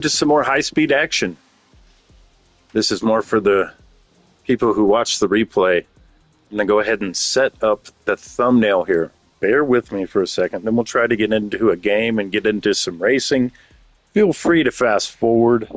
Just some more high-speed action. This is more for the people who watch the replay. I'm going to go ahead and set up the thumbnail here. Bear with me for a second, then we'll try to get into a game and get into some racing. Feel free to fast forward.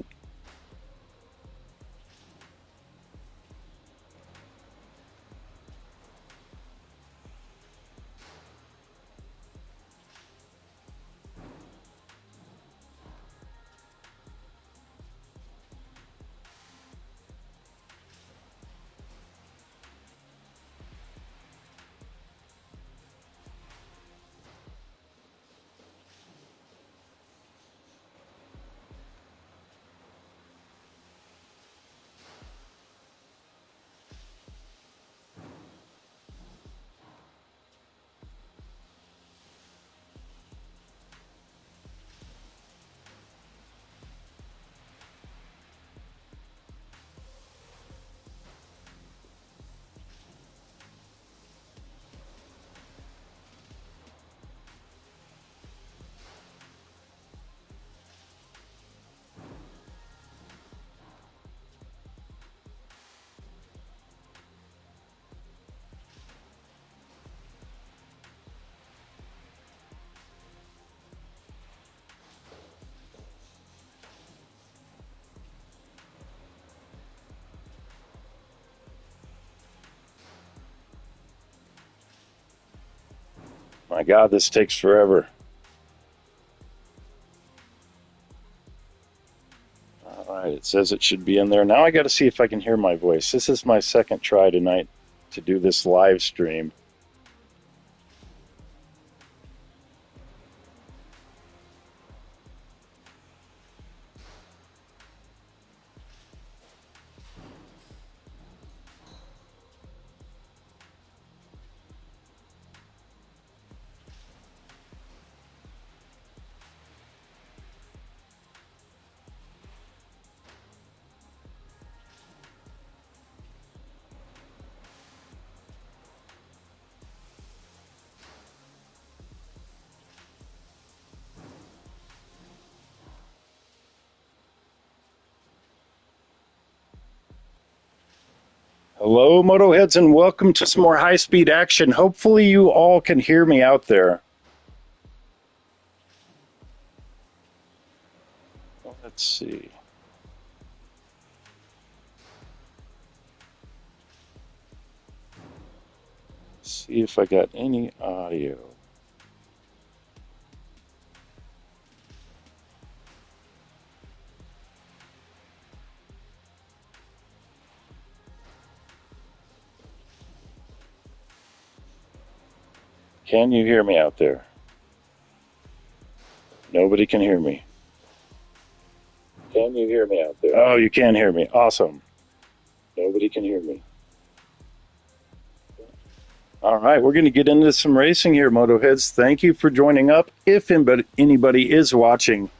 My God, this takes forever. All right, it says it should be in there. Now I got to see if I can hear my voice. This is my second try tonight to do this live stream. Hello, MotoHeads, and welcome to some more high-speed action. Hopefully you all can hear me out there. Let's see. See if I got any audio. Can you hear me out there? Nobody can hear me. Can you hear me out there? Oh, you can hear me. Awesome. Nobody can hear me. All right, we're going to get into some racing here, MotoHeads. Thank you for joining up. If anybody is watching,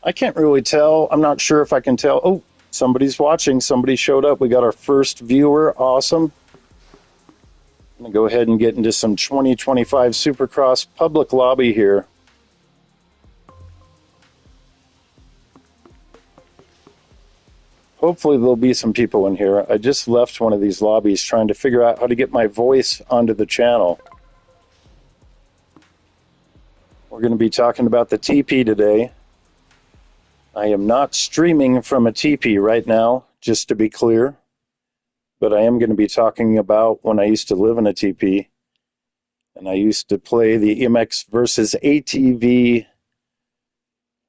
I can't really tell. I'm not sure if I can tell. Oh, somebody's watching. Somebody showed up. We got our first viewer. Awesome. I'm going to go ahead and get into some 2025 Supercross public lobby here. Hopefully there'll be some people in here. I just left one of these lobbies trying to figure out how to get my voice onto the channel. We're going to be talking about the Tipi today. I am not streaming from a Tipi right now, just to be clear. But I am going to be talking about when I used to live in a Tipi, and I used to play the MX versus ATV,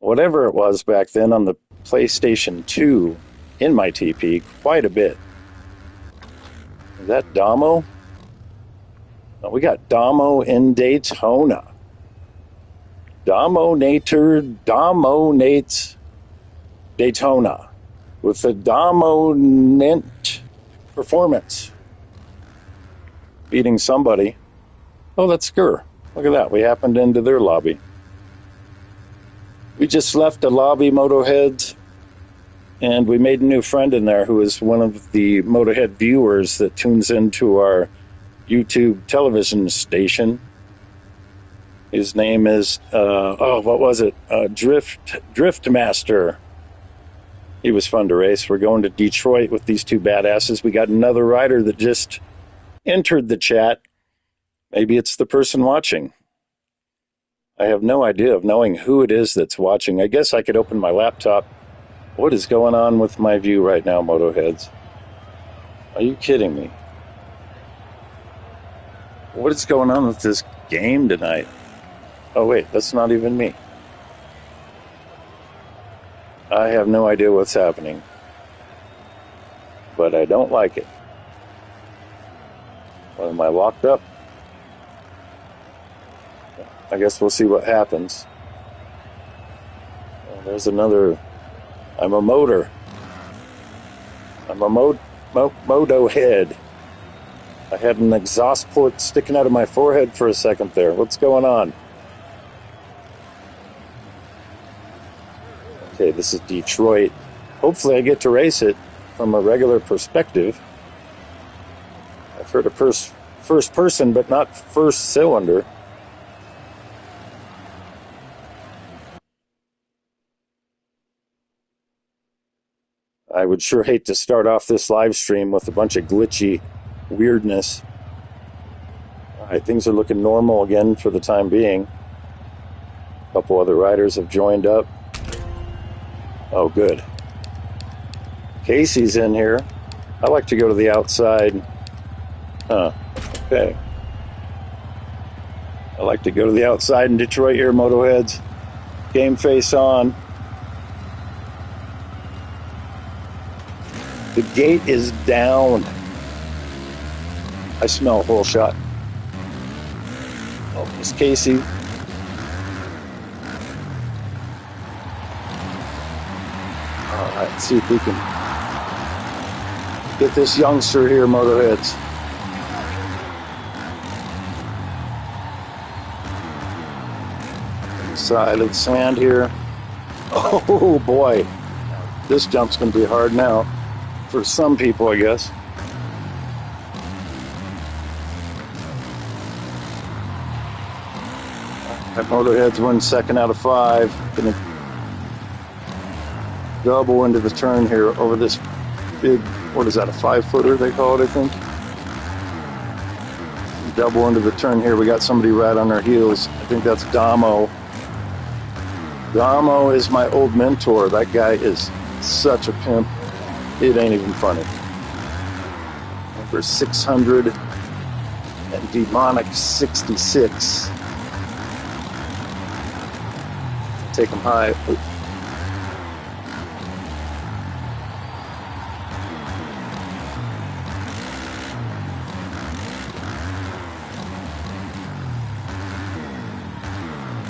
whatever it was back then, on the PlayStation 2 in my Tipi quite a bit. Is that Damo? Oh, we got Damo in Daytona. Dominates Daytona with the dominant performance, beating somebody. Oh, that's Skur. Look at that. We happened into their lobby. We just left the lobby, MotoHeads, and we made a new friend in there who is one of the MotoHead viewers that tunes into our YouTube television station. His name is, what was it? Drift Master. He was fun to race. We're going to Detroit with these two badasses. We got another rider that just entered the chat. Maybe it's the person watching. I have no idea of knowing who it is that's watching. I guess I could open my laptop. What is going on with my view right now, MotoHeads? Are you kidding me? What is going on with this game tonight? Oh, wait, that's not even me. I have no idea what's happening. But I don't like it. Well, am I locked up? I guess we'll see what happens. Oh, there's another... I'm a motor. I'm a MotoHead. I had an exhaust port sticking out of my forehead for a second there. What's going on? Okay, this is Detroit. Hopefully I get to race it from a regular perspective. I've heard of first person, but not first cylinder. I would sure hate to start off this live stream with a bunch of glitchy weirdness. All right, things are looking normal again for the time being. A couple other riders have joined up. Oh, good. Casey's in here. I like to go to the outside. Huh, okay. I like to go to the outside in Detroit here, MotoHeads. Game face on. The gate is down. I smell a hole shot. Oh, it's Casey. All right, let's see if we can get this youngster here, MotoHeads. Side of the sand here. Oh boy, this jump's gonna be hard now. For some people, I guess. That MotoHead's win second out of 5. Gonna double into the turn here over this big, what is that, a 5-footer they call it, I think? Double into the turn here. We got somebody right on our heels. I think that's Damo. Damo is my old mentor. That guy is such a pimp. It ain't even funny. Number 600 and demonic 66. Take him high.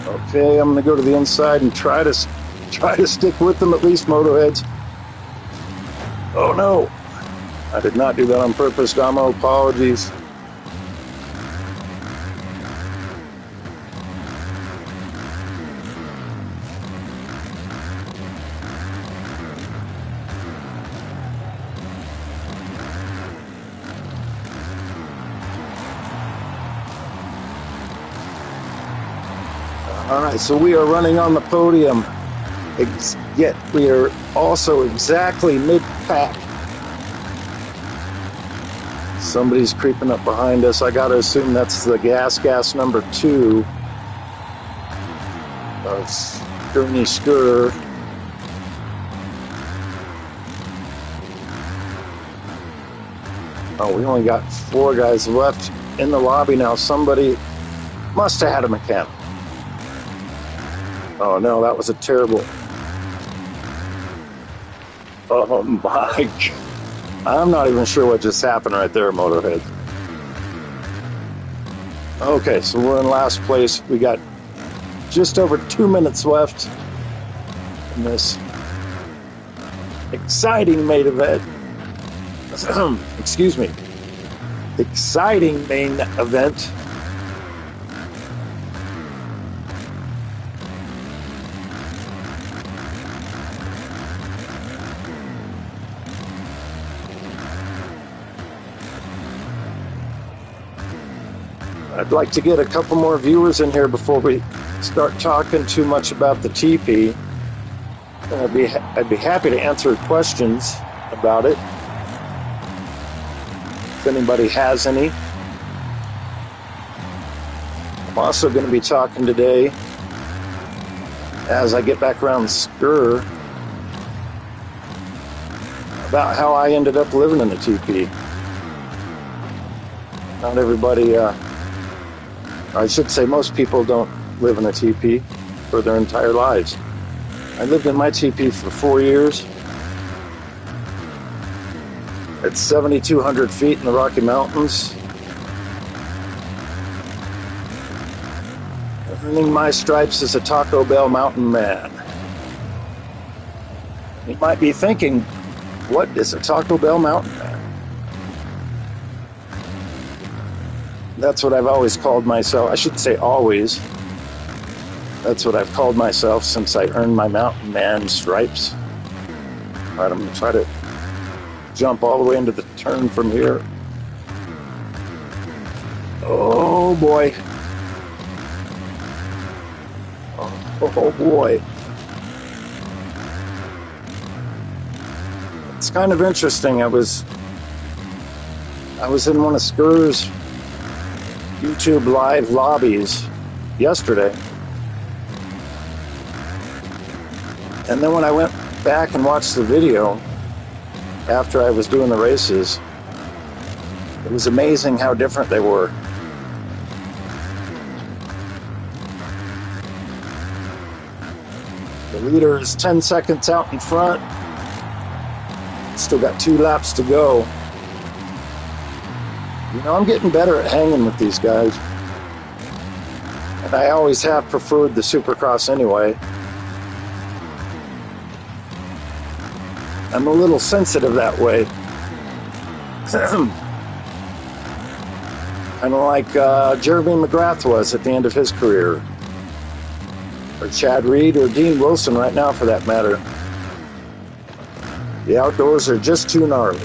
Okay, I'm going to go to the inside and try to stick with them at least, MotoHeads. Oh no, I did not do that on purpose, Damo. Apologies. All right, so we are running on the podium. Yet we are also exactly mid-pack. Somebody's creeping up behind us. I gotta assume that's the gas number 2 of Gurney Skur. Oh, we only got 4 guys left in the lobby now. Somebody must have had a mechanic. Oh no, that was a terrible... Oh my God. I'm not even sure what just happened right there, MotoHead. Okay, so we're in last place. We got just over 2 minutes left in this exciting main event. Excuse me. Exciting main event. I'd like to get a couple more viewers in here before we start talking too much about the Tipi. I'd be happy to answer questions about it if anybody has any. I'm also going to be talking today, as I get back around Skur, about how I ended up living in a teepee. Not everybody, I should say most people don't live in a teepee for their entire lives. I lived in my teepee for 4 years. It's 7,200 feet in the Rocky Mountains. Earning my stripes as a Taco Bell mountain man. You might be thinking, what is a Taco Bell mountain man? That's what I've always called myself. I shouldn't say always. That's what I've called myself since I earned my mountain man stripes. All right, I'm going to try to jump all the way into the turn from here. Oh boy. Oh boy. It's kind of interesting. I was in one of Skur's YouTube live lobbies yesterday. And then when I went back and watched the video after I was doing the races, it was amazing how different they were. The leader is 10 seconds out in front. Still got 2 laps to go. You know, I'm getting better at hanging with these guys. And I always have preferred the Supercross anyway. I'm a little sensitive that way. Kind of like Jeremy McGrath was at the end of his career. Or Chad Reed or Dean Wilson right now for that matter. The outdoors are just too gnarly.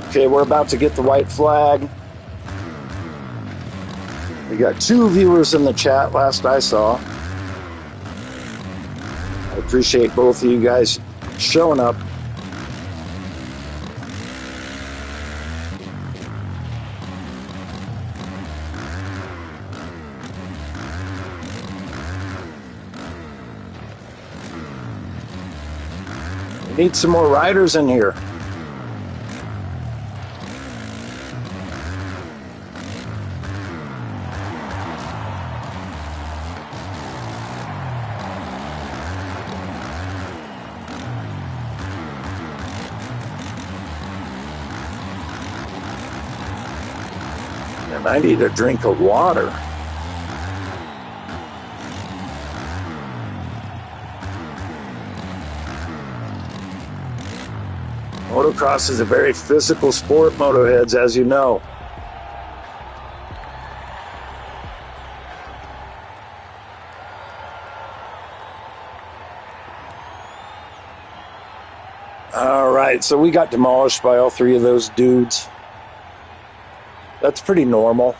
Okay, we're about to get the white flag. We got 2 viewers in the chat last I saw. I appreciate both of you guys showing up. We need some more riders in here. And I need a drink of water. Motocross is a very physical sport, MotoHeads, as you know. All right, so we got demolished by all 3 of those dudes. That's pretty normal.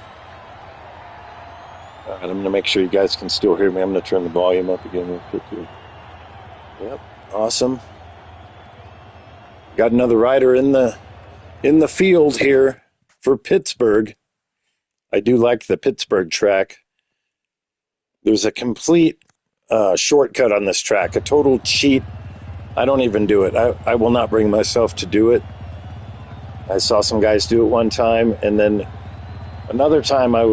All right, I'm going to make sure you guys can still hear me. I'm going to turn the volume up again real quick here. Yep, awesome. Got another rider in the field here for Pittsburgh. I do like the Pittsburgh track. There's a complete shortcut on this track, a total cheat. I don't even do it. I will not bring myself to do it. I saw some guys do it one time, and then another time I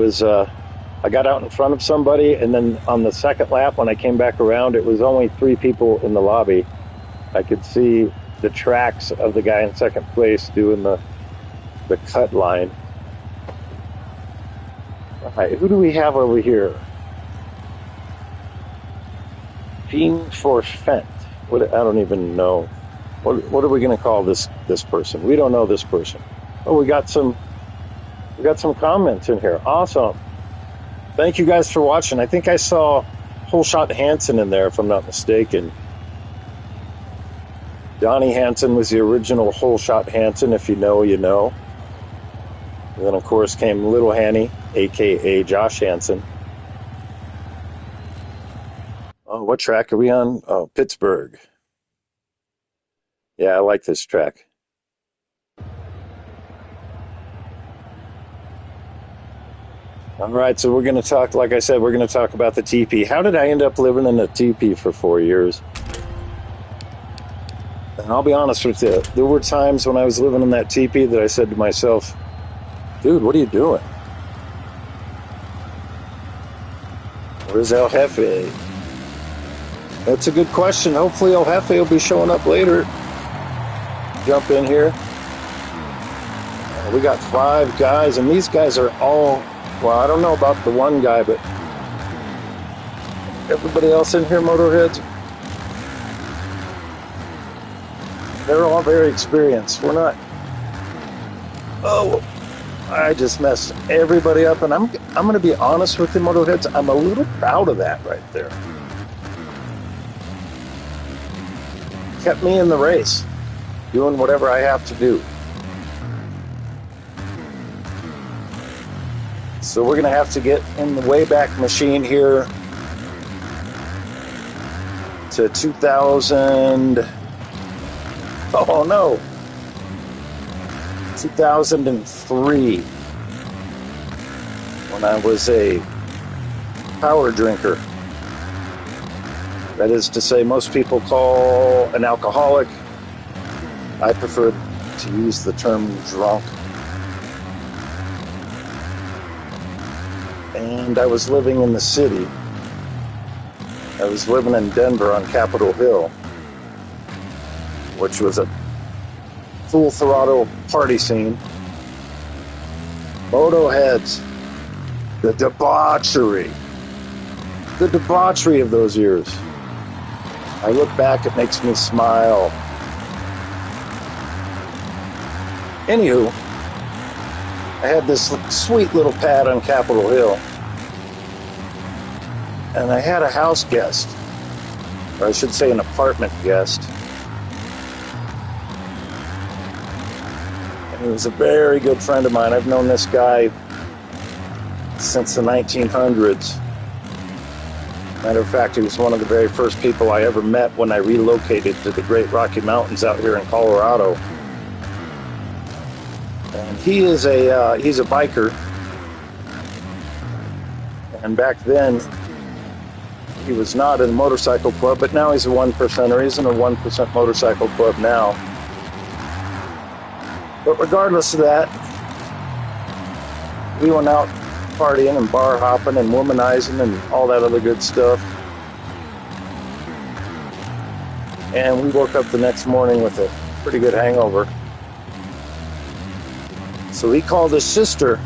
got out in front of somebody, and then on the second lap when I came back around, it was only 3 people in the lobby. I could see the tracks of the guy in second place doing the cut line. All right, who do we have over here? Fiend for Fent. What, I don't even know. What are we going to call this person? We don't know this person. Oh, we got some comments in here. Awesome. Thank you guys for watching. I think I saw Whole Shot Hansen in there, if I'm not mistaken. Donnie Hansen was the original Whole Shot Hansen. If you know, you know. And then, of course, came Little Hanny, a.k.a. Josh Hansen. Oh, what track are we on? Oh, Pittsburgh. Yeah, I like this track. All right, so we're going to talk, like I said, we're going to talk about the Tipi. How did I end up living in a Tipi for 4 years? And I'll be honest with you, there were times when I was living in that Tipi that I said to myself, dude, what are you doing? Where's El Jefe? That's a good question. Hopefully El Jefe will be showing up later. Jump in here. We got 5 guys, and these guys are all, well, I don't know about the one guy, but everybody else in here, MotoHeads, they're all very experienced. We're not, oh, I just messed everybody up, and I'm going to be honest with you, MotoHeads, I'm a little proud of that right there. Kept me in the race, doing whatever I have to do. So we're going to have to get in the Wayback Machine here to 2000. Oh no, 2003, when I was a power drinker. That is to say, most people call an alcoholic. I prefer to use the term drunk. And I was living in the city. I was living in Denver on Capitol Hill, which was a full throttle party scene. MotoHeads, the debauchery of those years. I look back, it makes me smile. Anywho, I had this sweet little pad on Capitol Hill, and I had a house guest, or I should say an apartment guest. And he was a very good friend of mine. I've known this guy since the 1900s. Matter of fact, he was one of the very first people I ever met when I relocated to the Great Rocky Mountains out here in Colorado. And he's a biker. And back then, he was not in a motorcycle club, but now he's a 1%er. He's in a 1% motorcycle club now. But regardless of that, we went out partying and bar hopping and womanizing and all that other good stuff. And we woke up the next morning with a pretty good hangover. So he called his sister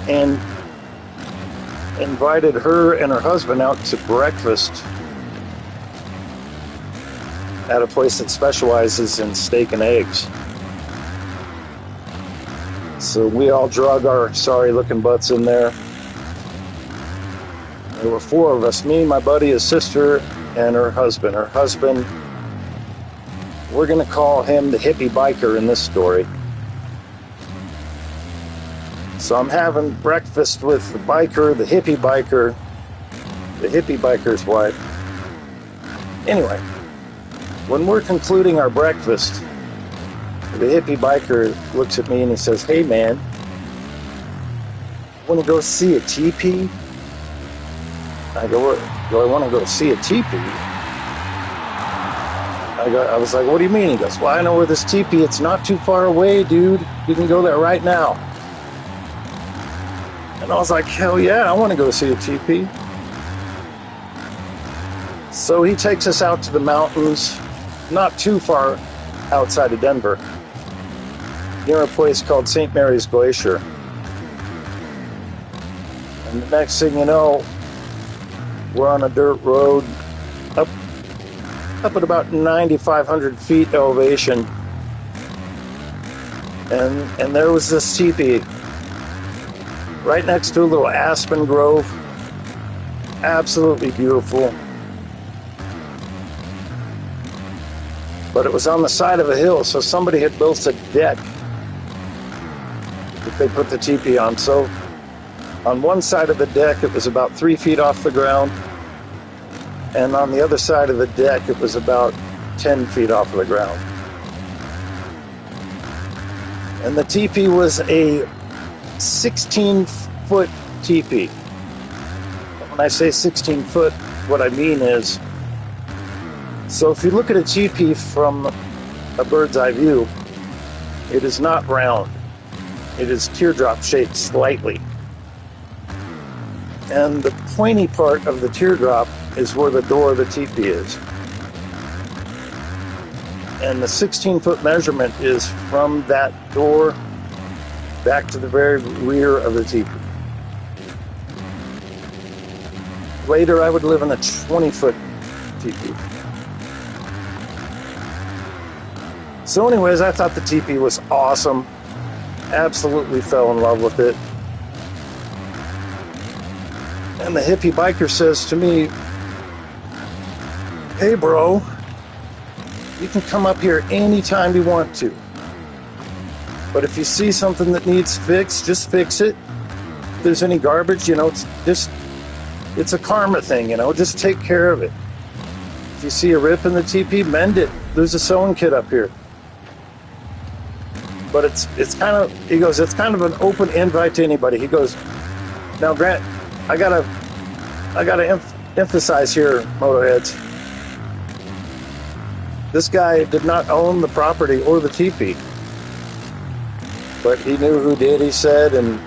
and invited her and her husband out to breakfast at a place that specializes in steak and eggs. So we all drug our sorry-looking butts in there. There were 4 of us, me, my buddy, his sister, and her husband. Her husband, we're going to call him the hippie biker in this story. So I'm having breakfast with the biker, the hippie biker's wife. Anyway, when we're concluding our breakfast, the hippie biker looks at me and he says, "Hey man, want to go see a teepee?" I go, "What? Do I want to go see a teepee?" I was like, "What do you mean?" He goes, "Well, I know where this teepee. It's not too far away, dude. You can go there right now." And I was like, "Hell yeah, I want to go see a teepee." So he takes us out to the mountains, not too far outside of Denver, near a place called St. Mary's Glacier. And the next thing you know, we're on a dirt road up at about 9,500 feet elevation. And there was this teepee right next to a little aspen grove. Absolutely beautiful. but it was on the side of a hill, so somebody had built a deck that they put the teepee on. So on one side of the deck, it was about 3 feet off the ground, and on the other side of the deck, it was about 10 feet off of the ground. And the teepee was a 16-foot teepee. When I say 16 foot, what I mean is, so if you look at a teepee from a bird's eye view, it is not round. It is teardrop shaped slightly. And the pointy part of the teardrop is where the door of the teepee is. And the 16-foot measurement is from that door back to the very rear of the teepee. Later, I would live in a 20-foot teepee. So anyways, I thought the teepee was awesome. Absolutely fell in love with it. And the hippie biker says to me, "Hey bro, you can come up here anytime you want to. But if you see something that needs fixed, just fix it. If there's any garbage, it's a karma thing, just take care of it. If you see a rip in the teepee, mend it. There's a sewing kit up here." But it's kind of, he goes, it's kind of an open invite to anybody. He goes, "Now Grant, I gotta emphasize here, MotoHeads. This guy did not own the property or the teepee, but he knew who did," he said, and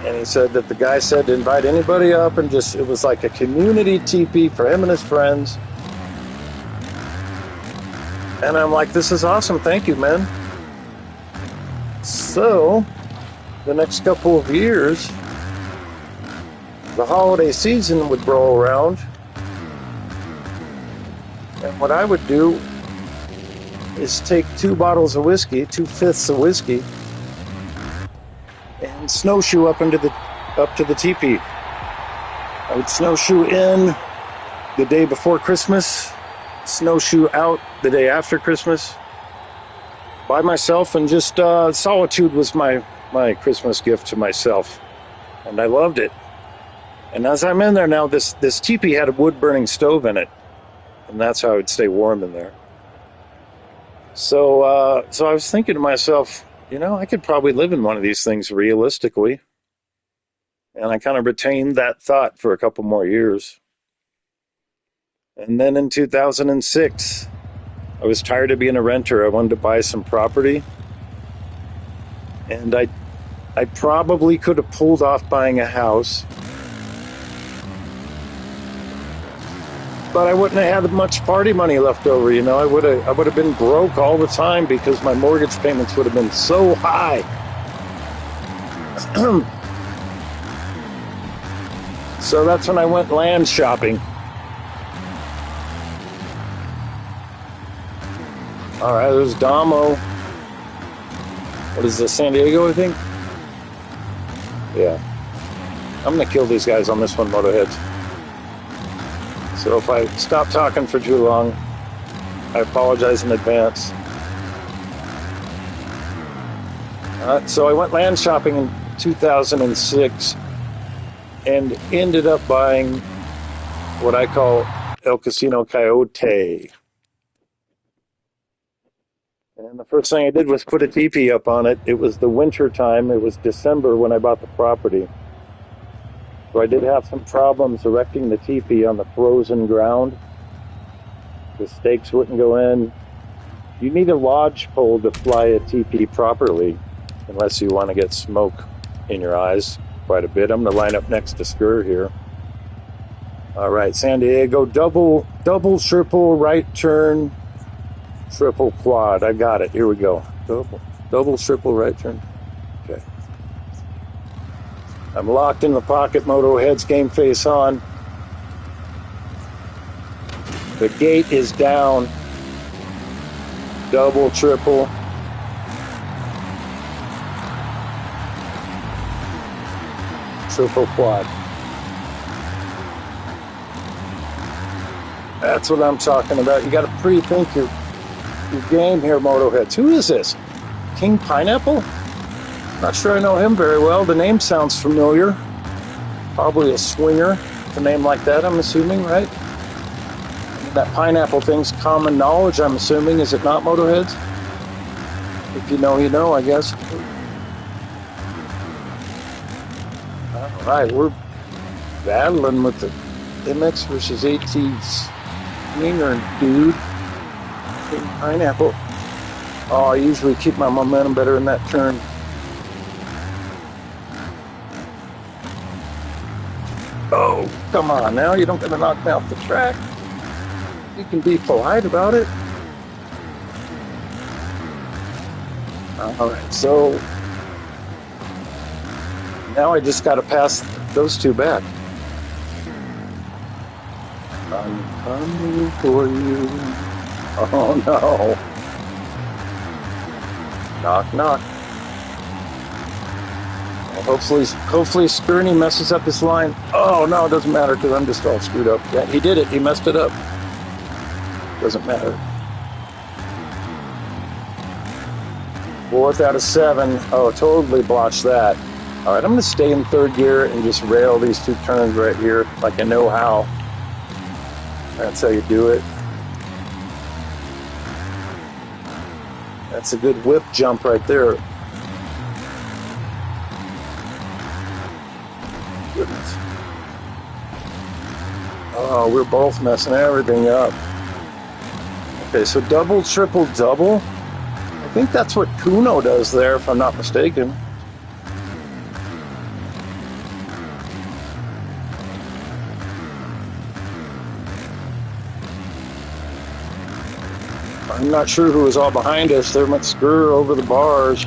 he said that the guy said to invite anybody up, and it was like a community teepee for him and his friends. And I'm like, this is awesome, thank you, man. So, the next couple of years, the holiday season would roll around, and what I would do is take 2 bottles of whiskey, 2/5 of whiskey, and snowshoe up to the teepee. I would snowshoe in the day before Christmas, snowshoe out the day after Christmas, by myself, and just solitude was my Christmas gift to myself, and I loved it. And as I'm in there now, this teepee had a wood-burning stove in it, and that's how I would stay warm in there. So I was thinking to myself, I could probably live in one of these things realistically. And I kind of retained that thought for a couple more years. And then in 2006, I was tired of being a renter. I wanted to buy some property. And I probably could have pulled off buying a house, but I wouldn't have had much party money left over. I would have been broke all the time because my mortgage payments would have been so high. So that's when I went land shopping. All right, there's Damo. What is this, San Diego, I think? Yeah. I'm going to kill these guys on this one, MotoHeads. So if I stop talking for too long, I apologize in advance. So I went land shopping in 2006 and ended up buying what I call El Casino Coyote. And the first thing I did was put a teepee up on it. It was the winter time. It was December when I bought the property. So I did have some problems erecting the teepee on the frozen ground. The stakes wouldn't go in. You need a lodge pole to fly a teepee properly, unless you want to get smoke in your eyes quite a bit. I'm going to line up next to Skur here. All right, San Diego, double, triple, right turn, triple quad. I got it. Here we go. Double, triple, right turn. Okay. I'm locked in the pocket. MotoHeads, game face on. The gate is down. Double, triple. Triple quad. That's what I'm talking about. You got to pre-think your game here, MotoHeads. Who is this? King Pineapple? Not sure I know him very well. The name sounds familiar. Probably a swinger, with a name like that, I'm assuming, right? That pineapple thing's common knowledge, I'm assuming, is it not, MotoHeads? If you know, you know, I guess. Alright, we're battling with the MX versus AT swinger dude. King Pineapple. Oh, I usually keep my momentum better in that turn. Oh, come on now, you don't gotta knock me off the track. You can be polite about it. Alright, so now I just gotta pass those two back. I'm coming for you. Oh no. Knock, knock. Well, hopefully Skirney messes up his line. Oh no, it doesn't matter because I'm just all screwed up. Yeah, he did it. He messed it up. Doesn't matter. 4th out of 7. Oh, totally botched that. All right, I'm going to stay in 3rd gear and just rail these 2 turns right here like I know how. That's how you do it. That's a good whip jump right there. Goodness. Oh, we're both messing everything up. Okay, so double, triple, double. I think that's what Kuno does there, if I'm not mistaken. I'm not sure who was all behind us. There went Skur over the bars.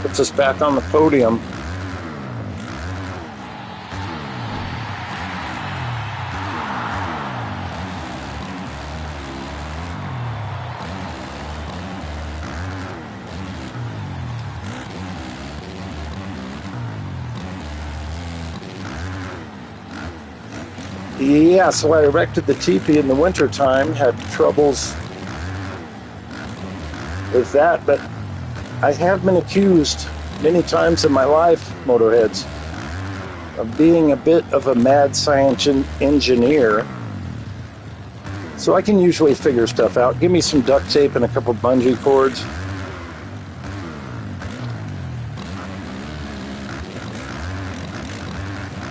Puts us back on the podium. Yeah, so I erected the Tipi in the wintertime, had troubles with that, but I have been accused many times in my life, MotoHeads, of being a bit of a mad science engineer. So I can usually figure stuff out. Give me some duct tape and a couple bungee cords.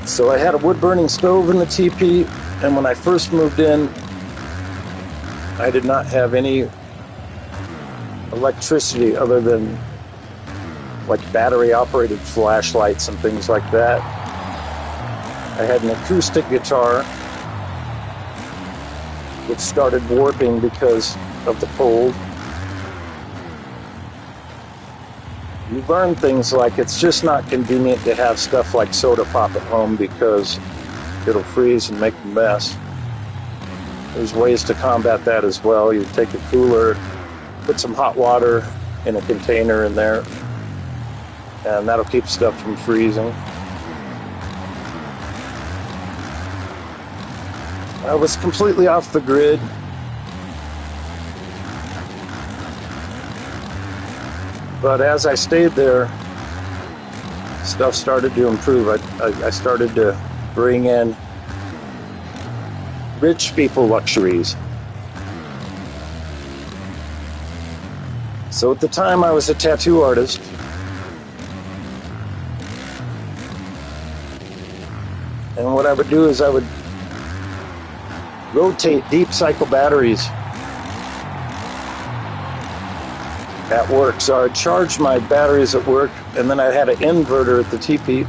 So I had a wood-burning stove in the Tipi, and when I first moved in, I did not have any electricity other than like battery-operated flashlights and things like that. I had an acoustic guitar, which started warping because of the cold. You learn things like it's just not convenient to have stuff like soda pop at home because it'll freeze and make a mess. There's ways to combat that as well. You take a cooler, put some hot water in a container in there, and that'll keep stuff from freezing. I was completely off the grid. But as I stayed there, stuff started to improve. I started to bring in rich people luxuries. So at the time I was a tattoo artist. And what I would do is I would rotate deep cycle batteries at work. So I'd charge my batteries at work, and then I had an inverter at the Tipi.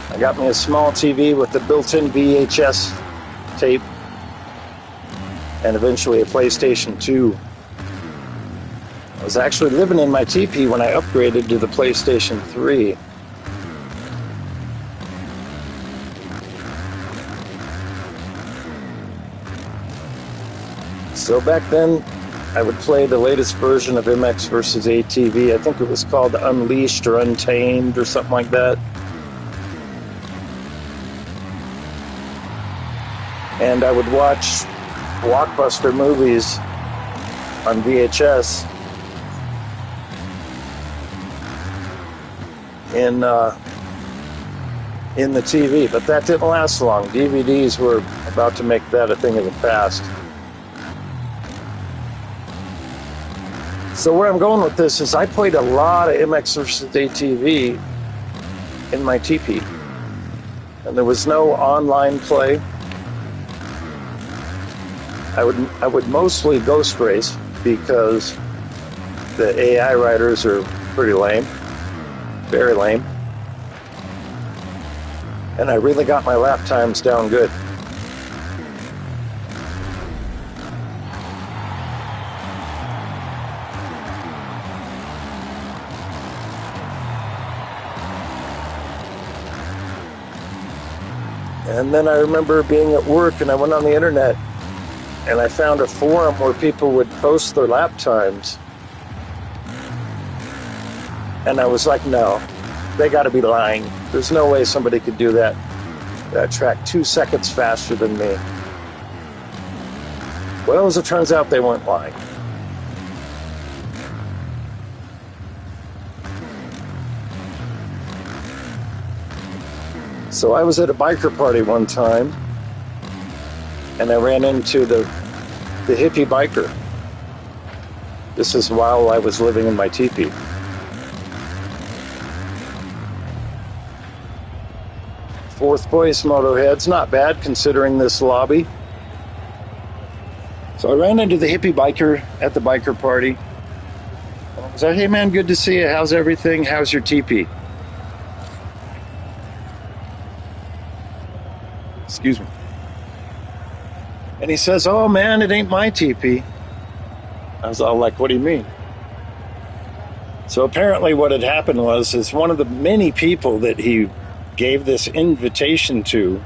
I got me a small TV with the built-in VHS tape, and eventually a PlayStation 2. I was actually living in my Tipi when I upgraded to the PlayStation 3. So back then, I would play the latest version of MX versus ATV. I think it was called Unleashed or Untamed or something like that. And I would watch blockbuster movies on VHS in the TV, but that didn't last long. DVDs were about to make that a thing of the past. So where I'm going with this is I played a lot of MX vs. ATV in my Tipi, and there was no online play. I would mostly ghost race because the AI riders are pretty lame, very lame, and I really got my lap times down good. And then I remember being at work and I went on the internet and I found a forum where people would post their lap times. And I was like, no, they got to be lying. There's no way somebody could do that track 2 seconds faster than me. Well, as it turns out, they weren't lying. So I was at a biker party one time, and I ran into the hippie biker. This is while I was living in my teepee. Fourth place, MotoHead's not bad considering this lobby. So I ran into the hippie biker at the biker party. I was like, hey man, good to see you. How's everything? How's your teepee? Excuse me. And he says, oh man, it ain't my teepee. I was all like, what do you mean? So apparently what had happened is one of the many people that he gave this invitation to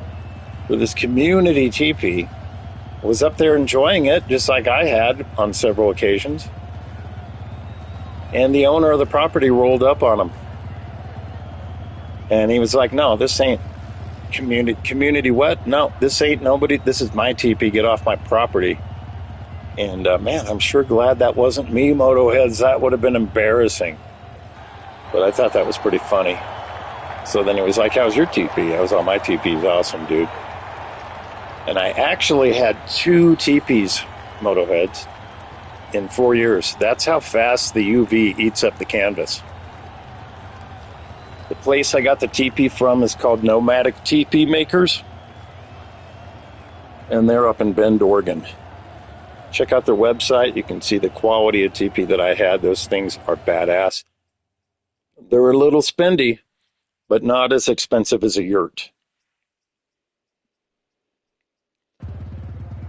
for this community teepee was up there enjoying it, just like I had on several occasions. And the owner of the property rolled up on him. And he was like, no, this ain't community what? No, this ain't nobody. This is my teepee. Get off my property. And man, I'm sure glad that wasn't me, MotoHeads. That would have been embarrassing. But I thought that was pretty funny. So then he was like, how's your teepee? I was all, my teepee's awesome, dude. And I actually had 2 teepees, MotoHeads, in 4 years. That's how fast the UV eats up the canvas. The place I got the teepee from is called Nomadic Teepee Makers. And they're up in Bend, Oregon. Check out their website. You can see the quality of teepee that I had. Those things are badass. They're a little spendy, but not as expensive as a yurt.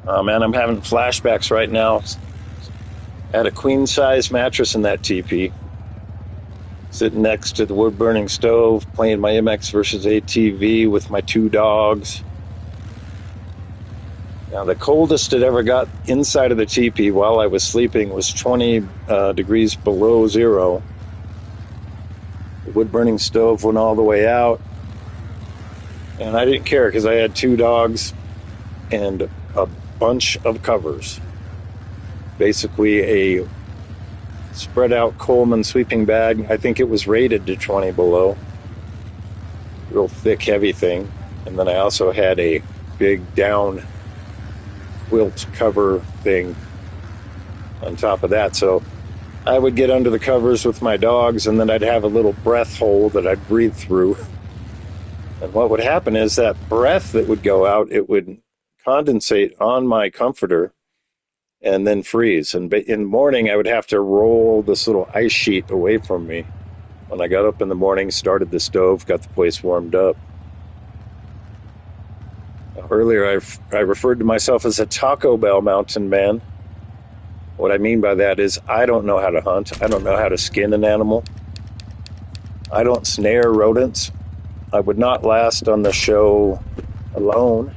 Oh man, I'm having flashbacks right now. I had a queen-size mattress in that teepee. Sitting next to the wood-burning stove, playing my MX vs. ATV with my 2 dogs. Now, the coldest it ever got inside of the teepee while I was sleeping was 20 degrees below zero. The wood-burning stove went all the way out. And I didn't care because I had 2 dogs and a bunch of covers. Basically a spread out Coleman sleeping bag. I think it was rated to 20 below. Real thick, heavy thing. And then I also had a big down quilt cover thing on top of that. So I would get under the covers with my dogs, and then I'd have a little breath hole that I'd breathe through. And what would happen is that breath that would go out, it would condensate on my comforter and then freeze. And in the morning, I would have to roll this little ice sheet away from me. When I got up in the morning, started the stove, got the place warmed up. Earlier, I referred to myself as a Taco Bell mountain man. What I mean by that is I don't know how to hunt. I don't know how to skin an animal. I don't snare rodents. I would not last on the show alone.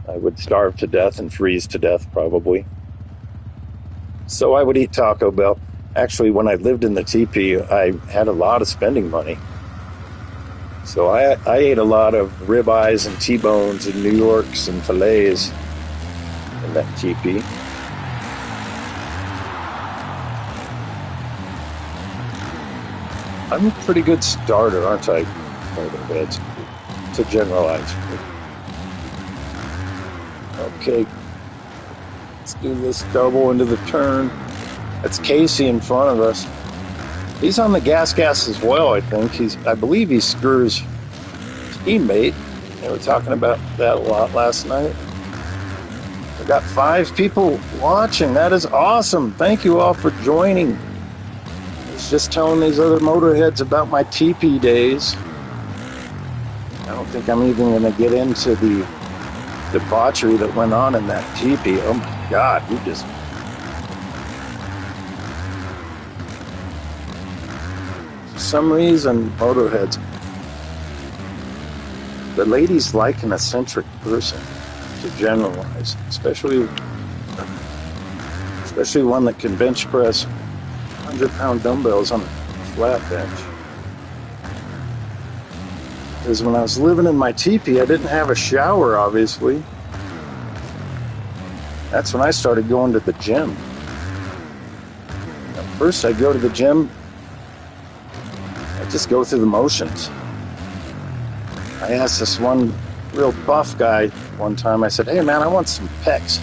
I would starve to death and freeze to death, probably. So I would eat Taco Bell. Actually, when I lived in the teepee, I had a lot of spending money. So I ate a lot of ribeyes and T-bones and New Yorks and fillets in that teepee. I'm a pretty good starter, aren't I? MotoHeads, to generalize. Okay, let's do this double into the turn. That's Casey in front of us. He's on the gas as well, I think. I believe he's Skur's teammate. They were talking about that a lot last night. I got 5 people watching. That is awesome. Thank you all for joining. I was just telling these other motorheads about my Tipi days. I don't think I'm even going to get into the debauchery that went on in that Tipi. Oh my God, you just... For some reason, motorheads, the ladies like an eccentric person, to generalize, especially one that can bench press 100-pound dumbbells on a flat bench. Because when I was living in my teepee, I didn't have a shower, obviously. That's when I started going to the gym. At first, I'd go to the gym, I'd just go through the motions. I asked this one real buff guy one time, I said, hey man, I want some pecs.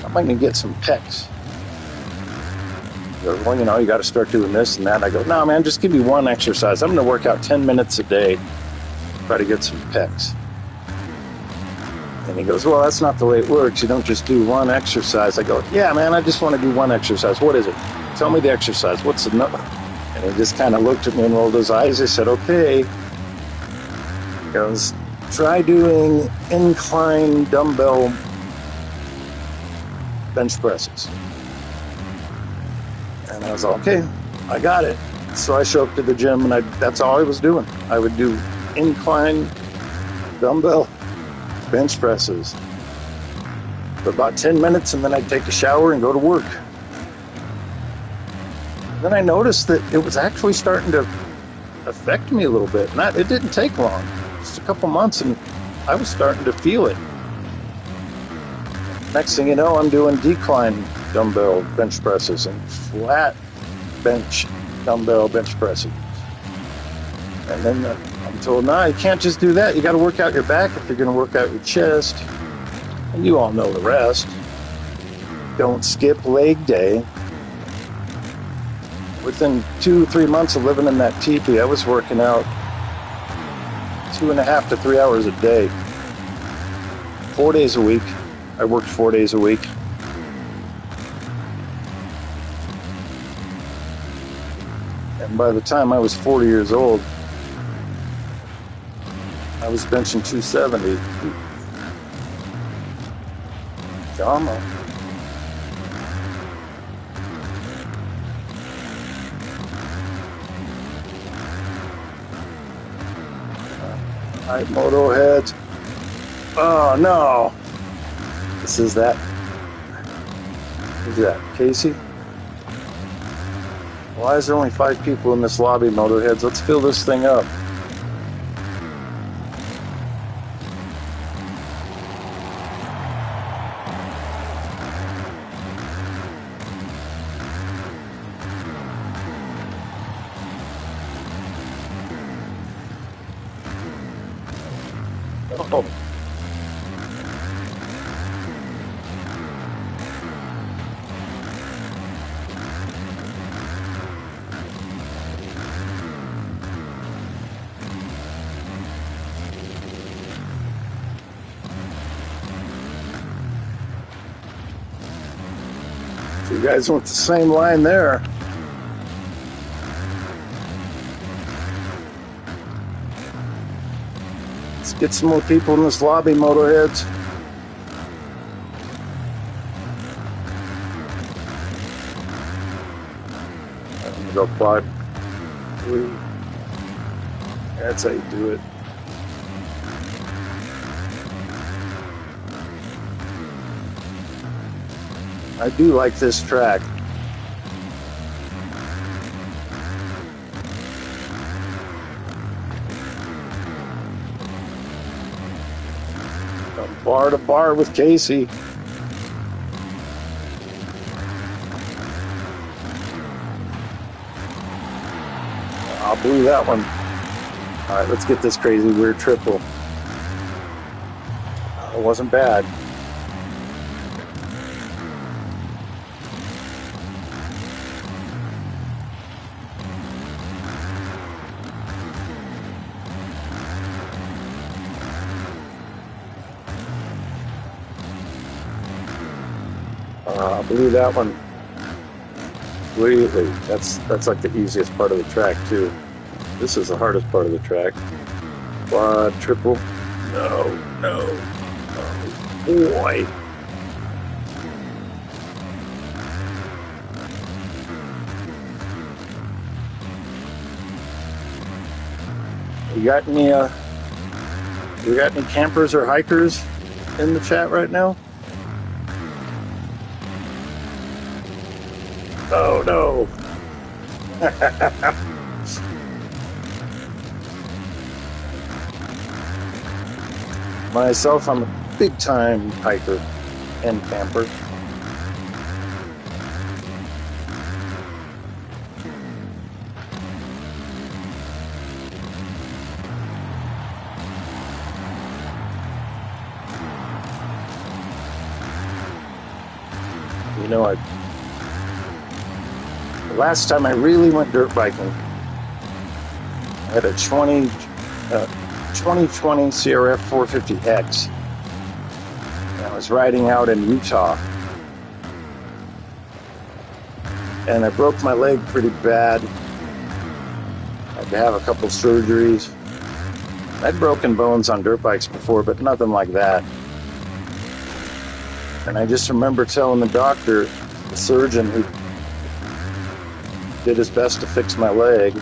How am I going to get some pecs? He goes, well, you know, you got to start doing this and that. I go, no man, just give me one exercise. I'm going to work out 10 minutes a day. Try to get some pecs. And he goes, well, that's not the way it works. You don't just do one exercise. I go, yeah, man, I just want to do one exercise. What is it? Tell me the exercise. What's the number? And he just kind of looked at me and rolled his eyes. I said, okay. He goes, try doing incline dumbbell bench presses. And I was like, okay, I got it. So I showed up to the gym, and that's all I was doing. I would do incline dumbbell bench presses for about 10 minutes, and then I'd take a shower and go to work. Then I noticed that it was actually starting to affect me a little bit. It didn't take long, just a couple months, and I was starting to feel it. Next thing you know, I'm doing decline dumbbell bench presses and flat bench dumbbell bench presses. And then I'm told, no, you can't just do that. You got to work out your back if you're going to work out your chest. And you all know the rest. Don't skip leg day. Within 2-3 months of living in that teepee, I was working out 2.5 to 3 hours a day. 4 days a week. I worked 4 days a week. And by the time I was 40 years old, I was benching 270. Drama. Alright, MotoHeads. Oh no! This is that. Who's that? Casey? Why is there only 5 people in this lobby, MotoHeads? Let's fill this thing up. Oh. You guys went the same line there. Let's get some more people in this lobby, MotoHeads. I'm gonna go 5, 3. That's how you do it. I do like this track. From bar to bar with Casey. blew that one. All right, let's get this crazy weird triple. It wasn't bad. Blew that one. Completely. That's like the easiest part of the track too. This is the hardest part of the track. Quad, triple. No. Oh, boy. We got any campers or hikers in the chat right now? Oh no. Myself, I'm a big time hiker and camper. You know, the last time I really went dirt biking, I had a 2020 CRF 450X. And I was riding out in Utah. And I broke my leg pretty bad. I had to have a couple surgeries. I'd broken bones on dirt bikes before, but nothing like that. And I just remember telling the doctor, the surgeon who did his best to fix my leg,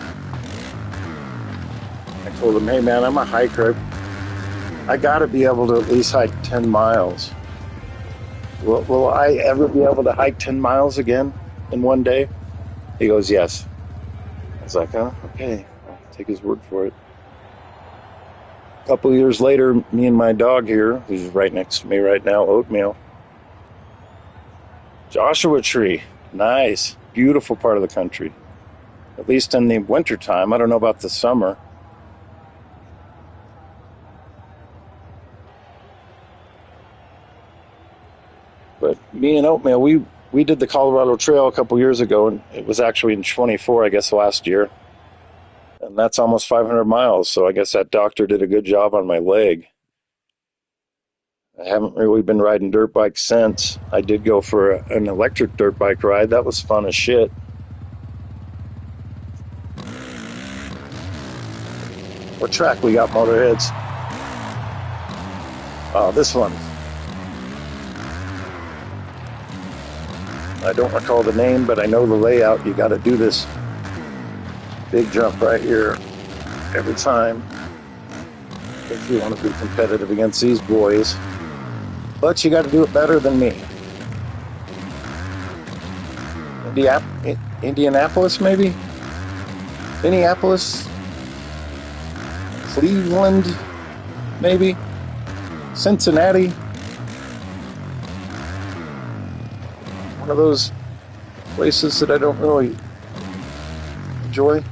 I told him, hey man, I'm a hiker. I gotta be able to at least hike 10 miles. Will I ever be able to hike 10 miles again in one day? He goes, yes. I was like, oh, okay, I'll take his word for it. A couple years later, me and my dog here, who's right next to me right now, Oatmeal, Joshua Tree, nice, beautiful part of the country. At least in the wintertime. I don't know about the summer. But me and Oatmeal, we did the Colorado Trail a couple years ago, and it was actually in 24, I guess, last year. And that's almost 500 miles, so I guess that doctor did a good job on my leg. I haven't really been riding dirt bikes since. I did go for an electric dirt bike ride. That was fun as shit. What track we got, MotoHeads? Oh, this one. I don't recall the name, but I know the layout. You got to do this big jump right here every time if you want to be competitive against these boys. But you got to do it better than me. Indianapolis, maybe? Minneapolis? Cleveland, maybe? Cincinnati? One of those places that I don't really enjoy.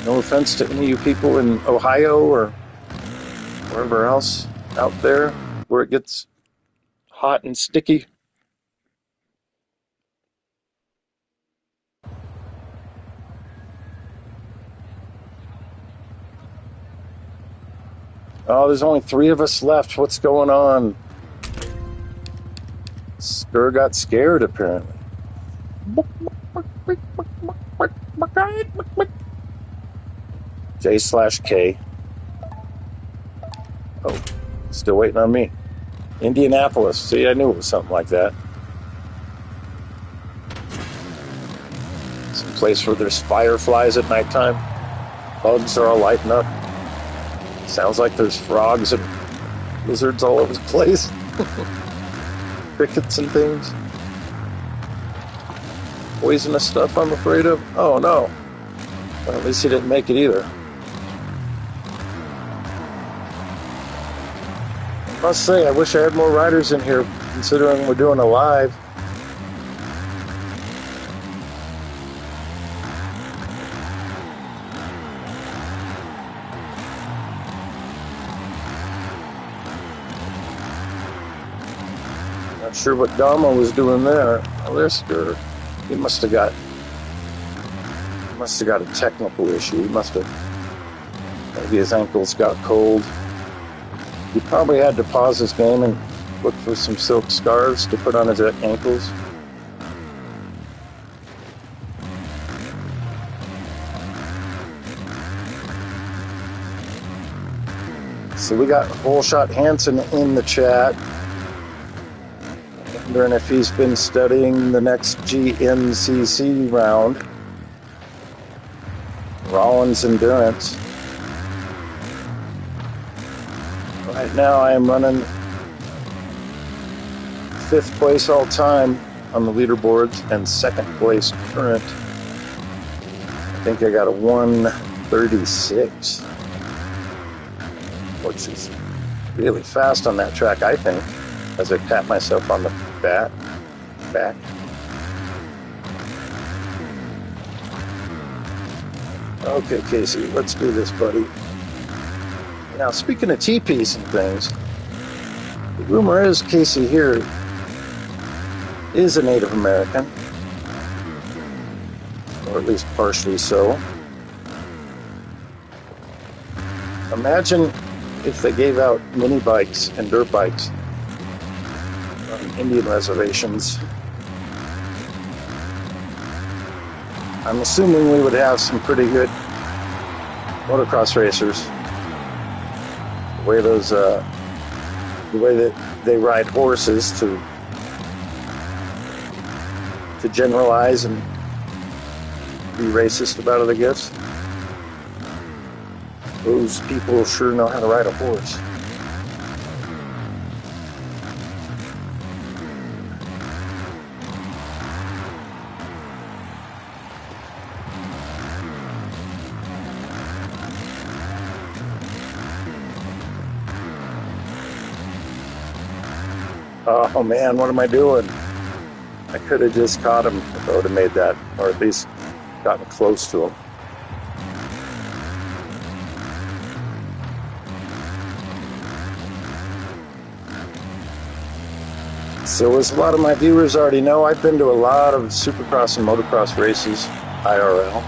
No offense to any of you people in Ohio or wherever else out there where it gets hot and sticky. Oh, there's only 3 of us left. What's going on? Skur got scared, apparently. J/K. Oh, still waiting on me. Indianapolis. See, I knew it was something like that. Some place where there's fireflies at nighttime. Bugs are all lighting up. Sounds like there's frogs and lizards all over the place. Crickets and things. Poisonous stuff, I'm afraid of. Oh no. Well, at least he didn't make it either. I must say, I wish I had more riders in here, considering we're doing a live. Not sure what Dama was doing there. Oh, this girl. He must have got a technical issue. Maybe his ankles got cold. He probably had to pause his game and look for some silk scarves to put on his ankles. So we got Whole Shot Hansen in the chat, wondering if he's been studying the next GNCC round. Rollins Endurance. Right now I am running 5th place all time on the leaderboards and 2nd place current. I think I got a 1:36, which is really fast on that track, I think, as I pat myself on the back. Okay, Casey, let's do this, buddy. Now, speaking of teepees and things, the rumor is Casey here is a Native American, or at least partially so. Imagine if they gave out mini bikes and dirt bikes on Indian reservations. I'm assuming we would have some pretty good motocross racers. The way that they ride horses, to generalize and be racist about it, I guess. Those people sure know how to ride a horse. Oh man, what am I doing? I could have just caught him if I would have made that, or at least gotten close to him. So as a lot of my viewers already know, I've been to a lot of supercross and motocross races, IRL.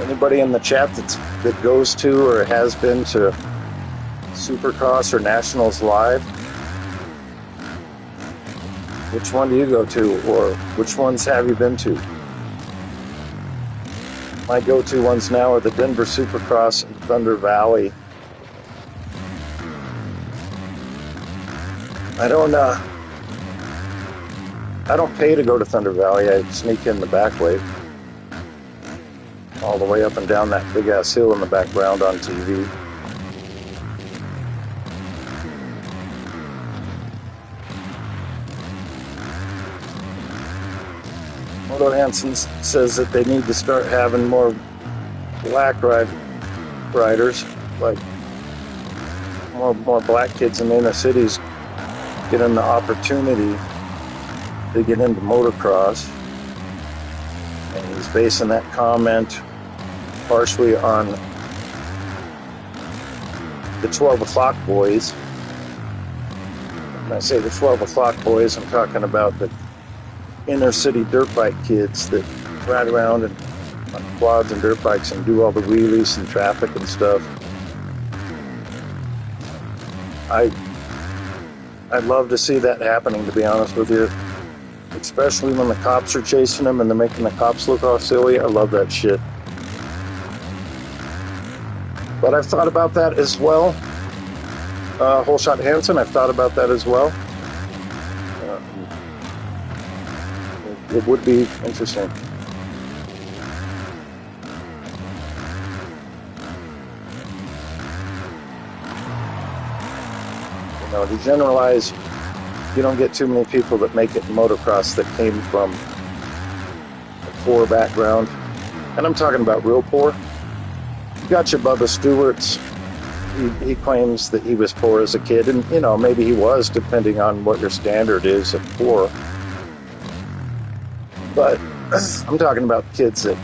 Anybody in the chat that goes to or has been to Supercross or Nationals live? Which one do you go to, or which ones have you been to? My go-to ones now are the Denver Supercross and Thunder Valley. I don't pay to go to Thunder Valley. I sneak in the back way, all the way up and down that big ass hill in the background on TV. MotoHead says that they need to start having more black riders, like more black kids in the inner cities getting the opportunity to get into motocross. And he's basing that comment partially on the 12 o'clock boys. When I say the 12 o'clock boys, I'm talking about the inner city dirt bike kids that ride around and on quads and dirt bikes and do all the wheelies and traffic and stuff. I'd love to see that happening, to be honest with you. Especially when the cops are chasing them and they're making the cops look all silly. I love that shit. But I've thought about that as well. Whole Shot Hansen, I've thought about that as well. It would be interesting. You know, to generalize, you don't get too many people that make it in motocross that came from a poor background. And I'm talking about real poor. You got your Bubba Stewart's. He claims that he was poor as a kid, and you know, maybe he was, depending on what your standard is of poor. But I'm talking about kids that,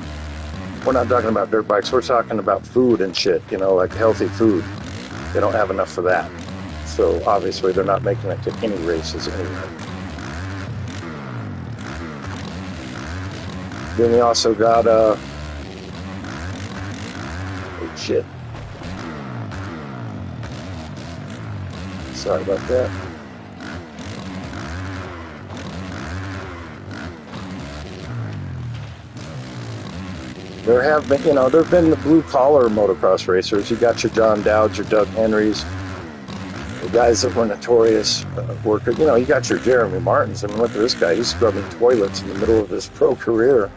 we're not talking about dirt bikes, we're talking about food and shit, you know, like healthy food. They don't have enough for that. So obviously they're not making it to any races anyway. Then we also got oh shit. Sorry about that. There have been, there have been the blue-collar motocross racers. You got your John Dowds, your Doug Henrys, the guys that were notorious workers. You got your Jeremy Martins. I mean, look at this guy. He's scrubbing toilets in the middle of his pro career.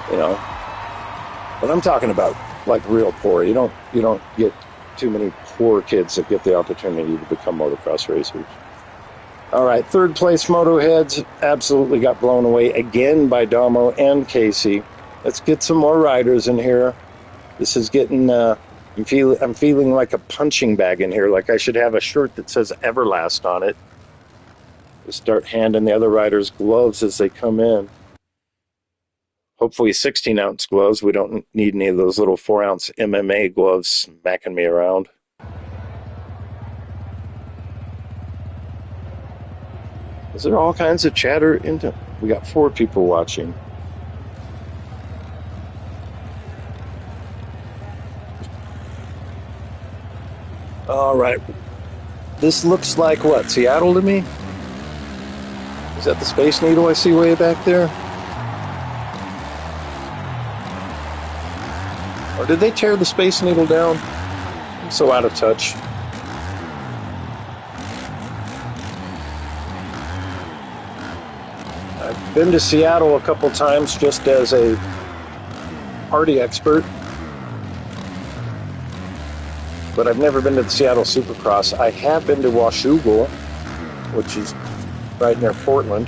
But I'm talking about like real poor. You don't get too many poor kids that get the opportunity to become motocross racers. All right, third place MotoHeads absolutely got blown away again by Damo and Casey. Let's get some more riders in here. This is getting, I'm feeling like a punching bag in here, like I should have a shirt that says Everlast on it. Just start handing the other riders gloves as they come in. Hopefully 16-ounce gloves. We don't need any of those little 4-ounce MMA gloves smacking me around. Is there all kinds of chatter into? We got 4 people watching. All right. This looks like what? Seattle to me? Is that the Space Needle I see way back there? Or did they tear the Space Needle down? I'm so out of touch. I've been to Seattle a couple times just as a party expert. But I've never been to the Seattle Supercross. I have been to Washougal, which is right near Portland.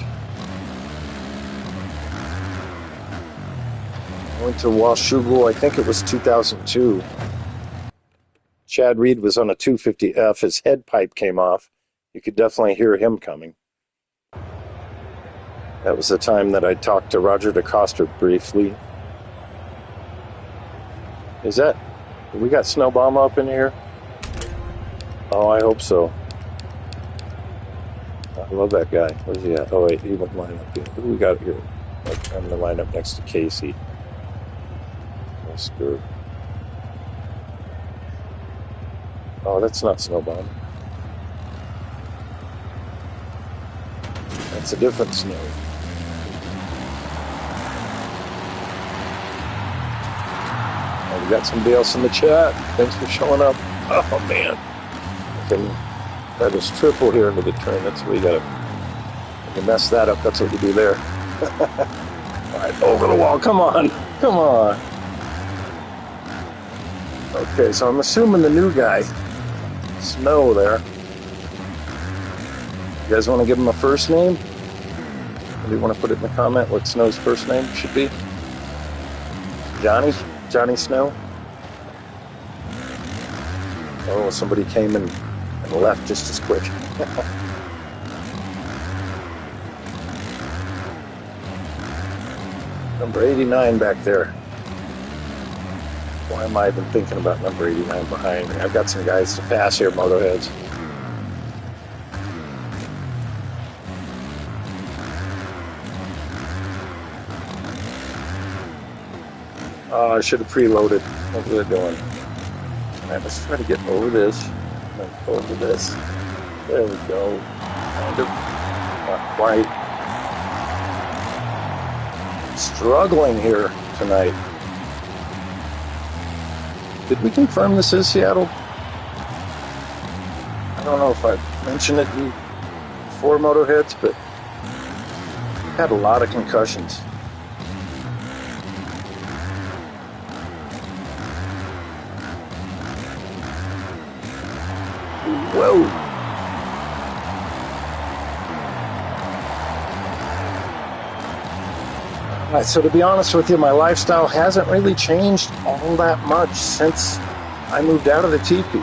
I went to Washougal, I think it was 2002. Chad Reed was on a 250F. His head pipe came off. You could definitely hear him coming. That was the time that I talked to Roger DeCoster briefly. We got Snowbomb up in here? Oh, I hope so. I love that guy. Where's he at? Oh, wait, he went line up here. Who do we got here? I'm going to line up next to Casey. Oscar. Oh, that's not Snowbomb. That's a different Snow. Oh, we got somebody else in the chat. Thanks for showing up. Oh, man. That is triple here into the turn. That's what we got to mess that up. That's what we do there. All right, over the wall. Come on. Come on. Okay, so I'm assuming the new guy, Snow there. You guys want to give him a first name? Do you want to put it in the comment what Snow's first name should be? Johnny Snow? Oh, somebody came and left just as quick. Number 89 back there. Why am I even thinking about number 89 behind me? I've got some guys to pass here, MotoHeads. Oh, I should have preloaded. What was I doing? All right, let's try to get over this. Over this. There we go. Kind of. Not quite. Struggling here tonight. Did we confirm this is Seattle? I don't know if I mentioned it before, MotoHeads, but I've had a lot of concussions. Whoa. All right, so to be honest with you, my lifestyle hasn't really changed all that much since I moved out of the Tipi.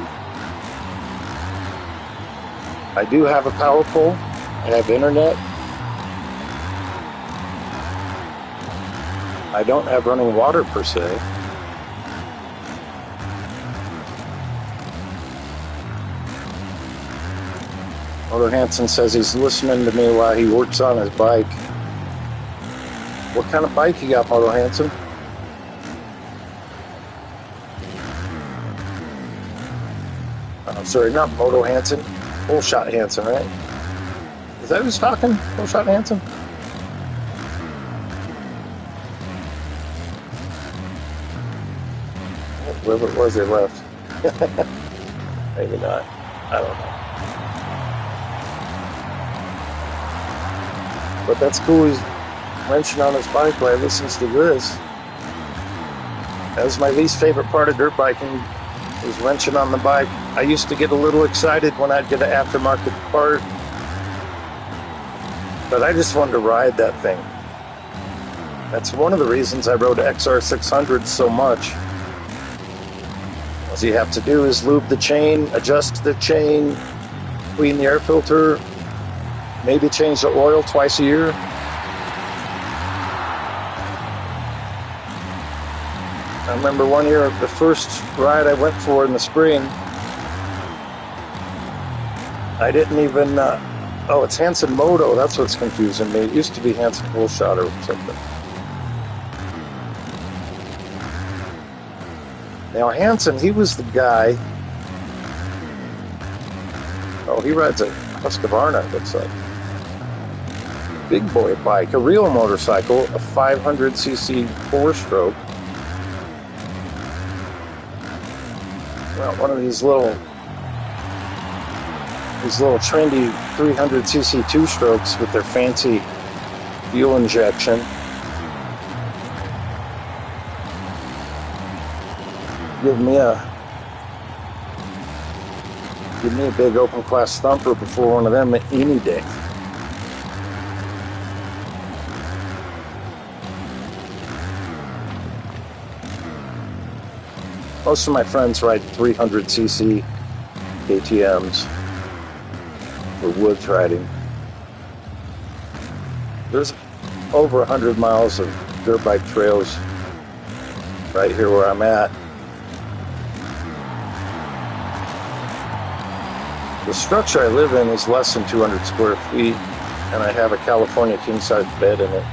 I do have a power pole. I have internet. I don't have running water per se. MotoHead says he's listening to me while he works on his bike. What kind of bike you got, MotoHead? Sorry, not MotoHead. Bullshot Hansen, right? Is that who's talking? Bullshot Hansen? Whoever it was, they left. Maybe not. I don't know. But that's cool. He's wrenching on his bike while he listens to this. That was my least favorite part of dirt biking, was wrenching on the bike. I used to get a little excited when I'd get an aftermarket part, but I just wanted to ride that thing. That's one of the reasons I rode XR600 so much. All you have to do is lube the chain, adjust the chain, clean the air filter, maybe change the oil twice a year. I remember one year, the first ride I went for in the spring, I didn't even, oh, it's Hansen Moto, that's what's confusing me. It used to be Hansen Bullshot or something. Now Hansen, he was the guy, oh, he rides a Husqvarna, it looks like. Big boy bike, a real motorcycle, a 500cc 4-stroke. Well, one of these little trendy 300cc 2-strokes with their fancy fuel injection. Give me a big open class thumper before one of them any day. Most of my friends ride 300cc KTMs for woods riding. There's over 100 miles of dirt bike trails right here where I'm at. The structure I live in is less than 200 square feet, and I have a California king-size bed in it.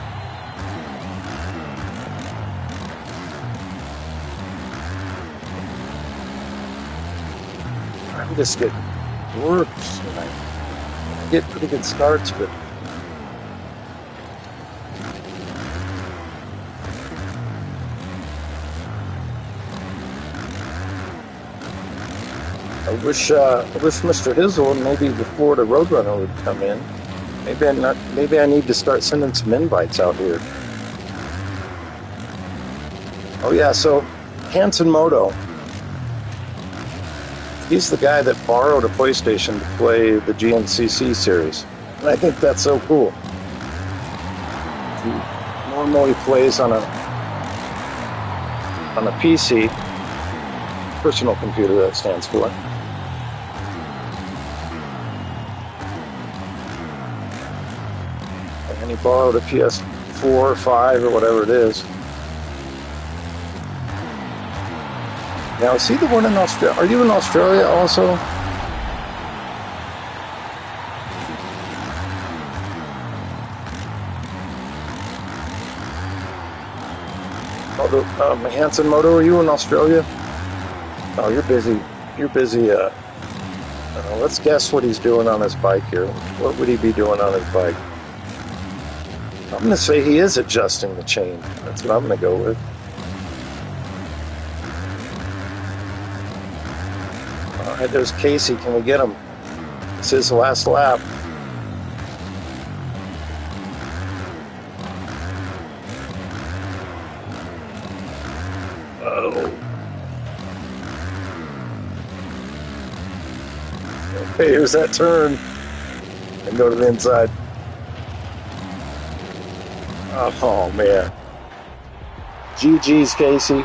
I just get worse, and I get pretty good starts, but I wish Mr. Hizzle and maybe the Florida Roadrunner would come in. Maybe I need to start sending some invites out here. Oh yeah, so Hansen Moto. He's the guy that borrowed a PlayStation to play the GNCC series. And I think that's so cool. He normally plays on a PC, personal computer, that stands for. And he borrowed a PS4 or 5 or whatever it is. Now, is he the one in Australia? Are you in Australia also? Hansen Moto, are you in Australia? Oh, you're busy. You're busy. Let's guess what he's doing on his bike here. What would he be doing on his bike? I'm going to say he is adjusting the chain. That's what I'm going to go with. All right, there's Casey. Can we get him? This is the last lap. Oh. Okay, here's that turn. And go to the inside. Oh, man. GG's, Casey.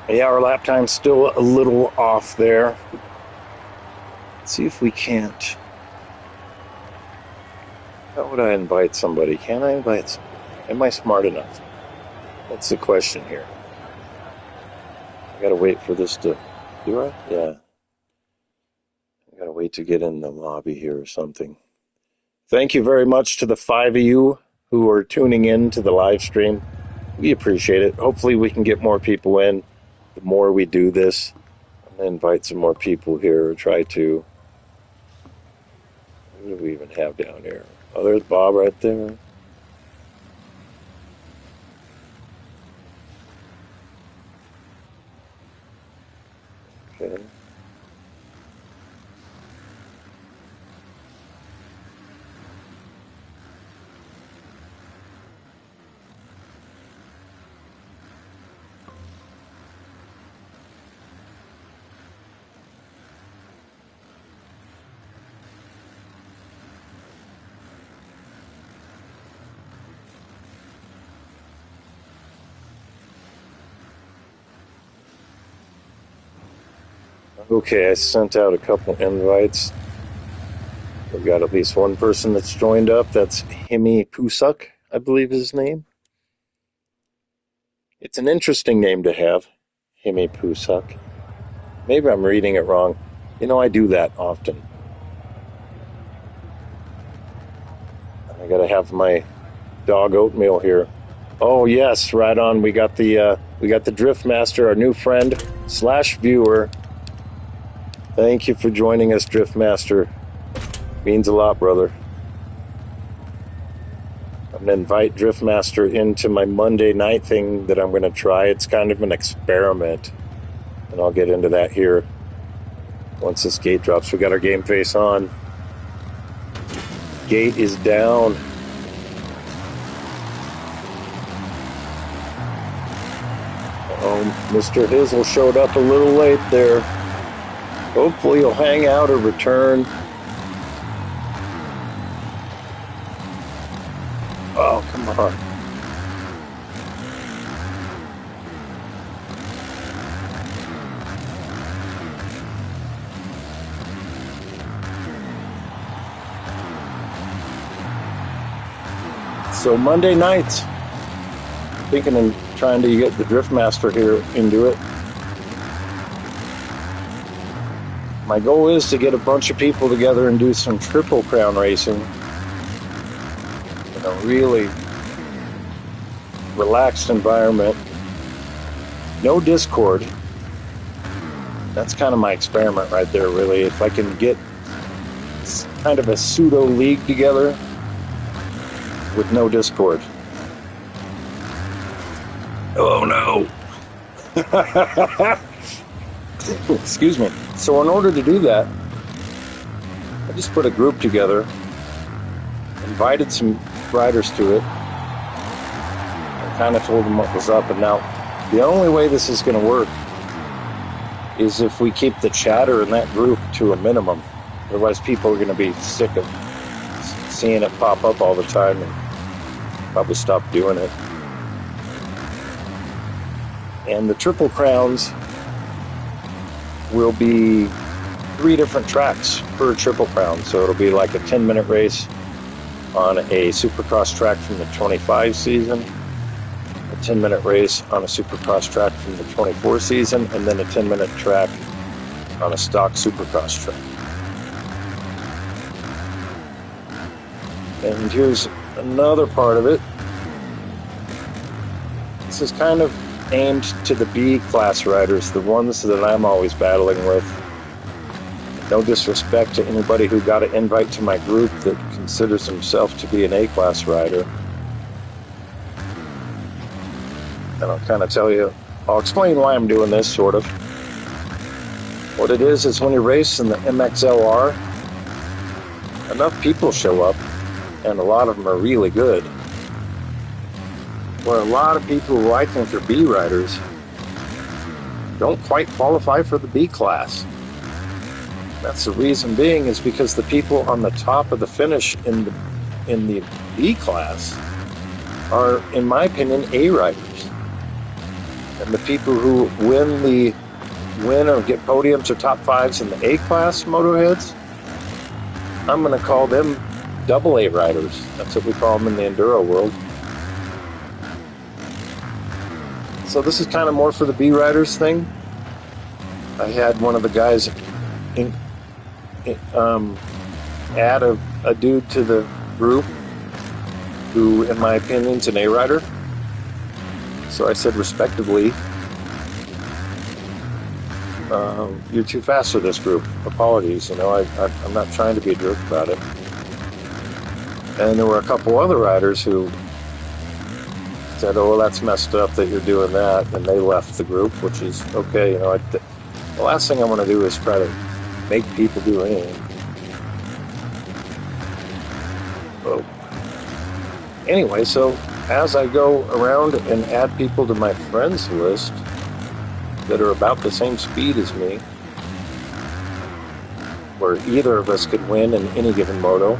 Yeah, our lap time's still a little off there. Let's see if we can't. How would I invite somebody? Can I invite somebody? Am I smart enough? That's the question here. I gotta wait for this to... Do I? Yeah. I gotta wait to get in the lobby here or something. Thank you very much to the 5 of you who are tuning in to the live stream. We appreciate it. Hopefully we can get more people in. The more we do this, I'm gonna invite some more people here. Try to... Who do we even have down here? Oh, there's Bob right there. Okay. Okay, I sent out a couple invites. We've got at least one person that's joined up. That's Himi Pusuk, I believe is his name. It's an interesting name to have, Himi Pusuk. Maybe I'm reading it wrong. You know, I do that often. I gotta have my dog Oatmeal here. Oh yes, right on. We got the Driftmaster, our new friend / viewer. Thank you for joining us, Driftmaster. Means a lot, brother. I'm going to invite Driftmaster into my Monday night thing that I'm going to try. It's kind of an experiment, and I'll get into that here once this gate drops. We got our game face on. Gate is down. Oh, Mr. Hizzle showed up a little late there. Hopefully he'll hang out or return. Oh, come on. So Monday nights, thinking and trying to get the Driftmaster here into it. My goal is to get a bunch of people together and do some Triple Crown racing in a really relaxed environment. No Discord. That's kind of my experiment right there, really. If I can get kind of a pseudo league together with no Discord. Oh no. Excuse me. So in order to do that, I just put a group together, invited some riders to it, and kind of told them what was up. And now, the only way this is going to work is if we keep the chatter in that group to a minimum. Otherwise, people are going to be sick of seeing it pop up all the time and probably stop doing it. And the Triple Crowns will be 3 different tracks per Triple Crown. So it'll be like a 10-minute race on a Supercross track from the 25 season, a 10-minute race on a Supercross track from the 24 season, and then a 10-minute track on a stock Supercross track. And here's another part of it. This is kind of aimed to the B class riders, the ones that I'm always battling with. No disrespect to anybody who got an invite to my group that considers himself to be an A class rider. And I'll kind of I'll explain why I'm doing this, sort of. What it is when you race in the MXLR, enough people show up, and a lot of them are really good. Where a lot of people who I think are B riders don't quite qualify for the B class. That's the reason being is because the people on the top of the finish in the B class are, in my opinion, A riders. And the people who win or get podiums or top 5s in the A class MotoHeads, I'm going to call them double A riders. That's what we call them in the enduro world. So this is kind of more for the B riders thing. I had one of the guys add a dude to the group who, in my opinion, is an A rider. So I said respectively, you're too fast for this group. Apologies, you know, I'm not trying to be a jerk about it. And there were a couple other riders who said, oh, well, that's messed up that you're doing that, and they left the group, which is okay. You know, the last thing I want to do is try to make people do anything. So, anyway, so as I go around and add people to my friends list that are about the same speed as me, where either of us could win in any given moto,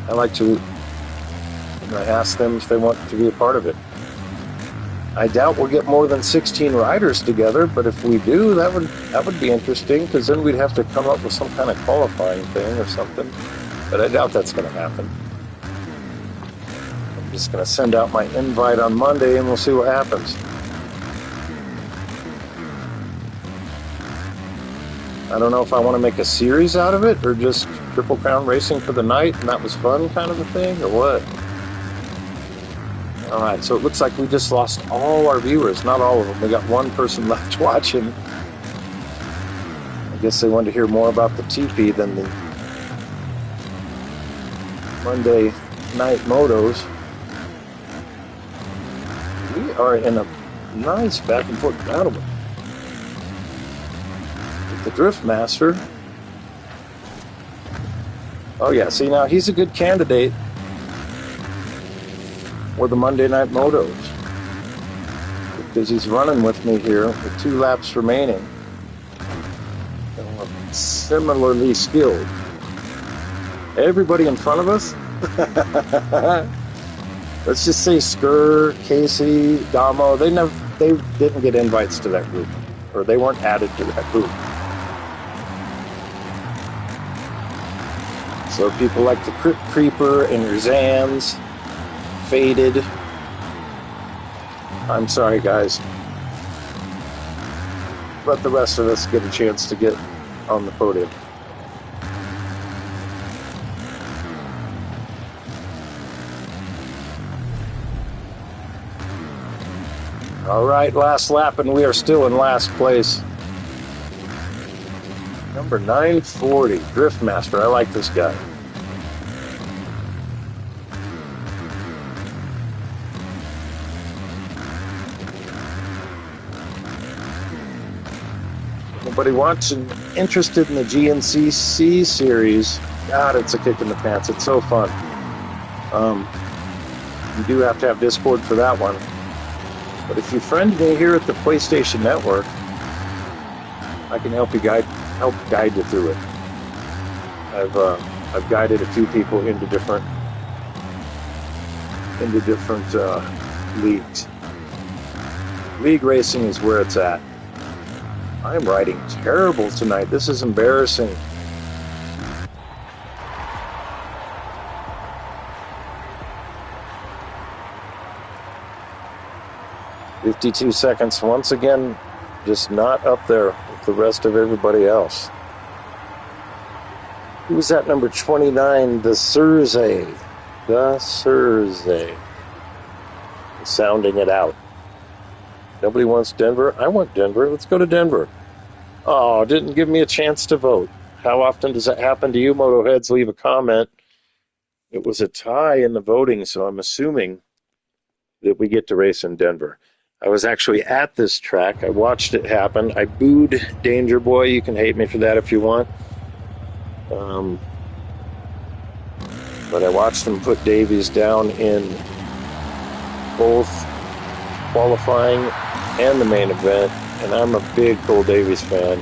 I like to ask them if they want to be a part of it. I doubt we'll get more than 16 riders together, but if we do, that would be interesting, because then we'd have to come up with some kind of qualifying thing or something. But I doubt that's going to happen. I'm just going to send out my invite on Monday, and we'll see what happens. I don't know if I want to make a series out of it, or just Triple Crown racing for the night, and that was fun kind of a thing, or what? All right, so it looks like we just lost all our viewers. Not all of them. We got one person left watching. I guess they wanted to hear more about the Tipi than the Monday night motos. We are in a nice back and forth battle with the Drift Master. Oh yeah, see, now he's a good candidate for the Monday night motos, because he's running with me here with 2 laps remaining. Similarly skilled. Everybody in front of us, let's just say Skur, Casey, Damo, they didn't get invites to that group, or they weren't added to that group. So people like the Crypt Creeper and your Zans, Faded. I'm sorry, guys. Let the rest of us get a chance to get on the podium. All right, last lap, and we are still in last place. Number 940, Driftmaster. I like this guy. Anybody interested in the GNCC series? God, it's a kick in the pants. It's so fun. You do have to have Discord for that one. But if you friend me here at the PlayStation Network, I can help guide you through it. I've guided a few people into different leagues. League racing is where it's at. I'm riding terrible tonight. This is embarrassing. "52 seconds." Once again, just not up there with the rest of everybody else. Who was that number 29? The Surze. Sounding it out. Nobody wants Denver? I want Denver. Let's go to Denver. Oh, didn't give me a chance to vote. How often does that happen to you, MotoHeads? Leave a comment. It was a tie in the voting, so I'm assuming that we get to race in Denver. I was actually at this track. I watched it happen. I booed Danger Boy. You can hate me for that if you want. But I watched him put Davies down in both qualifying and the main event, and I'm a big Cole Davies fan.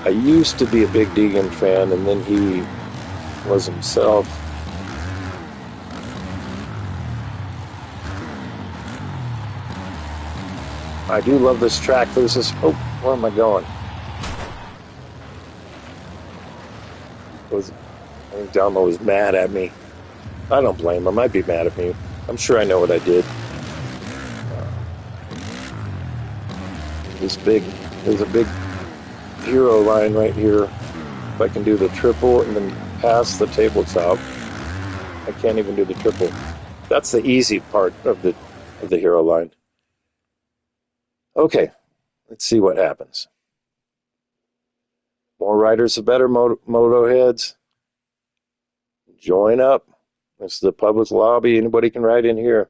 I used to be a big Deegan fan, and then he was himself. I do love this track. There's this... Oh, where am I going? I think Domo was mad at me. I don't blame him. I'd be mad at me. I'm sure I know what I did. There's a big hero line right here. If I can do the triple and then pass the tabletop, I can't even do the triple. That's the easy part of the hero line. Okay, let's see what happens. More riders, the better, moto heads. Join up. This is the public lobby. Anybody can ride in here.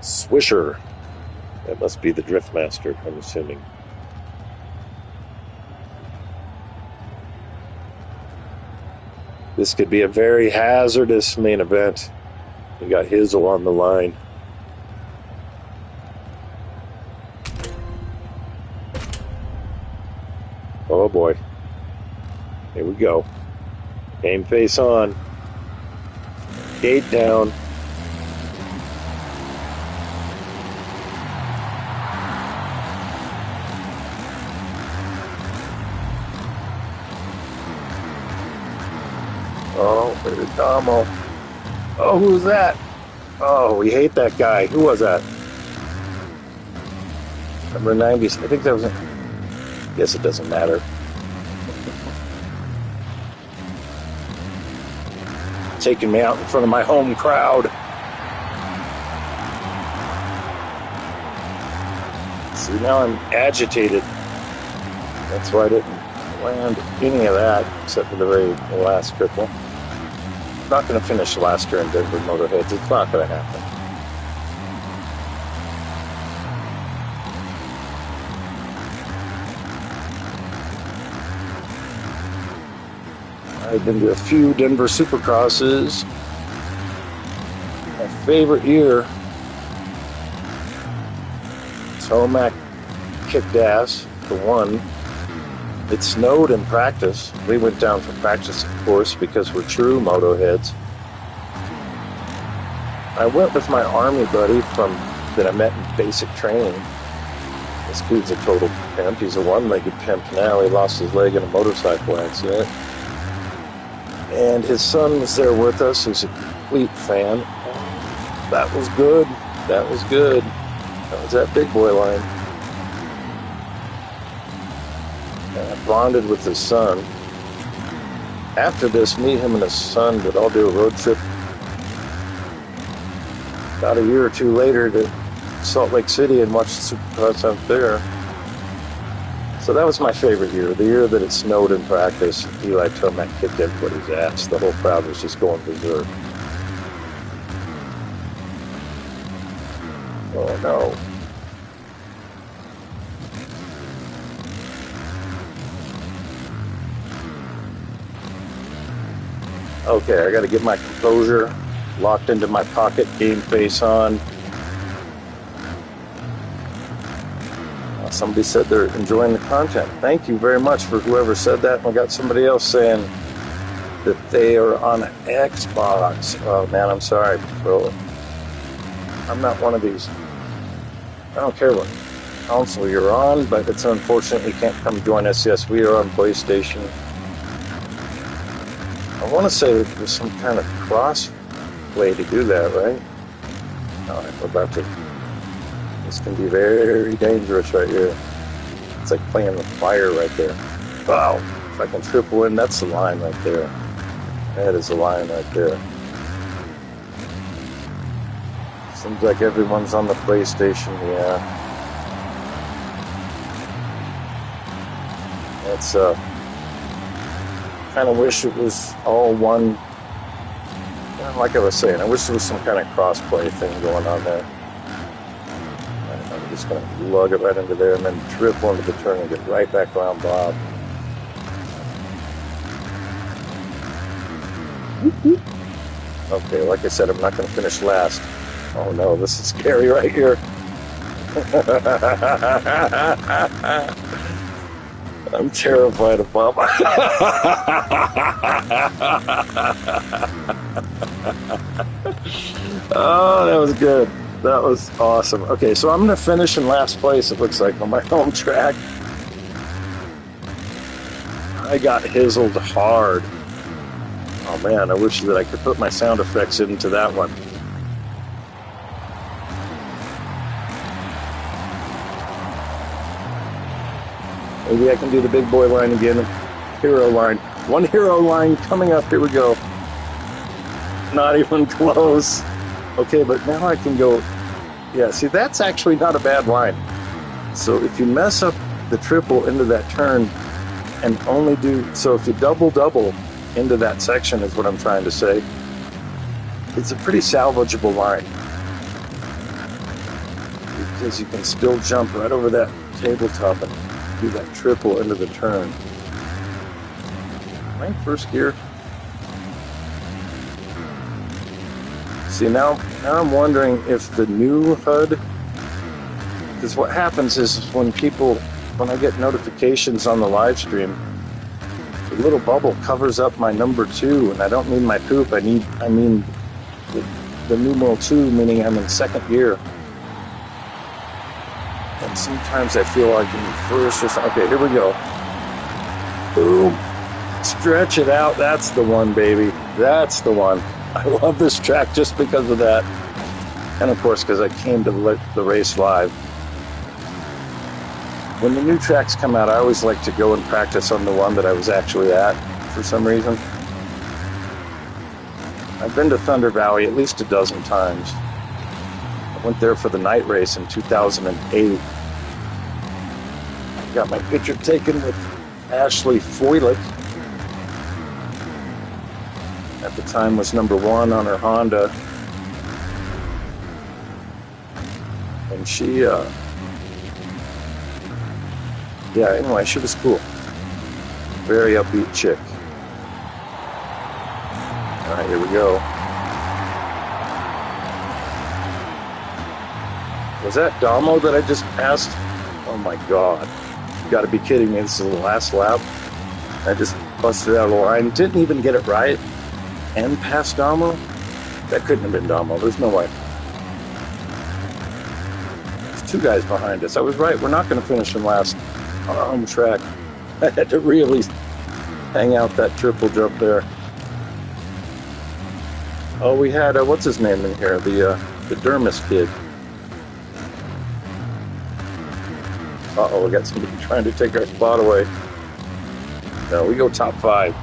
Swisher. That must be the Drift Master, I'm assuming. This could be a very hazardous main event. We got Hizzle on the line. Oh boy. Here we go. Game face on. Gate down. Oh, there's Damo. Oh, who's that? Oh, we hate that guy. Who was that? Number 90s. I think that was... Guess it doesn't matter. Taking me out in front of my home crowd. See, now I'm agitated. That's why I didn't land any of that, except for the very last triple. I'm not going to finish last year in Denver MotoHeads. It's not going to happen. I've been to a few Denver Supercrosses. My favorite year, Tomac kicked ass for one. It snowed in practice. We went down for practice, of course, because we're true MotoHeads. I went with my army buddy that I met in basic training. This dude's a total pimp. He's a one-legged pimp now. He lost his leg in a motorcycle accident. And his son was there with us. He's a complete fan. That was good. That was good. That was that big boy line. And I bonded with his son. After this, me, him, and his son would all do a road trip about a year or two later to Salt Lake City and watch the Supercross out there. So that was my favorite year, the year that it snowed in practice. Eli Tomac kicked everybody's ass. The whole crowd was just going berserk. Oh no. Okay, I gotta get my composure locked into my pocket, game face on. Somebody said they're enjoying the content. Thank you very much for whoever said that. I got somebody else saying that they are on Xbox. Oh man, I'm sorry, bro. I'm not one of these. I don't care what console you're on, but it's unfortunate you can't come join us. Yes, we are on PlayStation. I want to say there's some kind of cross way to do that, right? Oh, I'm about to... This can be very dangerous right here. It's like playing with fire right there. Wow, if I can triple in, that's the line right there. That is the line right there. Seems like everyone's on the PlayStation, yeah. It's, kind of wish it was all one. Like I was saying, I wish there was some kind of cross-play thing going on there. I'm just going to lug it right into there and then triple into the turn and get right back around Bob. Okay, like I said, I'm not going to finish last. Oh no, this is scary right here. I'm terrified of Bob. Oh, that was good. That was awesome. Okay, so I'm going to finish in last place, it looks like, on my home track. I got hizzled hard. Oh man, I wish that I could put my sound effects into that one. Maybe I can do the big boy line again. Hero line. One hero line coming up. Here we go. Not even close. Okay, but now I can go. Yeah, see, that's actually not a bad line. So if you mess up the triple into that turn and only do, so if you double into that section is what I'm trying to say, it's a pretty salvageable line. Because you can still jump right over that tabletop and do that triple into the turn. Am I in first gear? See, now I'm wondering if the new HUD, because what happens is when I get notifications on the live stream, the little bubble covers up my number 2, and I don't mean my poop, I mean the numeral 2, meaning I'm in second gear. And sometimes I feel like I'm in first or something. Okay, here we go. Boom. Stretch it out. That's the one, baby. That's the one. I love this track just because of that. And of course, because I came to the race live. When the new tracks come out, I always like to go and practice on the one that I was actually at for some reason. I've been to Thunder Valley at least a dozen times. I went there for the night race in 2008. Got my picture taken with Ashley Foylick. At the time was number 1 on her Honda. And she, yeah, anyway, she was cool. Very upbeat chick. All right, here we go. Was that Damo that I just passed? Oh my God. You gotta be kidding me. This is the last lap. I just busted out of the line. Didn't even get it right. And passed Damo? That couldn't have been Damo. There's no way. There's 2 guys behind us. I was right. We're not going to finish in last on our home track. I had to really hang out that triple jump there. Oh, we had, what's his name in here? The Dermis kid. Uh-oh, we got somebody trying to take our spot away. No, we go top 5.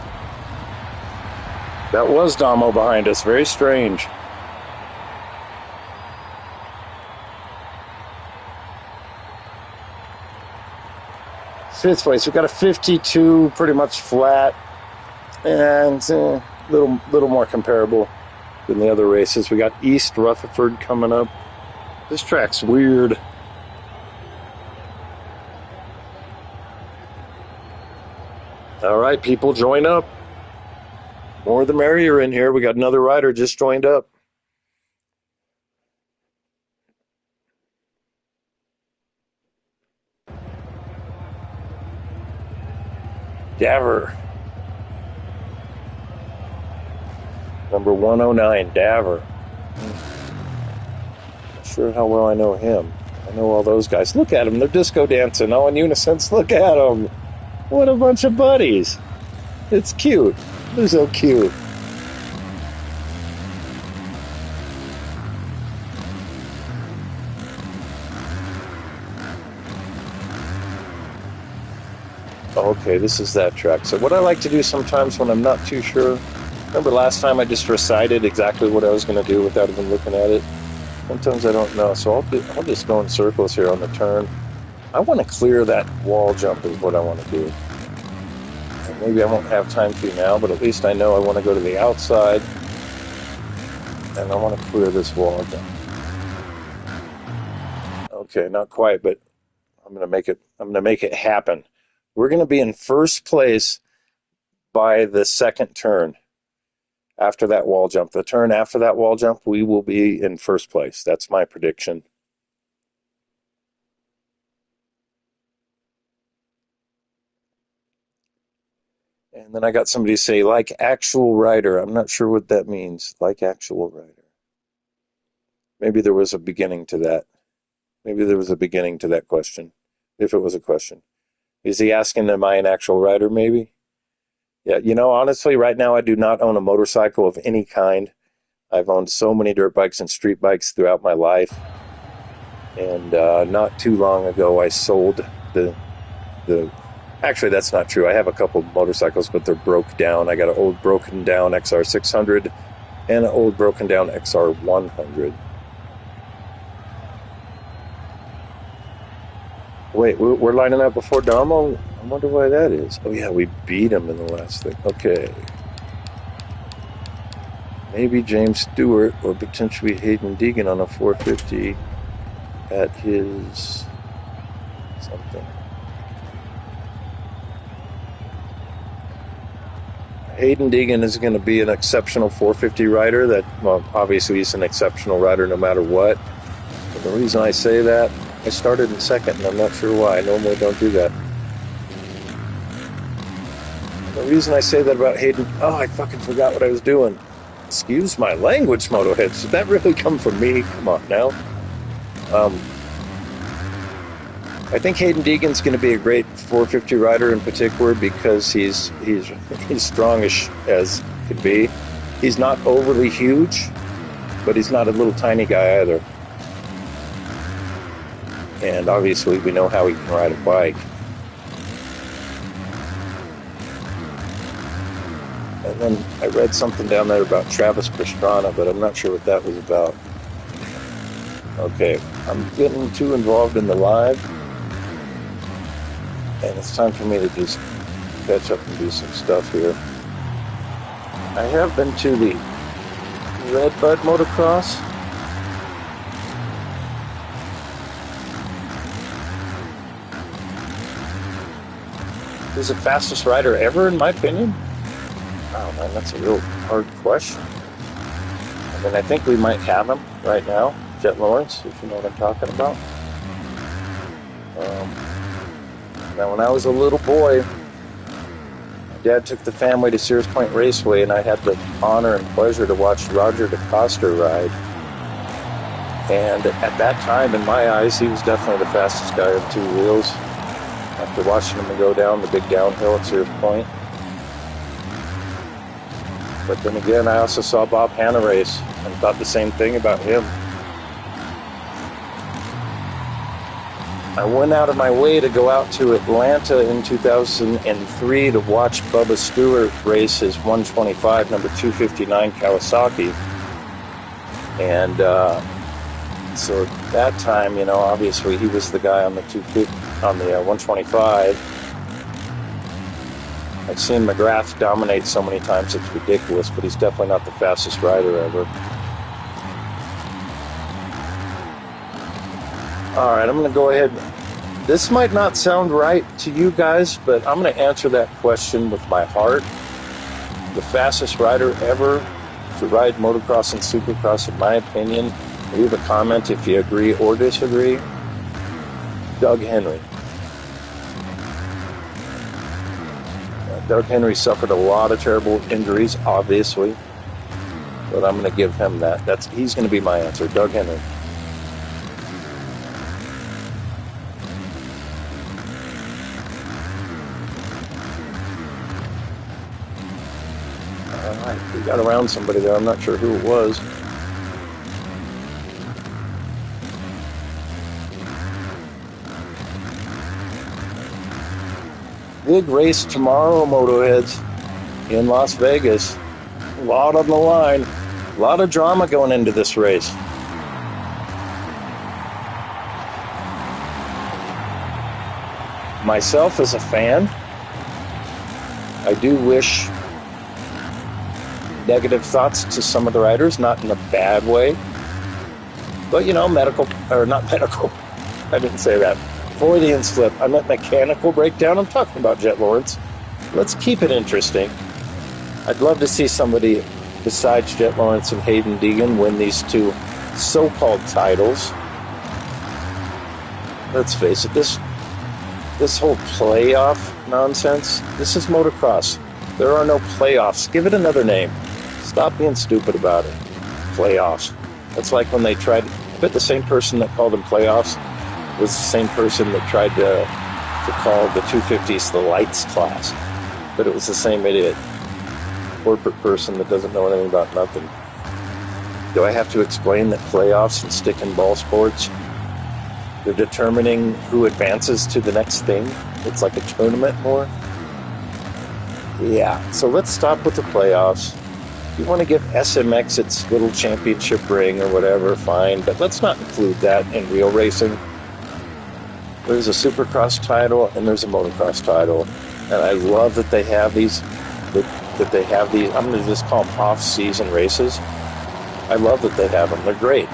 That was Damo behind us. Very strange. Fifth place. We've got a 52, pretty much flat, and a little more comparable than the other races. We got East Rutherford coming up. This track's weird. All right, people, join up. More the merrier in here. We got another rider just joined up. Daver. Number 109, Daver. Not sure how well I know him. I know all those guys. Look at them. They're disco dancing all in unison. Look at them. What a bunch of buddies. It's cute. They're so cute. Okay, this is that track. So what I like to do sometimes when I'm not too sure, remember last time I just recited exactly what I was going to do without even looking at it? Sometimes I don't know, so I'll just go in circles here on the turn. I want to clear that wall jump is what I want to do. And maybe I won't have time to now, but at least I know I want to go to the outside, and I want to clear this wall jump. Okay, not quite, but I'm going to make it happen. We're going to be in first place by the second turn after that wall jump. The turn after that wall jump, we will be in first place. That's my prediction. And then I got somebody say, like actual rider. I'm not sure what that means. Like actual rider. Maybe there was a beginning to that. Maybe there was a beginning to that question, if it was a question. Is he asking, am I an actual rider, maybe? Yeah, you know, honestly, right now I do not own a motorcycle of any kind. I've owned so many dirt bikes and street bikes throughout my life. And not too long ago, I sold the... Actually, that's not true. I have a couple of motorcycles, but they're broke down. I got an old broken down XR600 and an old broken down XR100. Wait, we're lining up before Damo? I wonder why that is. Oh yeah, we beat him in the last thing. Okay. Maybe James Stewart or potentially Hayden Deegan on a 450 at his something. Hayden Deegan is going to be an exceptional 450 rider. That, well, obviously he's an exceptional rider no matter what. But the reason I say that, I started in second, and I'm not sure why. I normally don't do that. The reason I say that about Hayden... Oh, I fucking forgot what I was doing. Excuse my language, MotoHeads. Did that really come from me? Come on now. I think Hayden Deegan's going to be a great 450 rider in particular because he's strong as could be. He's not overly huge, but he's not a little tiny guy either. And obviously we know how he can ride a bike. And then I read something down there about Travis Pastrana, but I'm not sure what that was about. Okay, I'm getting too involved in the live. And it's time for me to just catch up and do some stuff here. I have been to the Redbud Motocross. Who's the fastest rider ever, in my opinion? Oh man, that's a real hard question. I mean, I think we might have him right now, Jet Lawrence, if you know what I'm talking about. Now, when I was a little boy, my dad took the family to Sears Point Raceway, and I had the honor and pleasure to watch Roger DeCoster ride. And at that time, in my eyes, he was definitely the fastest guy on two wheels. After watching him go down the big downhill at Sears Point. But then again, I also saw Bob Hanna race and thought the same thing about him. I went out of my way to go out to Atlanta in 2003 to watch Bubba Stewart race his 125, number 259 Kawasaki. And so at that time, you know, obviously he was the guy on the 125. I've seen McGrath dominate so many times it's ridiculous, but he's definitely not the fastest rider ever. All right, I'm going to go ahead. This might not sound right to you guys, but I'm going to answer that question with my heart. The fastest rider ever to ride motocross and supercross, in my opinion. Leave a comment if you agree or disagree. Doug Henry. Doug Henry suffered a lot of terrible injuries, obviously, but I'm going to give him that. He's going to be my answer, Doug Henry. All right, we got around somebody there. I'm not sure who it was. Big race tomorrow, MotoHeads, in Las Vegas. A lot on the line. A lot of drama going into this race. Myself as a fan, I do wish negative thoughts to some of the riders, not in a bad way. But, you know, not medical. I didn't say that. Freudian slip. I meant mechanical breakdown. I'm talking about Jet Lawrence. Let's keep it interesting. I'd love to see somebody besides Jet Lawrence and Hayden Deegan win these two so-called titles. Let's face it, this whole playoff nonsense, this is motocross. There are no playoffs. Give it another name. Stop being stupid about it. Playoffs. It's like when they tried, but the same person that called them playoffs was the same person that tried to call the 250s the lights class. But it was the same idiot, corporate person that doesn't know anything about nothing. Do I have to explain that playoffs and stick and ball sports, they're determining who advances to the next thing? It's like a tournament more. Yeah, so let's stop with the playoffs. If you want to give SMX its little championship ring or whatever, fine, but let's not include that in real racing. There's a Supercross title and there's a motocross title, and I love that they have these. That they have these. I'm going to just call them off-season races. I love that they have them. They're great.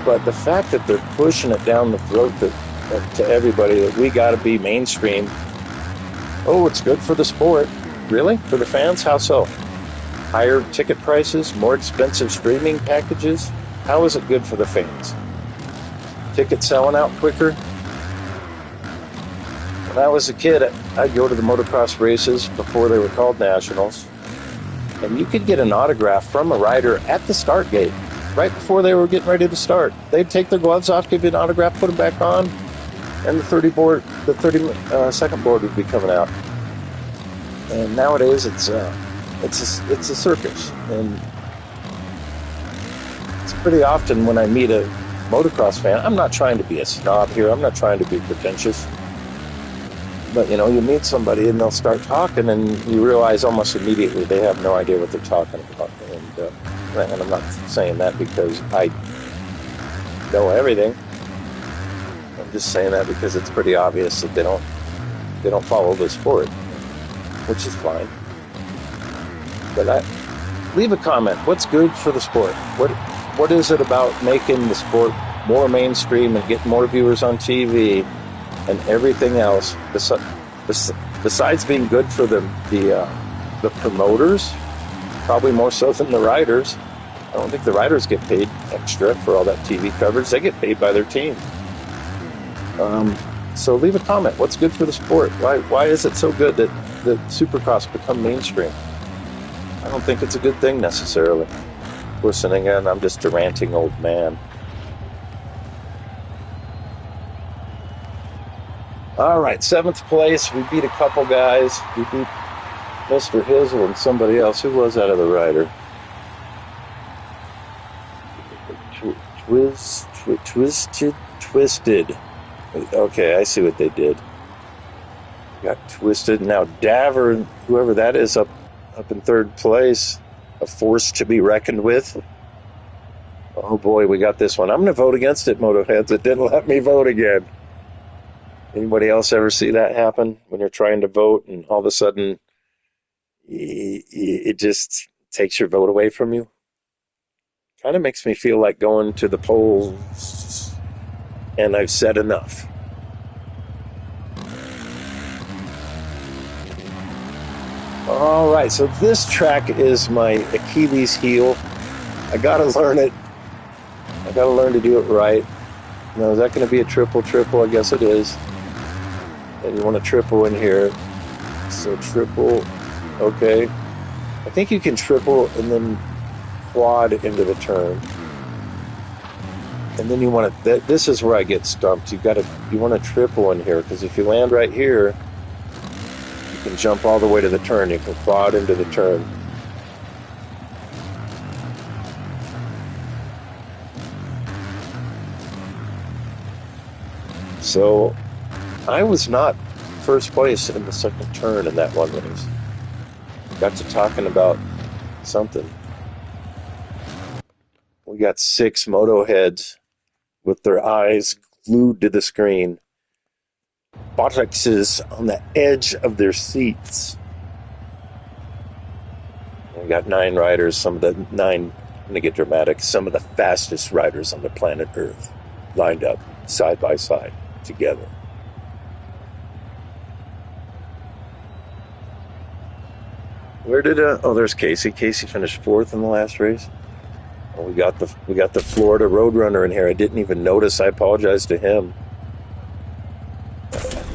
But the fact that they're pushing it down the throat to everybody that we got to be mainstream. Oh, it's good for the sport. Really? For the fans? How so? Higher ticket prices, more expensive streaming packages? How is it good for the fans? Tickets selling out quicker? When I was a kid, I'd go to the motocross races before they were called nationals, and you could get an autograph from a rider at the start gate, right before they were getting ready to start. They'd take their gloves off, give you an autograph, put them back on, and the 30-second board would be coming out. And nowadays, it's a circus, and it's pretty often when I meet a motocross fan. I'm not trying to be a snob here. I'm not trying to be pretentious. But, you meet somebody and they'll start talking and you realize almost immediately they have no idea what they're talking about. And I'm not saying that because I know everything. I'm just saying that because it's pretty obvious that they don't follow the sport, which is fine. But leave a comment. What's good for the sport? What is it about making the sport more mainstream and get more viewers on TV and everything else, besides being good for the promoters, probably more so than the riders? I don't think the riders get paid extra for all that TV coverage. They get paid by their team. So leave a comment. What's good for the sport? Why is it so good that Supercross become mainstream? I don't think it's a good thing necessarily. Listening in, I'm just a ranting old man. All right, 7th place. We beat a couple guys. We beat Mr. Hizzle and somebody else. Who was that other rider? Twisted. Okay, I see what they did. Got twisted. Now Daver, whoever that is, up in 3rd place. A force to be reckoned with. Oh boy, we got this one. I'm going to vote against it, MotoHeads. It didn't let me vote again. Anybody else ever see that happen when you're trying to vote and all of a sudden it just takes your vote away from you? Kind of makes me feel like going to the polls and I've said enough. All right, so this track is my Achilles heel. I got to learn it. I got to learn to do it right. Now, is that going to be a triple? I guess it is. And you want a triple in here. So triple, okay. I think you can triple and then quad into the turn. And then you want to, this is where I get stumped. You want a triple in here, because if you land right here, you can jump all the way to the turn. You can quad into the turn. So I was not first place in the second turn in that one race. Got to talking about something. We got 6 MotoHeads with their eyes glued to the screen. Buttocks on the edge of their seats. We got 9 riders, some of the 9, I'm going to get dramatic, some of the fastest riders on the planet Earth lined up side by side together. Where did there's Casey. Casey finished 4th in the last race. Oh, we got the Florida Roadrunner in here. I didn't even notice. I apologize to him.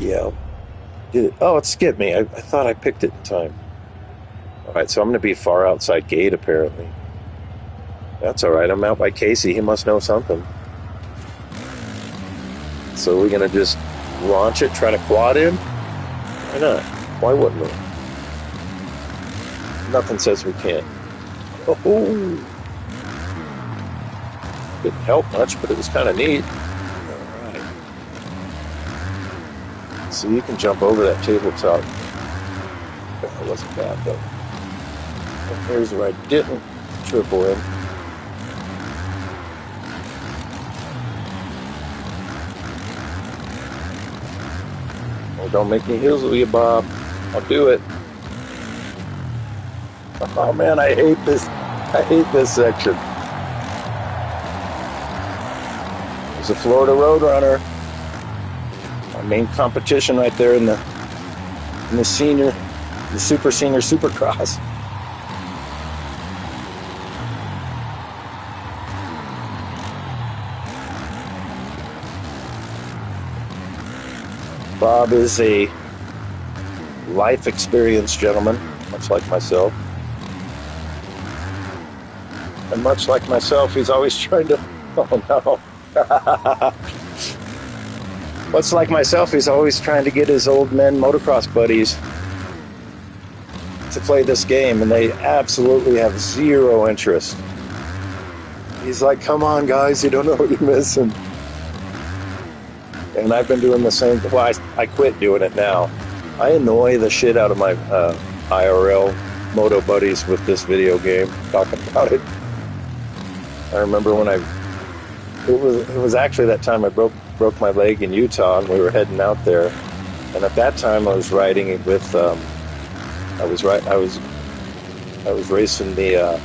Yeah. It skipped me. I thought I picked it in time. All right, so I'm going to be far outside gate apparently. That's all right. I'm out by Casey. He must know something. So we're going to just launch it, try to quad in? Why not? Why wouldn't we? Nothing says we can't. Oh, didn't help much, but it was kind of neat. All right. So you can jump over that tabletop. That wasn't bad, though. And here's where I didn't triple in. Oh, don't make me heels with you, Bob. I'll do it. Oh man, I hate this. I hate this section. There's a Florida Roadrunner. Our main competition right there in the senior, the super senior supercross. Bob is a life experience gentleman, much like myself. And much like myself, he's always trying to... Oh, no. Much like myself, he's always trying to get his old men motocross buddies to play this game, and they absolutely have zero interest. He's like, come on, guys, you don't know what you're missing. And I've been doing the same... Well, I quit doing it now. I annoy the shit out of my IRL moto buddies with this video game, talking about it. I remember when it was actually that time I broke my leg in Utah, and we were heading out there. And at that time, I was riding it with I was racing the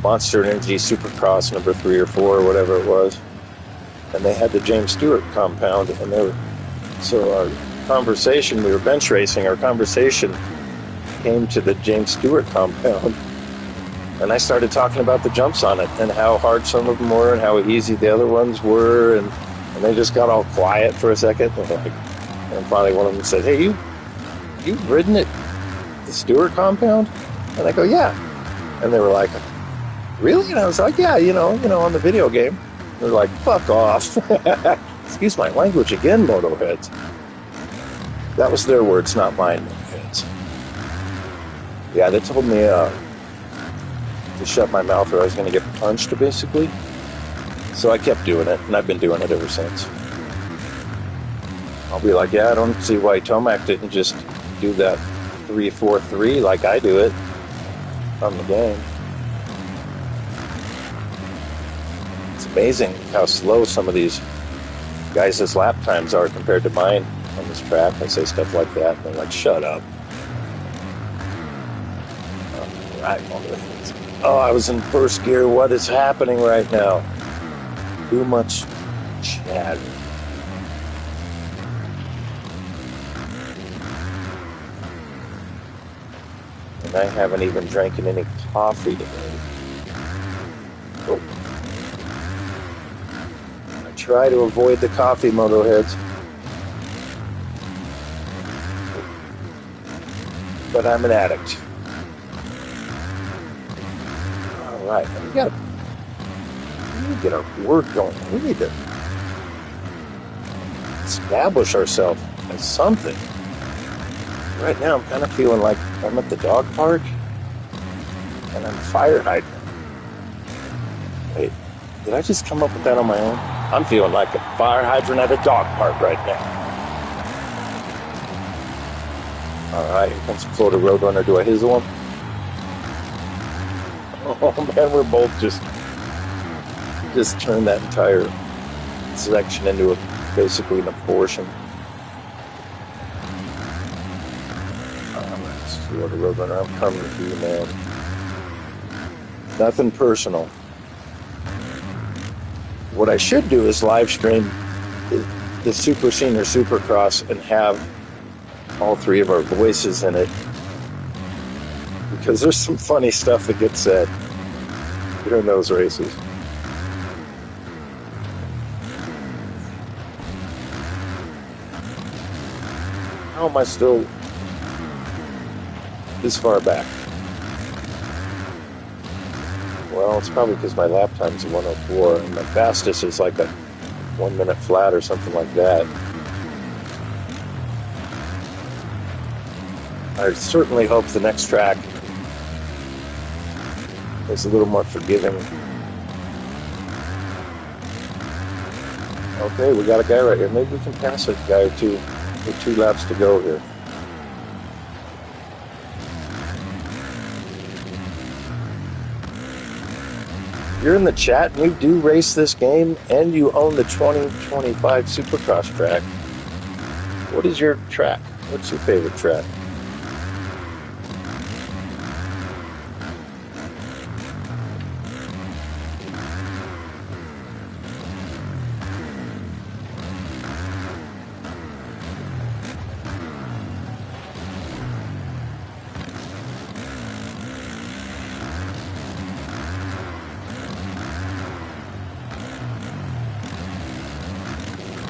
Monster Energy Supercross number 3 or 4 or whatever it was, and they had the James Stewart compound, and so our conversation, we were bench racing. Our conversation came to the James Stewart compound. And I started talking about the jumps on it and how hard some of them were and how easy the other ones were. And they just got all quiet for a second. And finally one of them said, hey, you've ridden it, the Stewart compound? And I go, yeah. And they were like, really? And I was like, yeah, you know, on the video game. And they're like, fuck off. Excuse my language again, MotoHeads. That was their words, not mine, MotoHeads. Yeah, they told me... to shut my mouth or I was going to get punched, basically. So I kept doing it, and I've been doing it ever since. I'll be like, yeah, I don't see why Tomac didn't just do that 3-4-3 like I do it on the game. It's amazing how slow some of these guys' lap times are compared to mine on this track. I say stuff like that, and they're like, shut up. Right, oh, I was in first gear. What is happening right now? Too much chatter. And I haven't even drank any coffee today. Oh. I try to avoid the coffee, MotoHeads. But I'm an addict. Right, we need to get our work going. We need to establish ourselves as something. Right now, I'm kind of feeling like I'm at the dog park and I'm a fire hydrant. Wait, did I just come up with that on my own? I'm feeling like a fire hydrant at a dog park right now. All right, here comes Florida Roadrunner. Do I hizzle him? Oh man, we're both just turned that entire section into basically an abortion. Florida Roadrunner, I'm coming to you, man. Nothing personal. What I should do is live stream the Super Senior Supercross and have all 3 of our voices in it. Because there's some funny stuff that gets said during those races. How am I still this far back? Well, it's probably because my lap time's a 104, and my fastest is like a 1 minute flat or something like that. I certainly hope the next track is a little more forgiving. Okay, we got a guy right here. Maybe we can pass a guy or two with 2 laps to go here. You're in the chat and you do race this game and you own the 2025 Supercross track. What is your track? What's your favorite track?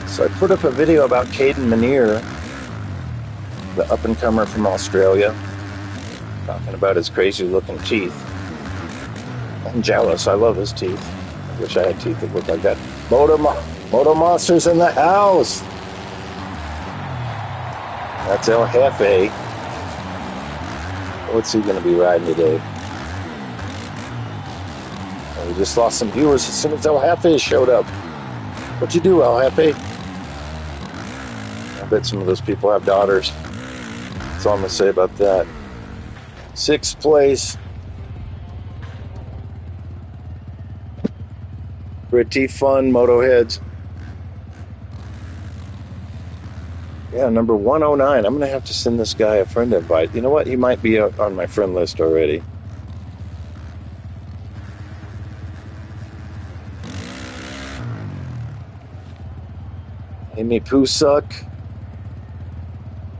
So I put up a video about Caden Minear, the up-and-comer from Australia, talking about his crazy-looking teeth. I'm jealous. I love his teeth. I wish I had teeth that looked like that. Moto Monster's in the house! That's El Jefe. What's he going to be riding today? Well, we just lost some viewers as soon as El Jefe showed up. What'd you do, El Jefe? I bet some of those people have daughters. That's all I'm going to say about that. 6th place. Pretty fun, MotoHeads. Yeah, number 109. I'm going to have to send this guy a friend invite. You know what? He might be on my friend list already. Amy Pusuk.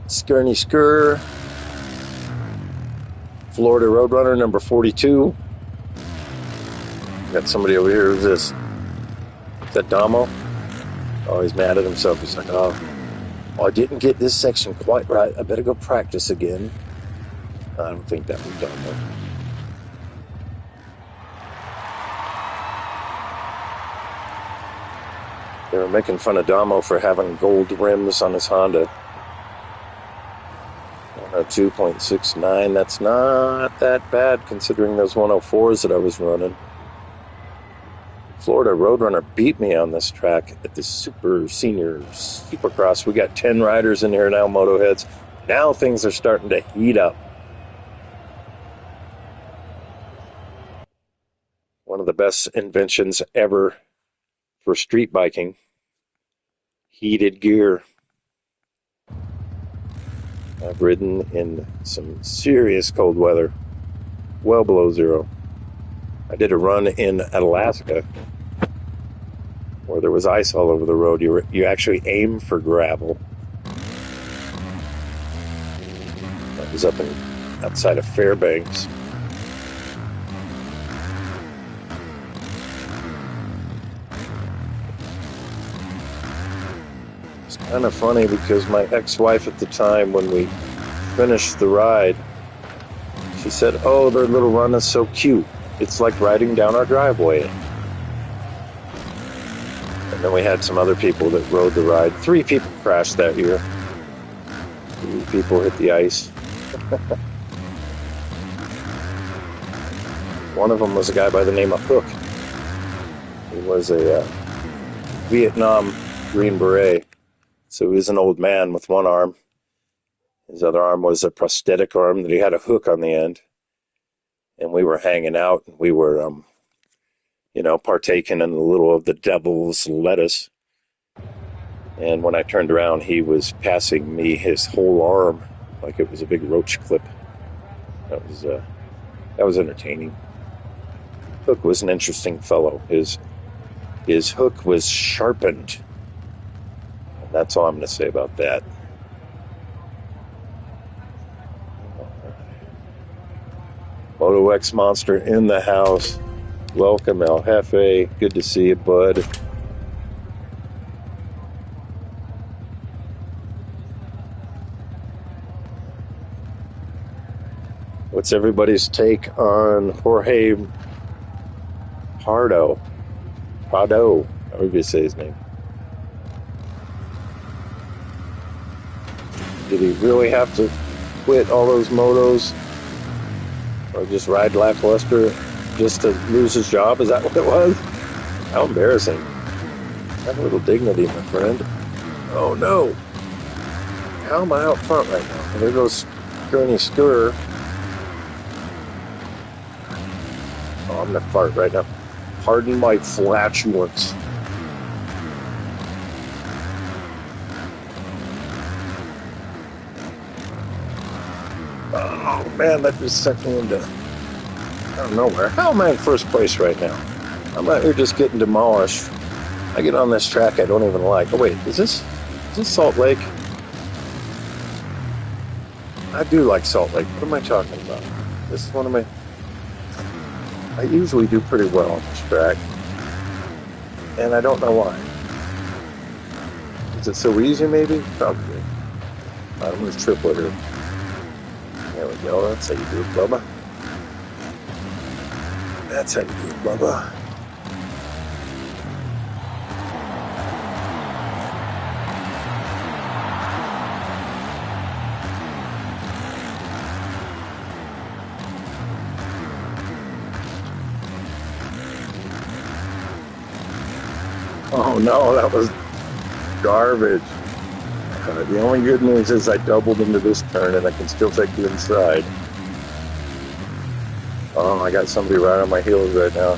Skirny Skur. Florida Roadrunner, number 42. Got somebody over here. Who's this? Is that Damo? Oh, he's mad at himself. He's like, oh, I didn't get this section quite right. I better go practice again. I don't think that was Damo. They were making fun of Damo for having gold rims on his Honda. 102.69, that's not that bad considering those 104s that I was running. Florida Roadrunner beat me on this track at the Super Senior Supercross. We got 10 riders in here now, MotoHeads. Now things are starting to heat up. One of the best inventions ever for street biking. Heated gear. I've ridden in some serious cold weather, well below zero. I did a run in Alaska where there was ice all over the road. You actually aim for gravel. That was outside of Fairbanks. It's kind of funny because my ex-wife at the time, when we finished the ride, she said, "Oh, their little run is so cute. It's like riding down our driveway." And then we had some other people that rode the ride. 3 people crashed that year. 3 people hit the ice. One of them was a guy by the name of Hook. He was a Vietnam Green Beret. So he was an old man with one arm. His other arm was a prosthetic arm that he had a hook on the end. And we were hanging out. And we were, partaking in a little of the devil's lettuce. And when I turned around, he was passing me his whole arm like it was a big roach clip. That was entertaining. Hook was an interesting fellow. His hook was sharpened. And that's all I'm going to say about that. Moto X Monster in the house. Welcome, El Jefe. Good to see you, bud. What's everybody's take on Jorge Pardo, however you say his name. Did he really have to quit all those motos? Or just ride lackluster just to lose his job? Is that what it was? How embarrassing. Have a little dignity, my friend. Oh no! How am I out front right now? There goes Gurney Scooter. Oh, I'm gonna fart right now. Pardon my flatulence. Oh man, that just sucked me into I don't know where. How am I in first place right now? I'm out here just getting demolished. I get on this track I don't even like. Oh wait, is this Salt Lake? I do like Salt Lake. What am I talking about? This is one of my... I usually do pretty well on this track. And I don't know why. Is it so easy maybe? Probably. I'm going to triple it here. There we go. That's how you do it, Bubba. That's how you do it, Bubba. Oh no, that was garbage. The only good news is I doubled into this turn and I can still take the inside. Oh, I got somebody right on my heels right now.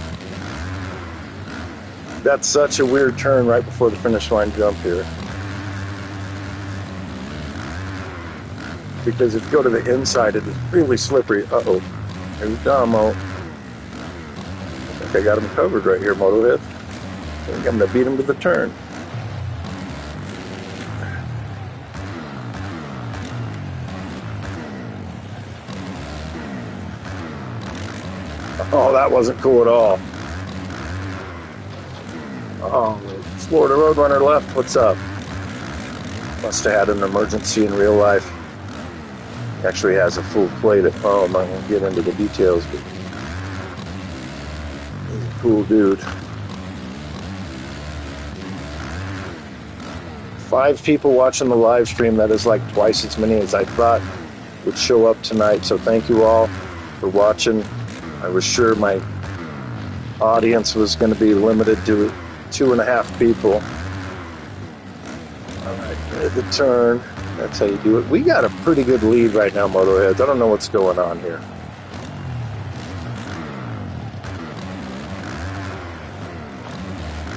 That's such a weird turn right before the finish line jump here. Because if you go to the inside, it is really slippery. Uh-oh. There's Damo. I think I got him covered right here, MotoHead. I think I'm going to beat him to the turn. Oh, that wasn't cool at all. Oh, Florida Roadrunner left. What's up? Must have had an emergency in real life. Actually has a full plate at home. I'm not going to get into the details, but he's a cool dude. 5 people watching the live stream. That is like twice as many as I thought would show up tonight. So thank you all for watching. I was sure my audience was going to be limited to 2.5 people. All right, at the turn. That's how you do it. We got a pretty good lead right now, MotoHeads. I don't know what's going on here.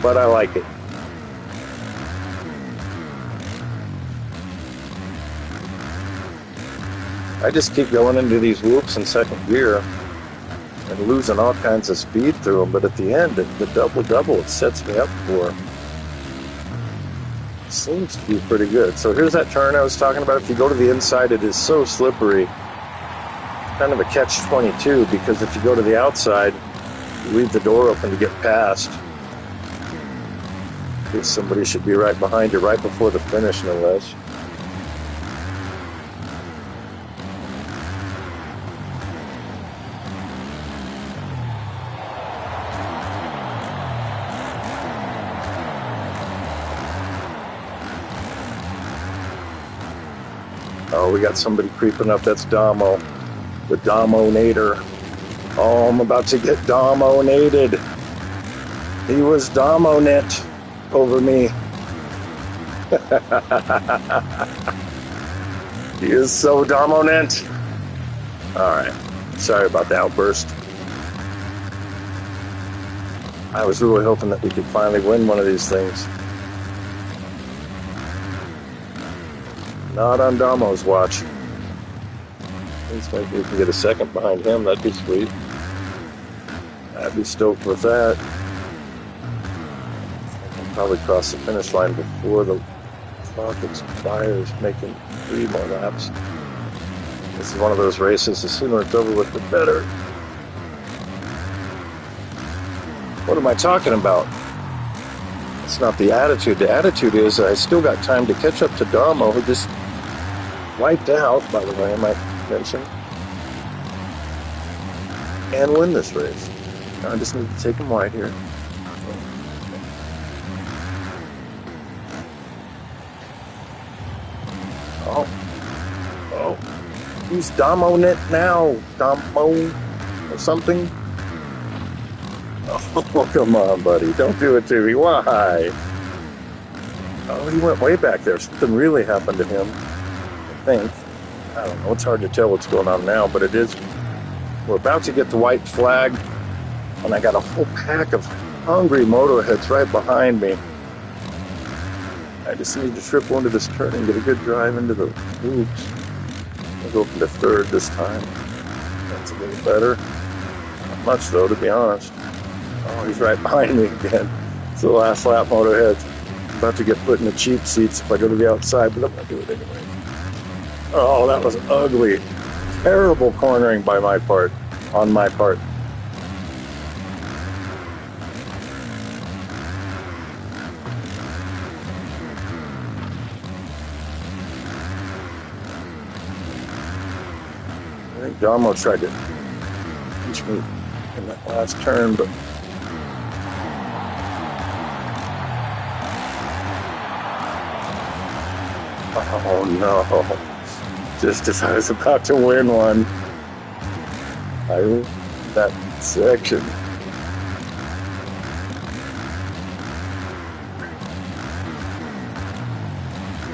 But I like it. I just keep going into these whoops in second gear and losing all kinds of speed through them, but at the end, the double-double it sets me up for seems to be pretty good. So here's that turn I was talking about. If you go to the inside, it is so slippery. Kind of a catch-22, because if you go to the outside, you leave the door open to get past. Because somebody should be right behind you, right before the finish, no less. Oh, we got somebody creeping up. That's Damo, the Dominator. Oh, I'm about to get Dominated. He was dominant over me. He is so dominant. All right. Sorry about the outburst. I was really hoping that we could finally win one of these things. Not on Damo's watch. At least maybe we can get a second behind him. That'd be sweet. I'd be stoked with that. I can probably cross the finish line before the clock expires, making 3 more laps. This is one of those races. The sooner it's over with, the better. What am I talking about? It's not the attitude. The attitude is I still got time to catch up to Damo, who just wiped out, by the way, I might mention, and win this race. I just need to take him wide here. Oh. Oh. Who's Damoing it now? Damo or something? Oh, come on, buddy. Don't do it to me. Why? Oh, he went way back there. Something really happened to him, I think. I don't know. It's hard to tell what's going on now, but it is. We're about to get the white flag, and I got a whole pack of hungry MotoHeads right behind me. I just need to triple into this turn and get a good drive into the loops. I'll go into third this time. That's a little better. Not much, though, to be honest. Oh, he's right behind me again. It's the last lap, MotoHeads. I'm about to get put in the cheap seats if I go to the outside, but I'm going to do it anyway. Oh, that was ugly. Terrible cornering by my part, on my part. I think Damo tried to pinch me in that last turn, but oh no. Just as I was about to win one, that section.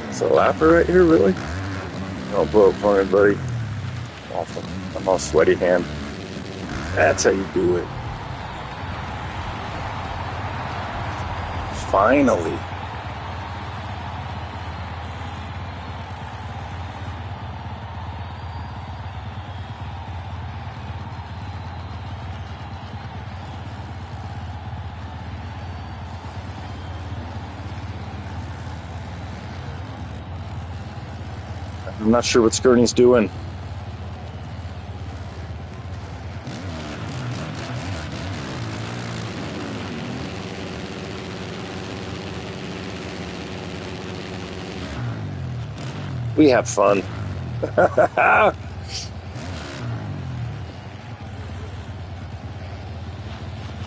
It's a lapper right here, really? Don't blow it for me, buddy. Awful. I'm all sweaty hand. That's how you do it. Finally. I'm not sure what Skirney's doing. We have fun.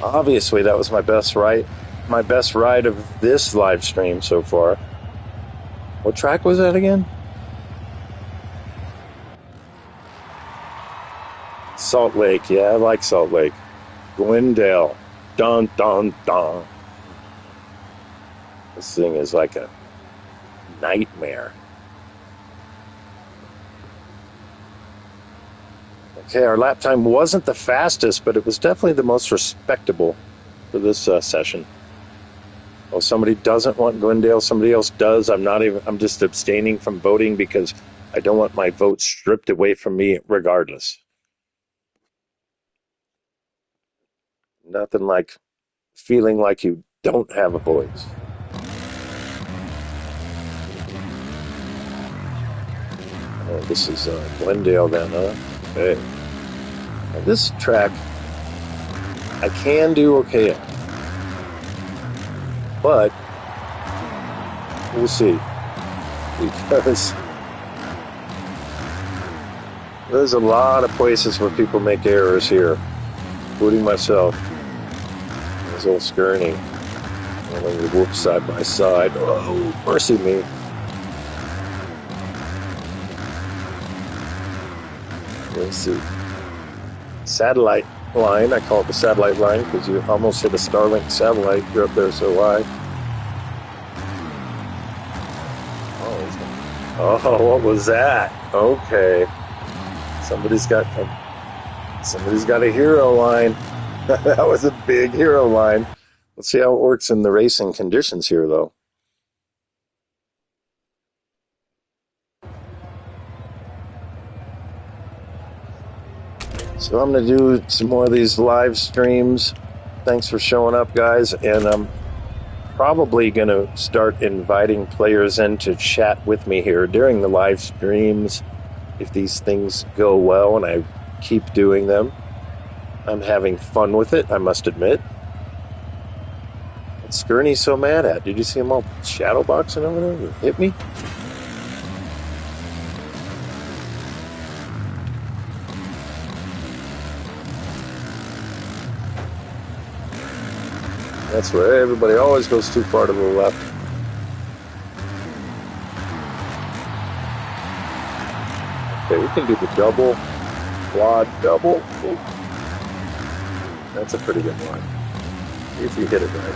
Obviously, that was my best ride of this live stream so far. What track was that again? Salt Lake. Yeah, I like Salt Lake. Glendale. Dun, dun, dun. This thing is like a nightmare. Okay, our lap time wasn't the fastest, but it was definitely the most respectable for this session. Well, somebody doesn't want Glendale, somebody else does. I'm just abstaining from voting because I don't want my vote stripped away from me regardless. Nothing like feeling like you don't have a voice. Oh, this is Glendale then, huh? Okay. Now this track, I can do okay at, but we'll see, because there's a lot of places where people make errors here, including myself. There's old Skirney. And then we whoop side by side. Oh, mercy me. Let's see. Satellite line. I call it the satellite line because you almost hit a Starlink satellite. You're up there so high. Oh, what was that? Okay. Somebody's got a hero line. That was a big hero line. Let's see how it works in the racing conditions here, though. So I'm going to do some more of these live streams. Thanks for showing up, guys. And I'm probably going to start inviting players in to chat with me here during the live streams if these things go well and I keep doing them. I'm having fun with it, I must admit. What's Skirney so mad at? Did you see him all shadowboxing over there? Hit me? That's where everybody always goes too far to the left. Okay, we can do the double, quad, double. Ooh. That's a pretty good one. If you hit it right.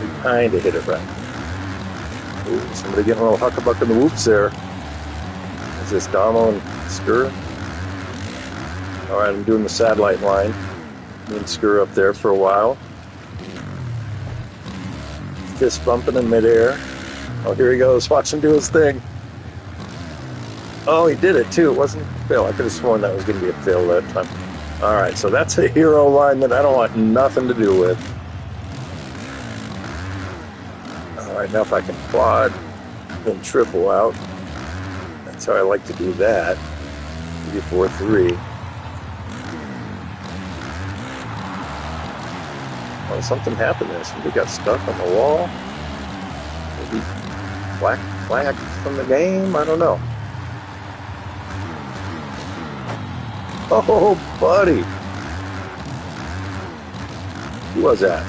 You kind of hit it right. Ooh, somebody getting a little huckabuck in the whoops there. Is this Damo and Skur? Alright, I'm doing the satellite line. Me and Skur up there for a while. Fist bumping in midair. Oh, here he goes. Watch him do his thing. Oh, he did it too. It wasn't a fail. I could have sworn that was going to be a fail that time. Alright, so that's a hero line that I don't want nothing to do with. Alright, now if I can quad, then triple out. That's how I like to do that. 3-4-3. Oh, something happened there. Somebody got stuck on the wall. Maybe flag from the game? I don't know. Oh, buddy. Who was that?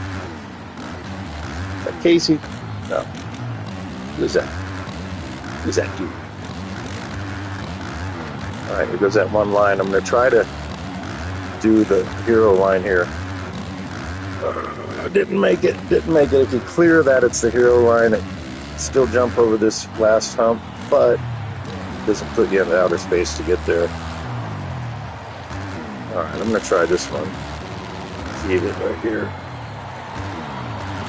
Is that Casey? No. Who's that? Who's that dude? Alright, here goes that one line. I'm going to try to do the hero line here. Didn't make it. Didn't make it. If you clear that, it's the hero line. It still jump over this last hump, but it doesn't put you in the outer space to get there. Alright, I'm going to try this one. Keep it right here.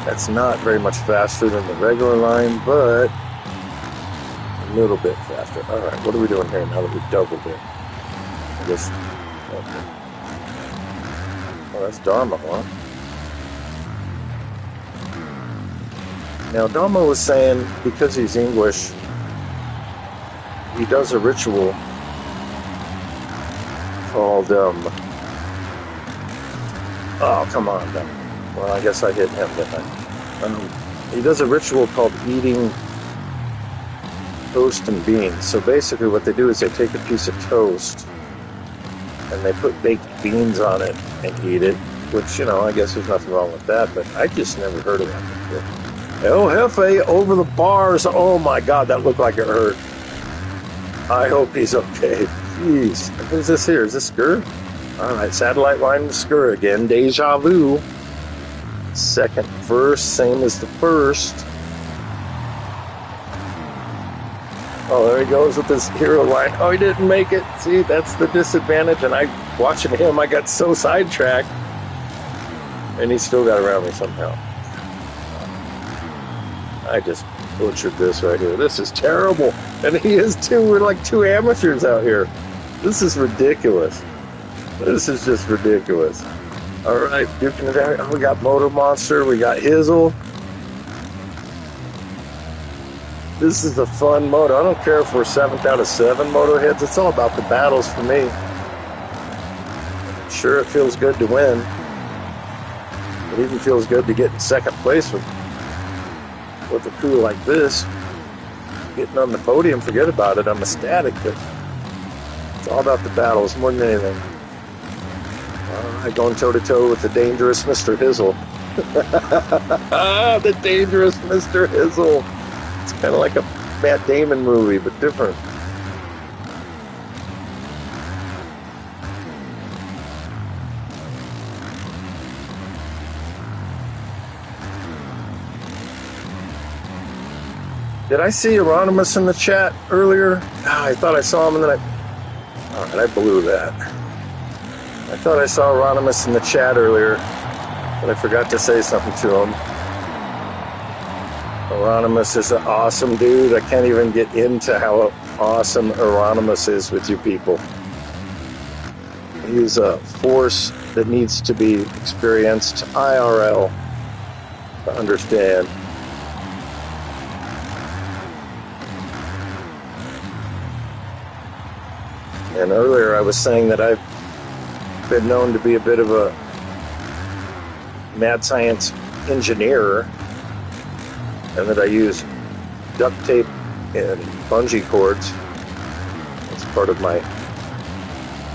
That's not very much faster than the regular line, but a little bit faster. Alright, what are we doing here now that we've doubled it? I guess. Okay. Oh, that's Dharma, huh? Now, Dharma was saying because he's English, he does a ritual called, oh, come on, then. Well, I guess I hit him, didn't I? He does a ritual called eating toast and beans. So basically what they do is they take a piece of toast and they put baked beans on it and eat it, which, you know, I guess there's nothing wrong with that, but I just never heard of that before. El Jefe over the bars. Oh my God, that looked like it hurt. I hope he's okay. Jeez. What is this here? Is this Skur? Alright, satellite line to Skur again. Deja vu. Second verse, same as the first. Oh, there he goes with this hero line. Oh, he didn't make it. See, that's the disadvantage. And watching him, I got so sidetracked. And he still got around me somehow. I just butchered this right here. This is terrible. And he is too. We're like two amateurs out here. This is ridiculous. This is just ridiculous. All right, duking it out. Oh, we got Moto Monster. We got Hizzle. This is a fun moto. I don't care if we're 7th out of 7 MotoHeads. It's all about the battles for me. Sure, it feels good to win. It even feels good to get in second place with a crew like this. Getting on the podium, forget about it. I'm ecstatic, but it's all about the battles more than anything. Going toe-to-toe with the dangerous Mr. Hizzle. The dangerous Mr. Hizzle. It's kind of like a Matt Damon movie, but different. Did I see Euronymous in the chat earlier? I thought I saw him and then Alright, I blew that. I thought I saw Euronymous in the chat earlier, but I forgot to say something to him. Euronymous is an awesome dude. I can't even get into how awesome Euronymous is with you people. He's a force that needs to be experienced IRL to understand. And earlier I was saying that I've been known to be a bit of a mad science engineer, and that I use duct tape and bungee cords as part of my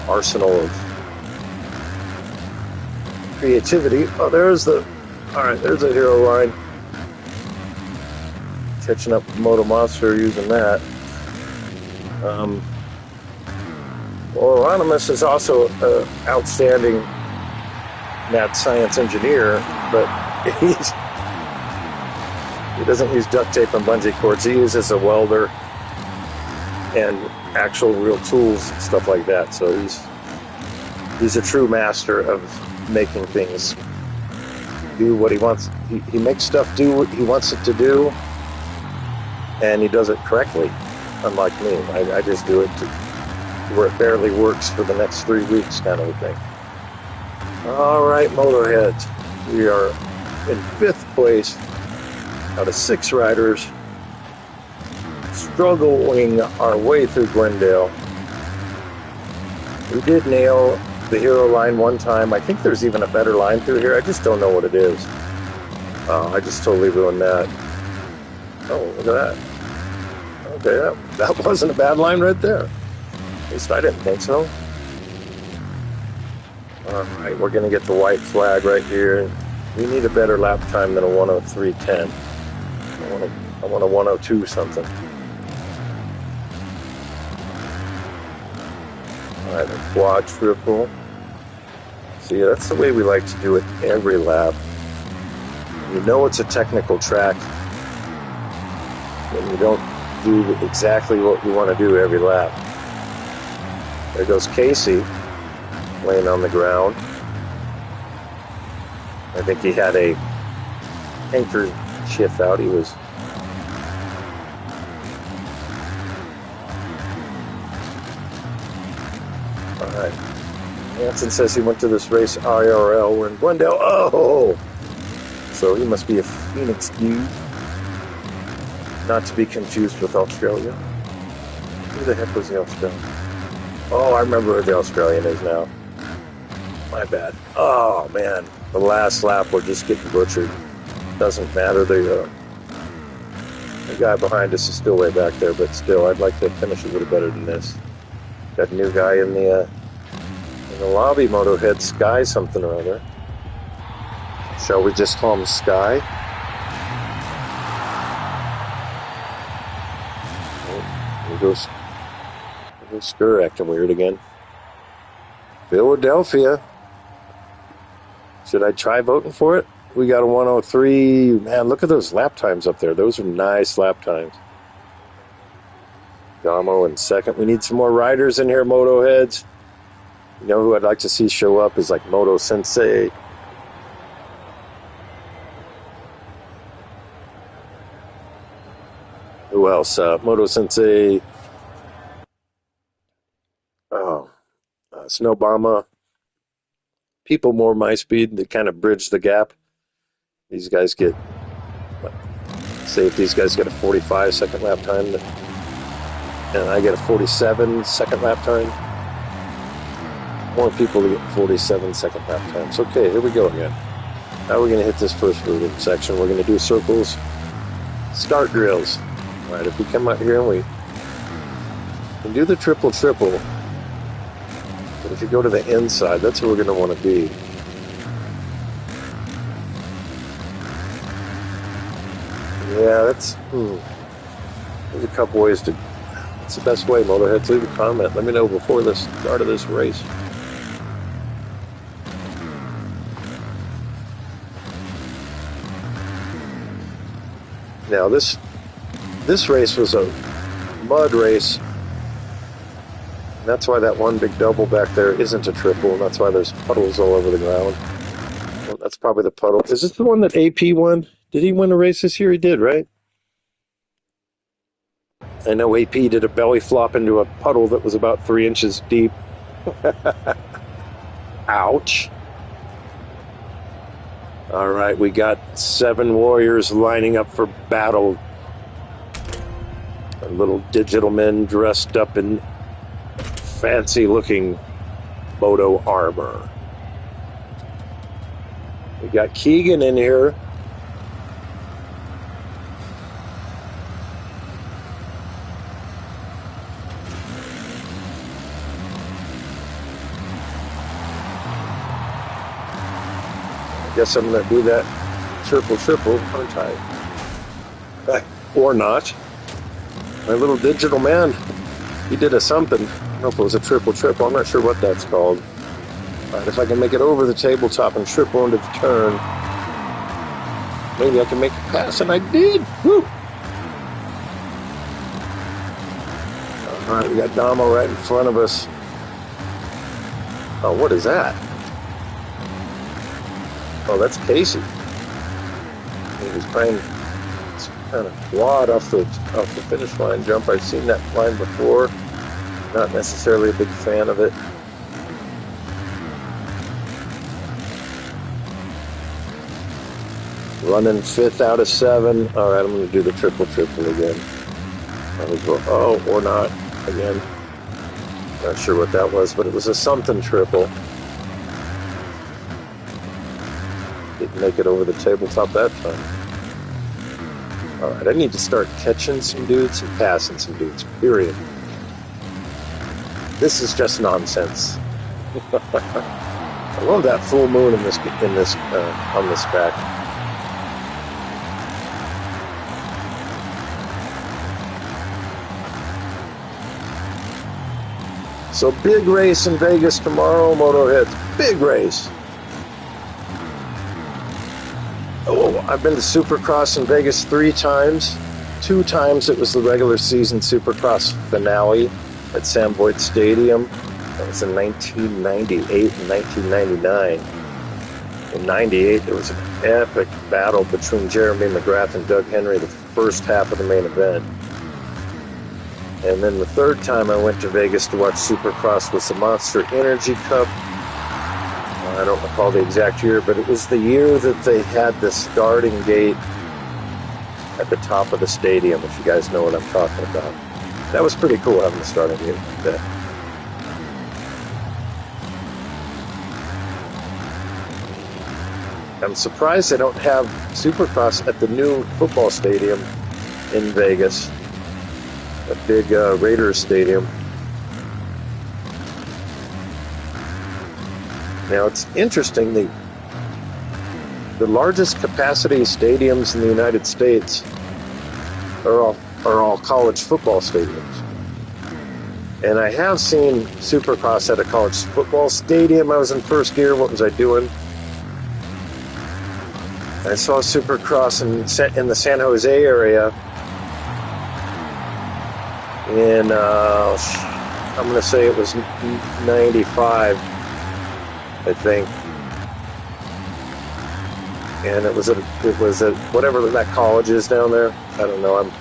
arsenal of creativity. Oh, there's the Alright, there's a hero line. Catching up with Moto Monster using that. Well, Anonymous is also an outstanding mad science engineer, but he doesn't use duct tape and bungee cords. He uses a welder and actual real tools and stuff like that. So he's a true master of making things do what he wants. He makes stuff do what he wants it to do, and he does it correctly, unlike me. I just do it to where it barely works for the next 3 weeks kind of a thing. Alright, MotoHeads. We are in 5th place out of 6 riders, struggling our way through Glendale. We did nail the hero line one time. I think there's even a better line through here. I just don't know what it is. I just totally ruined that. Oh, look at that. Okay, that wasn't a bad line right there. At least I didn't think so. Alright, we're going to get the white flag right here. We need a better lap time than a 103.10. I want a 102 something. Alright, a quadruple. See, that's the way we like to do it every lap. You know it's a technical track when you don't do exactly what you want to do every lap. There goes Casey, laying on the ground. I think he had a anchor shift out. He was... Alright. Hansen says he went to this race IRL. We're in Glendale. Oh! So he must be a Phoenix dude. Not to be confused with Australia. Who the heck was the Australian? Oh, I remember who the Australian is now. My bad. Oh, man. The last lap, we're just getting butchered. Doesn't matter. The guy behind us is still way back there, but still, I'd like to finish a little better than this. Got a new guy in the lobby, MotoHead, Sky something or other. Shall we just call him Sky? There goes Skur acting weird again. Philadelphia. Should I try voting for it? We got a 103. Man, look at those lap times up there. Those are nice lap times. Damo in second. We need some more riders in here, MotoHeads. You know who I'd like to see show up is like Moto Sensei. Who else? Moto Sensei. Oh, Snowbama. People more my speed. They kind of bridge the gap. These guys get, say if these guys get a 45 second lap time, and I get a 47 second lap time, more people to get 47 second lap times. Okay, here we go again. Now we're going to hit this first section. We're going to do circles, start drills. All right, if we come out here and we can do the triple, but if you go to the inside, that's where we're going to want to be. Yeah, there's a couple ways to... What's the best way, MotoHeads? Leave a comment. Let me know before the start of this race. Now, this race was a mud race. That's why that one big double back there isn't a triple, and that's why there's puddles all over the ground. Well, that's probably the puddle. Is this the one that AP won? Did he win a race this year? He did, right? I know AP did a belly flop into a puddle that was about 3 inches deep. Ouch. All right, we got 7 warriors lining up for battle. Our little digital men dressed up in fancy-looking moto armor. We got Keegan in here. I guess I'm going to do that triple, aren't I? Or not. My little digital man, he did a something. I don't know if it was a triple. I'm not sure what that's called. All right, if I can make it over the tabletop and triple into the turn, maybe I can make a pass, and I did. Woo! All right, we got Damo right in front of us. Oh, what is that? Oh, that's Casey. He was trying to kind of wad off the finish line jump. I've seen that line before. Not necessarily a big fan of it. Running 5th out of 7. All right, I'm going to do the triple again. Oh, or not again. Not sure what that was, but it was a something triple. Didn't make it over the tabletop that time. All right, I need to start catching some dudes and passing some dudes, period. This is just nonsense. I love that full moon on this track. So big race in Vegas tomorrow, MotoHead. Big race. Oh, I've been to Supercross in Vegas 3 times. 2 times it was the regular season Supercross finale at Sam Voigt Stadium. That was in 1998 and 1999. In 98, there was an epic battle between Jeremy McGrath and Doug Henry, the first half of the main event. And then the 3rd time I went to Vegas to watch Supercross was the Monster Energy Cup. I don't recall the exact year, but it was the year that they had the starting gate at the top of the stadium, if you guys know what I'm talking about. That was pretty cool, having the starting gate like that. I'm surprised they don't have Supercross at the new football stadium in Vegas. A big Raiders stadium. Now it's interesting, the largest capacity stadiums in the United States are all college football stadiums. And I have seen Supercross at a college football stadium. I was in first gear. What was I doing? I saw Supercross in the San Jose area. In I'm going to say it was 95, I think, and it was at whatever that college is down there. I don't know.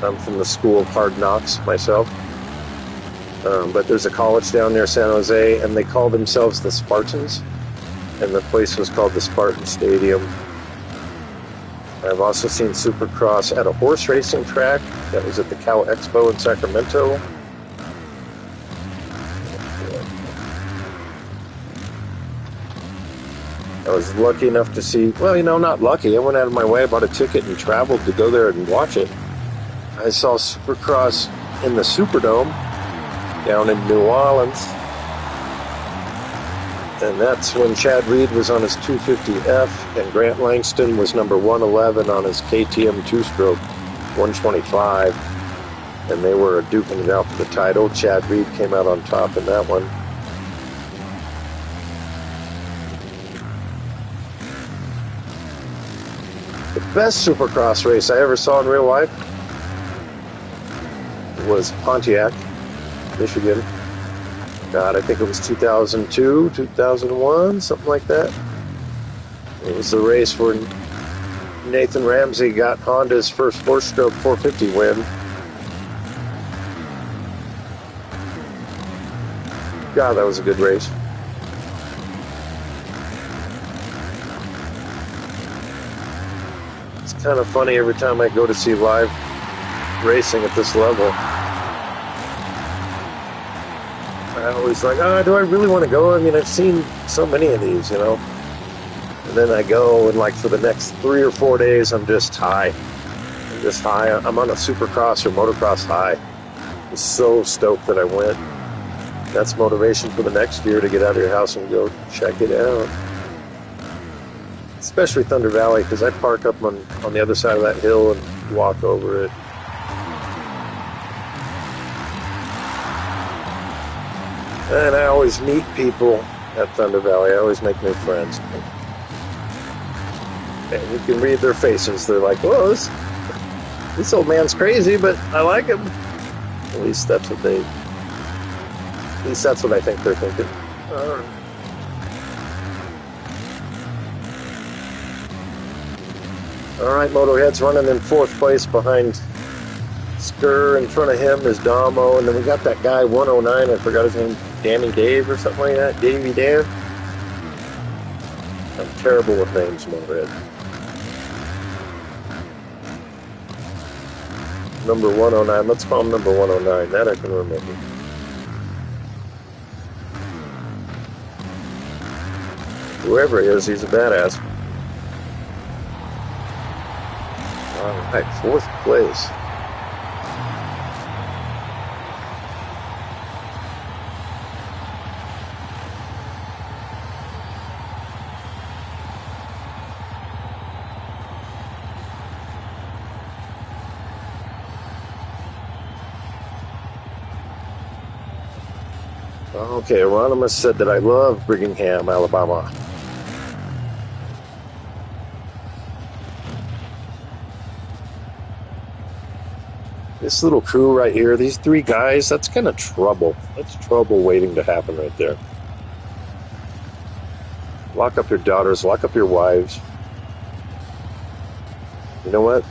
I'm from the school of hard knocks myself, but there's a college down near San Jose, and they call themselves the Spartans, and the place was called the Spartan Stadium. I've also seen Supercross at a horse racing track that was at the Cow Expo in Sacramento. I was lucky enough to see, well, not lucky. I went out of my way, bought a ticket, and traveled to go there and watch it. I saw Supercross in the Superdome down in New Orleans. And that's when Chad Reed was on his 250F and Grant Langston was number 111 on his KTM 2-stroke 125. And they were duking it out for the title. Chad Reed came out on top in that one. The best Supercross race I ever saw in real life was Pontiac, Michigan. God, I think it was 2002, 2001, something like that. It was the race where Nathan Ramsey got Honda's first 4-stroke 450 win. God, that was a good race. It's kind of funny every time I go to see live racing at this level. I always like, do I really want to go? I mean, I've seen so many of these, And then I go, and like for the next 3 or 4 days, I'm just high. I'm on a Supercross or motocross high. I'm so stoked that I went. That's motivation for the next year to get out of your house and go check it out. especially Thunder Valley, because I park up on the other side of that hill and walk over it. And I always meet people at Thunder Valley. I always make new friends. And you can read their faces. They're like, "Whoa, this old man's crazy, but I like him." At least that's what I think they're thinking. All right, MotoHead's running in 4th place behind Skur. In front of him is Damo, and then we got that guy 109. I forgot his name, Danny Dave or something like that. Davey Dan. I'm terrible with names, MotoHead. Number 109. Let's call him number 109. That I can remember. Whoever he is, he's a badass. All right, 4th place. Okay, Anonymous said that I love Birmingham, Alabama. This little crew right here, these 3 guys, that's kind of trouble. That's trouble waiting to happen right there. Lock up your daughters, lock up your wives. You know what?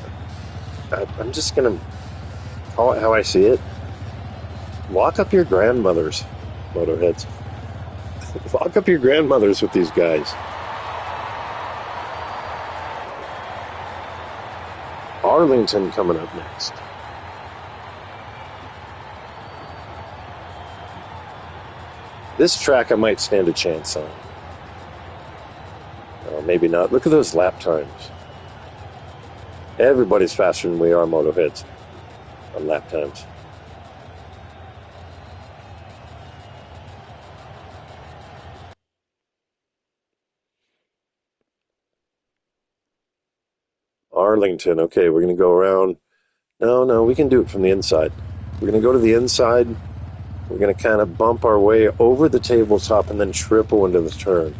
I'm just going to call it how I see it. Lock up your grandmothers, MotoHeads. Lock up your grandmothers with these guys. Arlington coming up next. This track I might stand a chance on. Maybe not. Look at those lap times. Everybody's faster than we are, MotoHeads, on lap times. Arlington. Okay, we're going to go around. No, we can do it from the inside. We're going to go to the inside. We're going to kind of bump our way over the tabletop and then triple into the turn.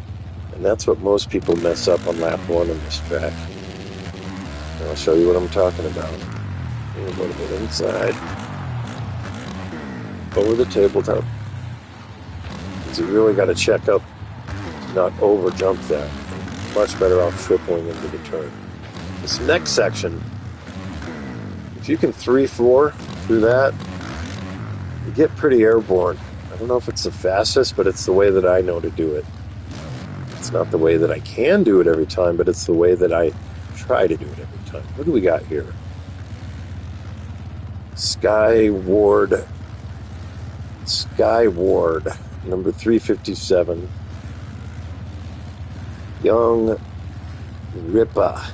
And that's what most people mess up on lap 1 on this track. And I'll show you what I'm talking about. A little bit inside. Over the tabletop. Because you really got to check up to not over jump that. Much better off tripling into the turn. This next section, if you can 3-4 through that, you get pretty airborne. I don't know if it's the fastest, but it's the way that I know to do it. It's not the way that I can do it every time, but it's the way that I try to do it every time. What do we got here? Sky Ward, number 357. Young Ripa.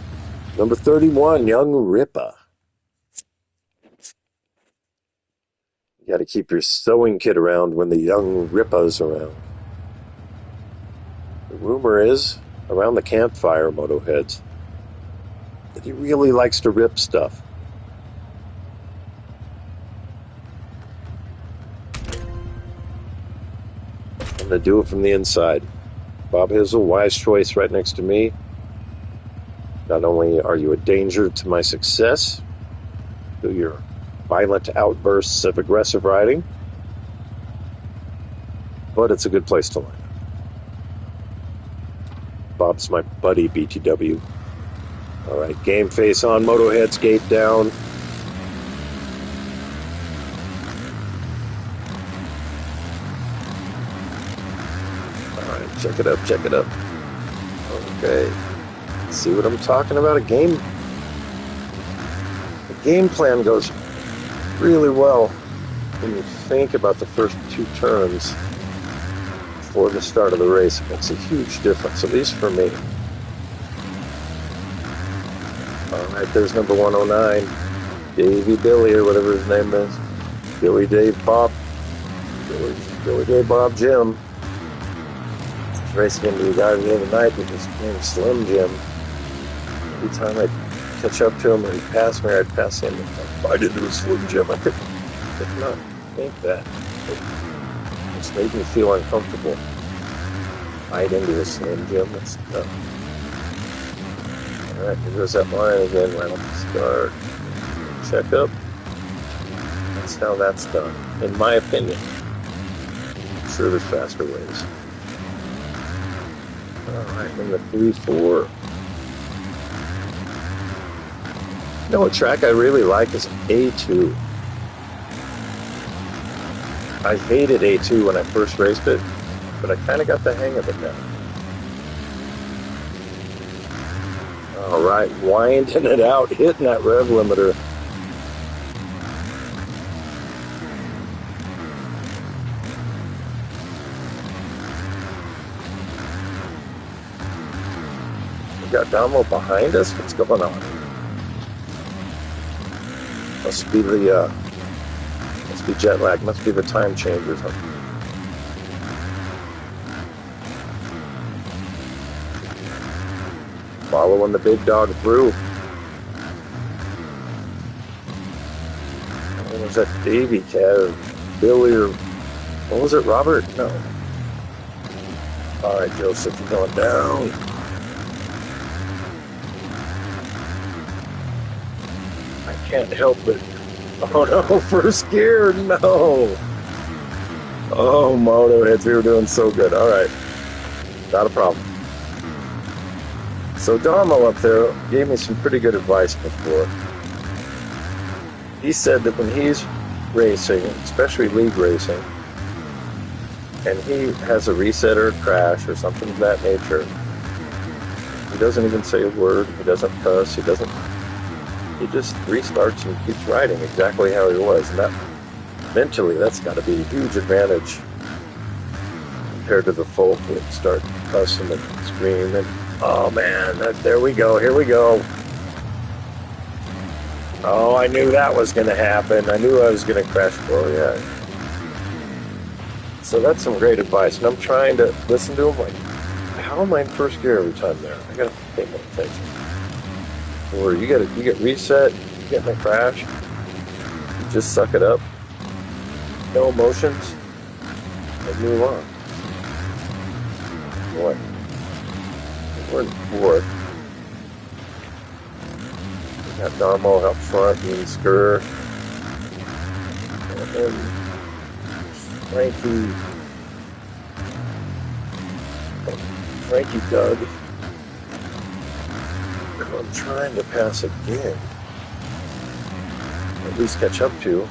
Number 31, Young Ripa. You got to keep your sewing kit around when the Young Ripa's around. The rumor is, around the campfire, MotoHeads, that he really likes to rip stuff. I'm going to do it from the inside. Bob Hizzle, wise choice right next to me. Not only are you a danger to my success through your violent outbursts of aggressive riding, but it's a good place to line up. Bob's my buddy, BTW. All right, game face on, MotoHead skate down. All right, check it up. Okay, see what I'm talking about? The game plan goes really well when you think about the first 2 turns before the start of the race. It makes a huge difference, at least for me. All right, there's number 109, Davey Billy, or whatever his name is. Billy Dave Bob. Billy Dave Bob Jim. I was racing into the guy the other night with his name Slim Jim. every time I'd catch up to him or he'd pass me, or I'd pass him. I'd into a Slim Jim. I could not think that. It just made me feel uncomfortable. I'd into a Slim Jim. That's tough. Alright, here goes that line again right off the start. Check up. That's how that's done, in my opinion. I'm sure there's faster ways. Alright, in the 3-4. You know what track I really like is A2. I hated A2 when I first raced it, but I kind of got the hang of it now. Alright, winding it out, hitting that rev limiter. We got Damo behind us? What's going on? Must be the, must be jet lag, must be the time change or something. Following the big dog through. What was that Davey cat? Billy or what was it, Robert? No. Alright, Joseph, you're going down. I can't help it. Oh no, first gear, no. Oh, MotoHeads, we were doing so good. Alright, not a problem. So Damo up there gave me some pretty good advice before. He said that when he's racing, especially league racing, and he has a reset or a crash or something of that nature, he doesn't even say a word, he doesn't cuss, he just restarts and keeps riding exactly how he was. And that, mentally, that's got to be a huge advantage compared to the folk that start cussing and screaming. Oh man, there we go, here we go. Oh, I knew that was going to happen. I knew I was going to crash. Oh yeah. So that's some great advice. And I'm trying to listen to him like, how am I in first gear every time there? I got to pay more attention. Or you get reset, you get in a crash, you just suck it up. No emotions. And move on. Boy. We're in fourth. We got Damo up front, and Skur. And then Frankie Doug. I'm trying to pass again. At least catch up to.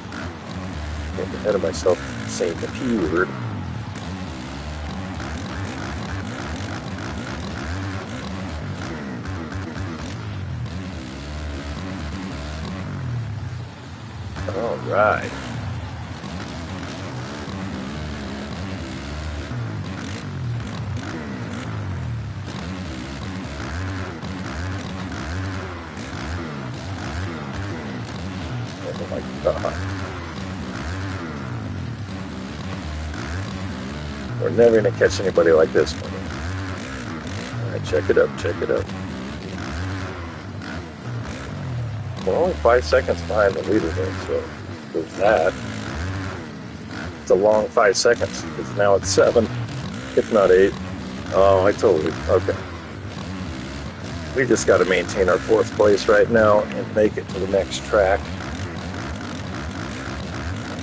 Get ahead of myself saying the P word. All right. Oh my God. We're never going to catch anybody like this one. All right, check it up, check it up. We're only 5 seconds behind the leader there, so there's that. It's a long 5 seconds, because now it's 7, if not 8. Oh, okay. We just got to maintain our 4th place right now and make it to the next track.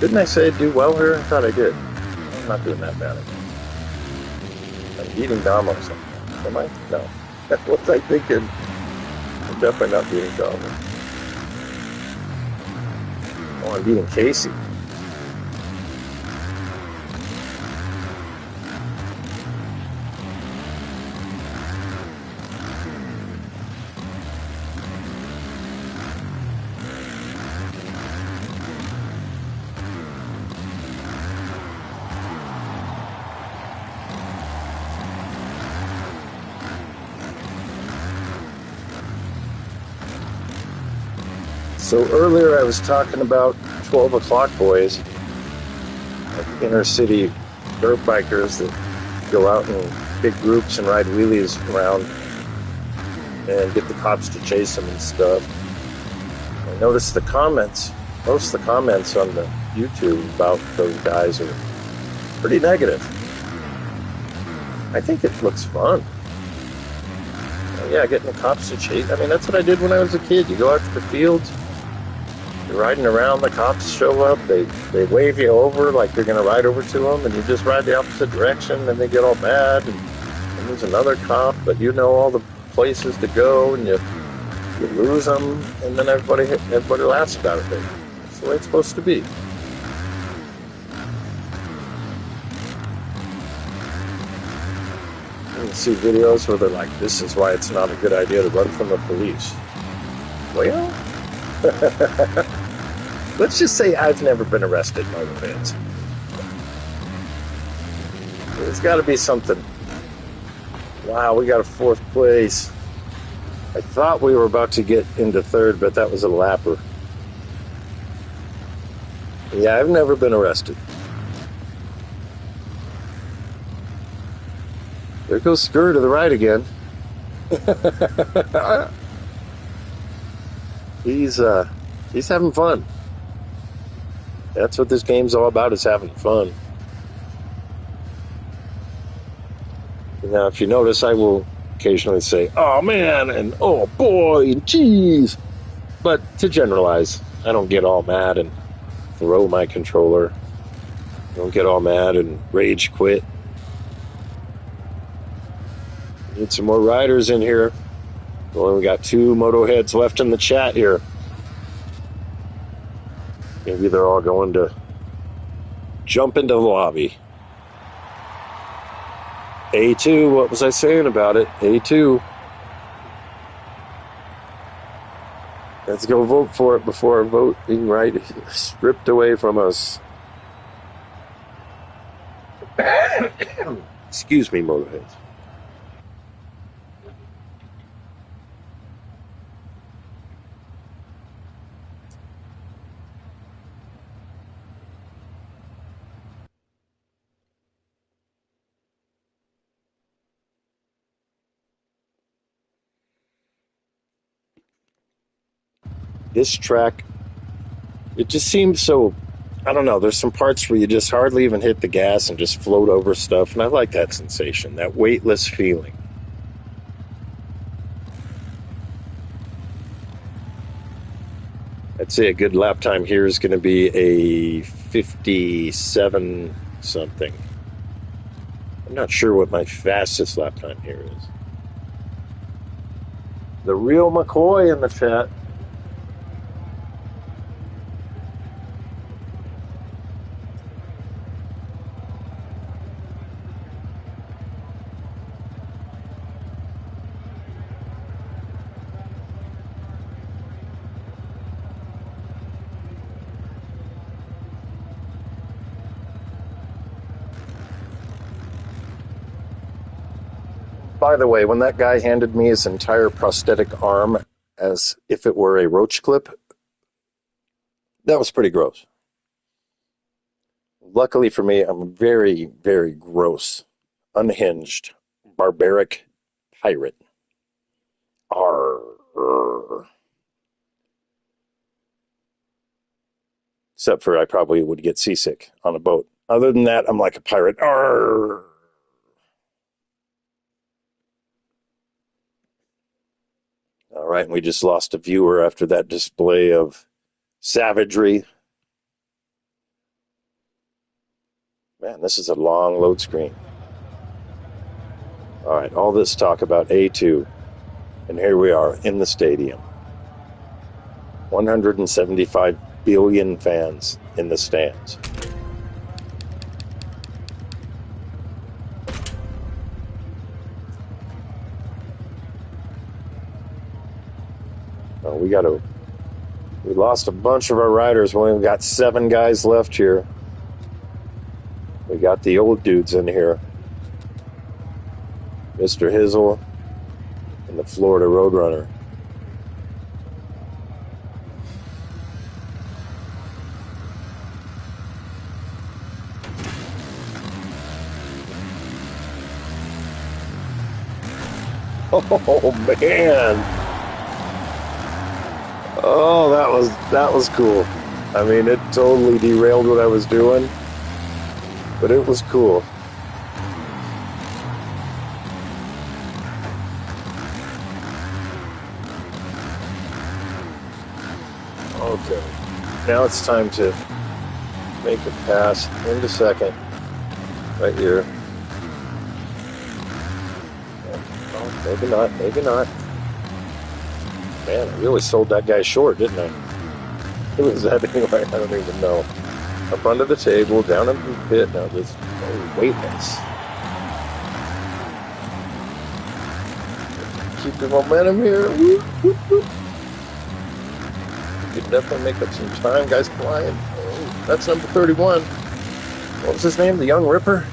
Didn't I say I'd do well here? I thought I did. I'm not doing that bad. I'm beating Damo something. Am I? No. What was I thinking? I'm definitely not beating Damo. Oh, I'm beating Casey. So earlier I was talking about 12 o'clock boys, like inner city dirt bikers that go out in big groups and ride wheelies around and get the cops to chase them and stuff. I noticed the comments, most of the comments on the YouTube about those guys are pretty negative. I think it looks fun. Yeah, getting the cops to chase. I mean, that's what I did when I was a kid. You go out to the fields, you're riding around, the cops show up, they wave you over like you're going to ride over to them, and you just ride the opposite direction, and they get all mad, and there's another cop, but you know all the places to go, and you lose them, and then everybody laughs about it. That's the way it's supposed to be. You see videos where they're like, this is why it's not a good idea to run from the police. Well, let's just say I've never been arrested, MotoHeads. There's got to be something. Wow, we got a 4th place. I thought we were about to get into 3rd, but that was a lapper. Yeah, I've never been arrested. There goes Skur to the right again. He's having fun. That's what this game's all about, is having fun. Now, if you notice, I will occasionally say, oh man, and oh boy, and geez. But to generalize, I don't get all mad and throw my controller. I don't get all mad and rage quit. Need some more riders in here. Well, we got 2 MotoHeads left in the chat here. Maybe they're all going to jump into the lobby. A2, what was I saying about it? A2. Let's go vote for it before our voting right is stripped away from us. Excuse me, MotoHeads. This track, it just seems so, I don't know, there's some parts where you just hardly even hit the gas and just float over stuff, and I like that sensation, that weightless feeling. I'd say a good lap time here is going to be a 57 something. I'm not sure what my fastest lap time here is. The real McCoy in the chat. By the way, when that guy handed me his entire prosthetic arm as if it were a roach clip, that was pretty gross. Luckily for me, I'm a very, very gross, unhinged, barbaric pirate. Arr. Except for I probably would get seasick on a boat. Other than that, I'm like a pirate. Arr. All right, and we just lost a viewer after that display of savagery. Man, this is a long load screen. All right, all this talk about A2, and here we are in the stadium. 175 billion fans in the stands. We lost a bunch of our riders. We only got 7 guys left here. We got the old dudes in here. Mr. Hizzle and the Florida Roadrunner. Oh man. Oh, that was cool. I mean, it totally derailed what I was doing, but it was cool. Okay, now it's time to make a pass into second, right here. Oh, maybe not, maybe not. Man, I really sold that guy short, didn't I? Who was that anyway? I don't even know. Up under the table, down in the pit. Now just weightless. Keep the momentum here. Whoop, whoop, whoop. You can definitely make up some time. Guys flying. Oh, that's number 31. What was his name? The Young Ripper?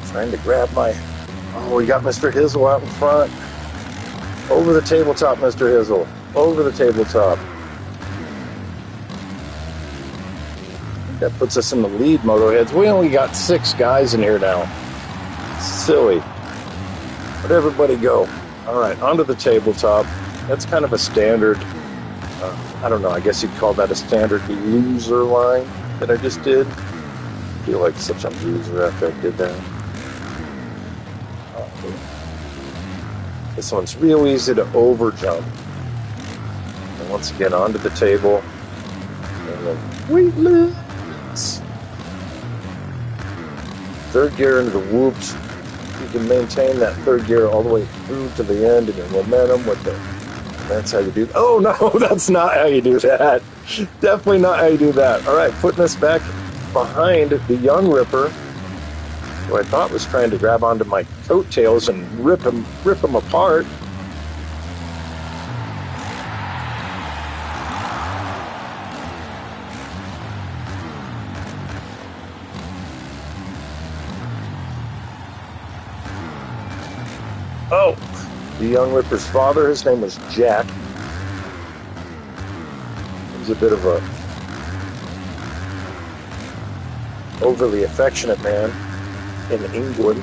Trying to grab my... Oh, we got Mr. Hizzle out in front. Over the tabletop, Mr. Hizzle. Over the tabletop. That puts us in the lead, MotoHeads. We only got 6 guys in here now. Silly. Let everybody go. All right, onto the tabletop. That's kind of a standard, I don't know, I guess you'd call that a standard loser line that I just did. I feel like such a loser after I did that. This one's real easy to over jump. And once again, onto the table. And then weightless. Third gear into the whoops. You can maintain that third gear all the way through to the end and your momentum with the... That's how you do... Oh, no, that's not how you do that. Definitely not how you do that. All right, putting us back behind the Young Ripper, who I thought was trying to grab onto my coattails and rip him apart. Oh, the Young Ripper's father, his name was Jack. He's a bit of a overly affectionate man in England.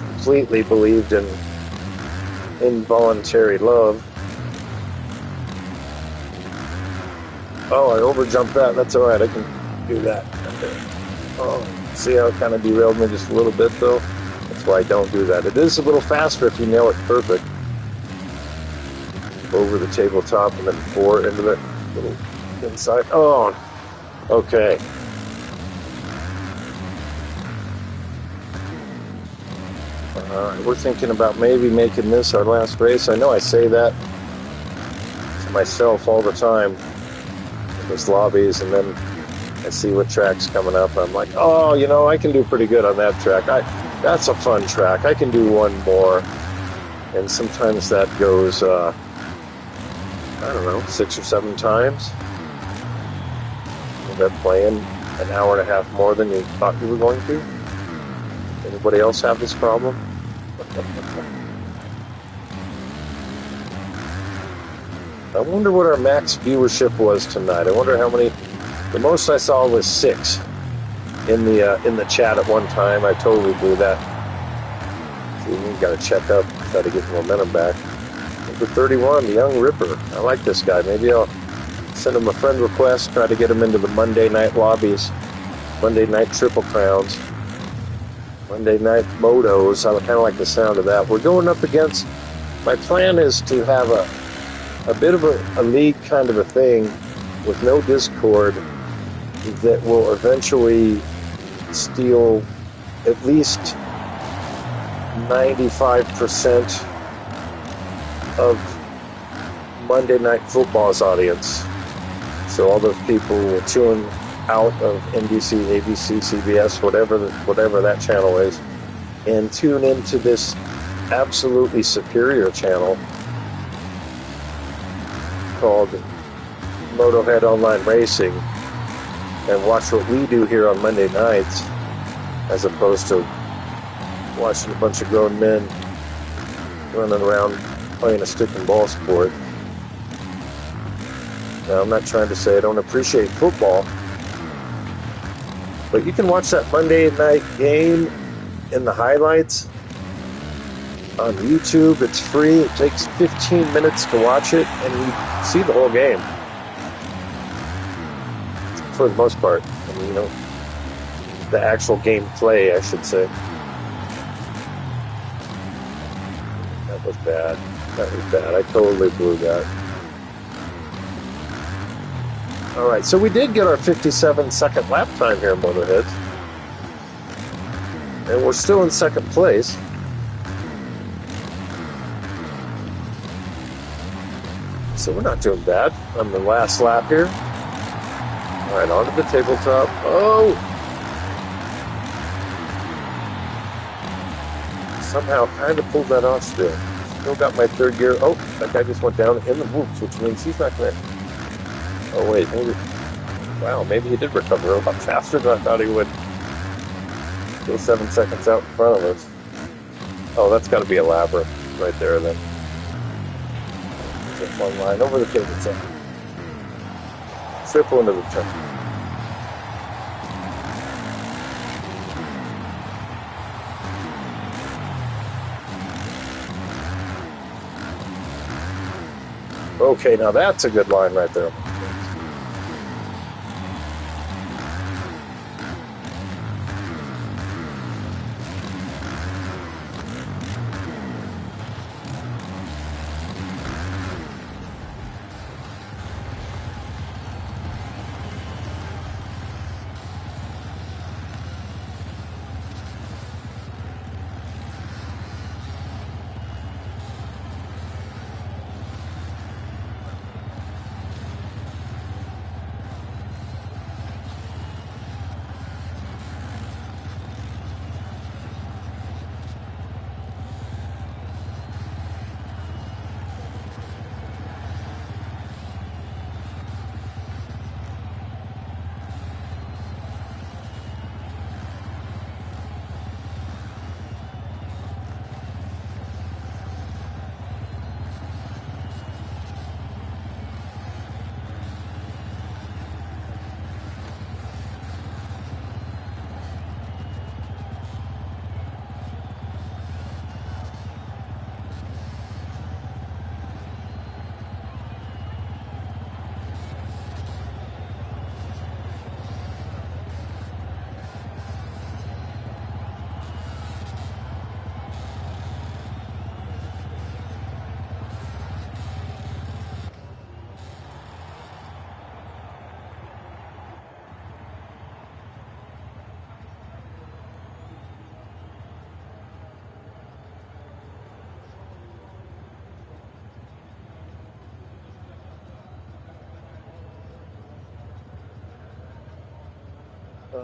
Completely believed in involuntary love. Oh, I overjumped that. That's all right. I can do that. Oh, see how it kind of derailed me just a little bit, though? That's why I don't do that. It is a little faster if you nail it perfect. Over the tabletop and then 4 into the little inside. Oh, okay. We're thinking about maybe making this our last race. I know I say that to myself all the time in those lobbies, and then I see what track's coming up. I'm like, oh, you know, I can do pretty good on that track. That's a fun track. I can do one more. And sometimes that goes, I don't know, 6 or 7 times. End up playing an hour and a half more than you thought you were going to. Anybody else have this problem? I wonder what our max viewership was tonight. I wonder how many. The most I saw was 6 in the chat at one time. I totally blew that. See, we got to check up, try to get the momentum back. Number 31, the Young Ripper. I like this guy. Maybe I'll send him a friend request, try to get him into the Monday night lobbies, Monday night Triple Crowns, Monday night motos. I kind of like the sound of that. We're going up against, my plan is to have a bit of a league kind of a thing with no Discord that will eventually steal at least 95% of Monday Night Football's audience. So all those people will tune out of NBC, ABC, CBS, whatever that channel is, and tune into this absolutely superior channel called MotoHead Online Racing, and watch what we do here on Monday nights, as opposed to watching a bunch of grown men running around playing a stick and ball sport. Now, I'm not trying to say I don't appreciate football. But you can watch that Monday night game in the highlights on YouTube. It's free. It takes 15 minutes to watch it, and you see the whole game for the most part. I mean, the actual gameplay, I should say. That was bad. That was bad. I totally blew that. All right, so we did get our 57-second lap time here, MotoHeads. And we're still in second place. So we're not doing bad on the last lap here. All right, onto the tabletop. Oh! Somehow kind of pulled that off still. Still got my third gear. Oh, that guy just went down in the whoops, which means he's not going to... Oh, wait. Wow, maybe he did recover a lot faster than I thought he would. Still 7 seconds out in front of us. Oh, that's got to be a lapper right there, then. Just one line over the tabletop. Triple into the turn. Okay, now that's a good line right there.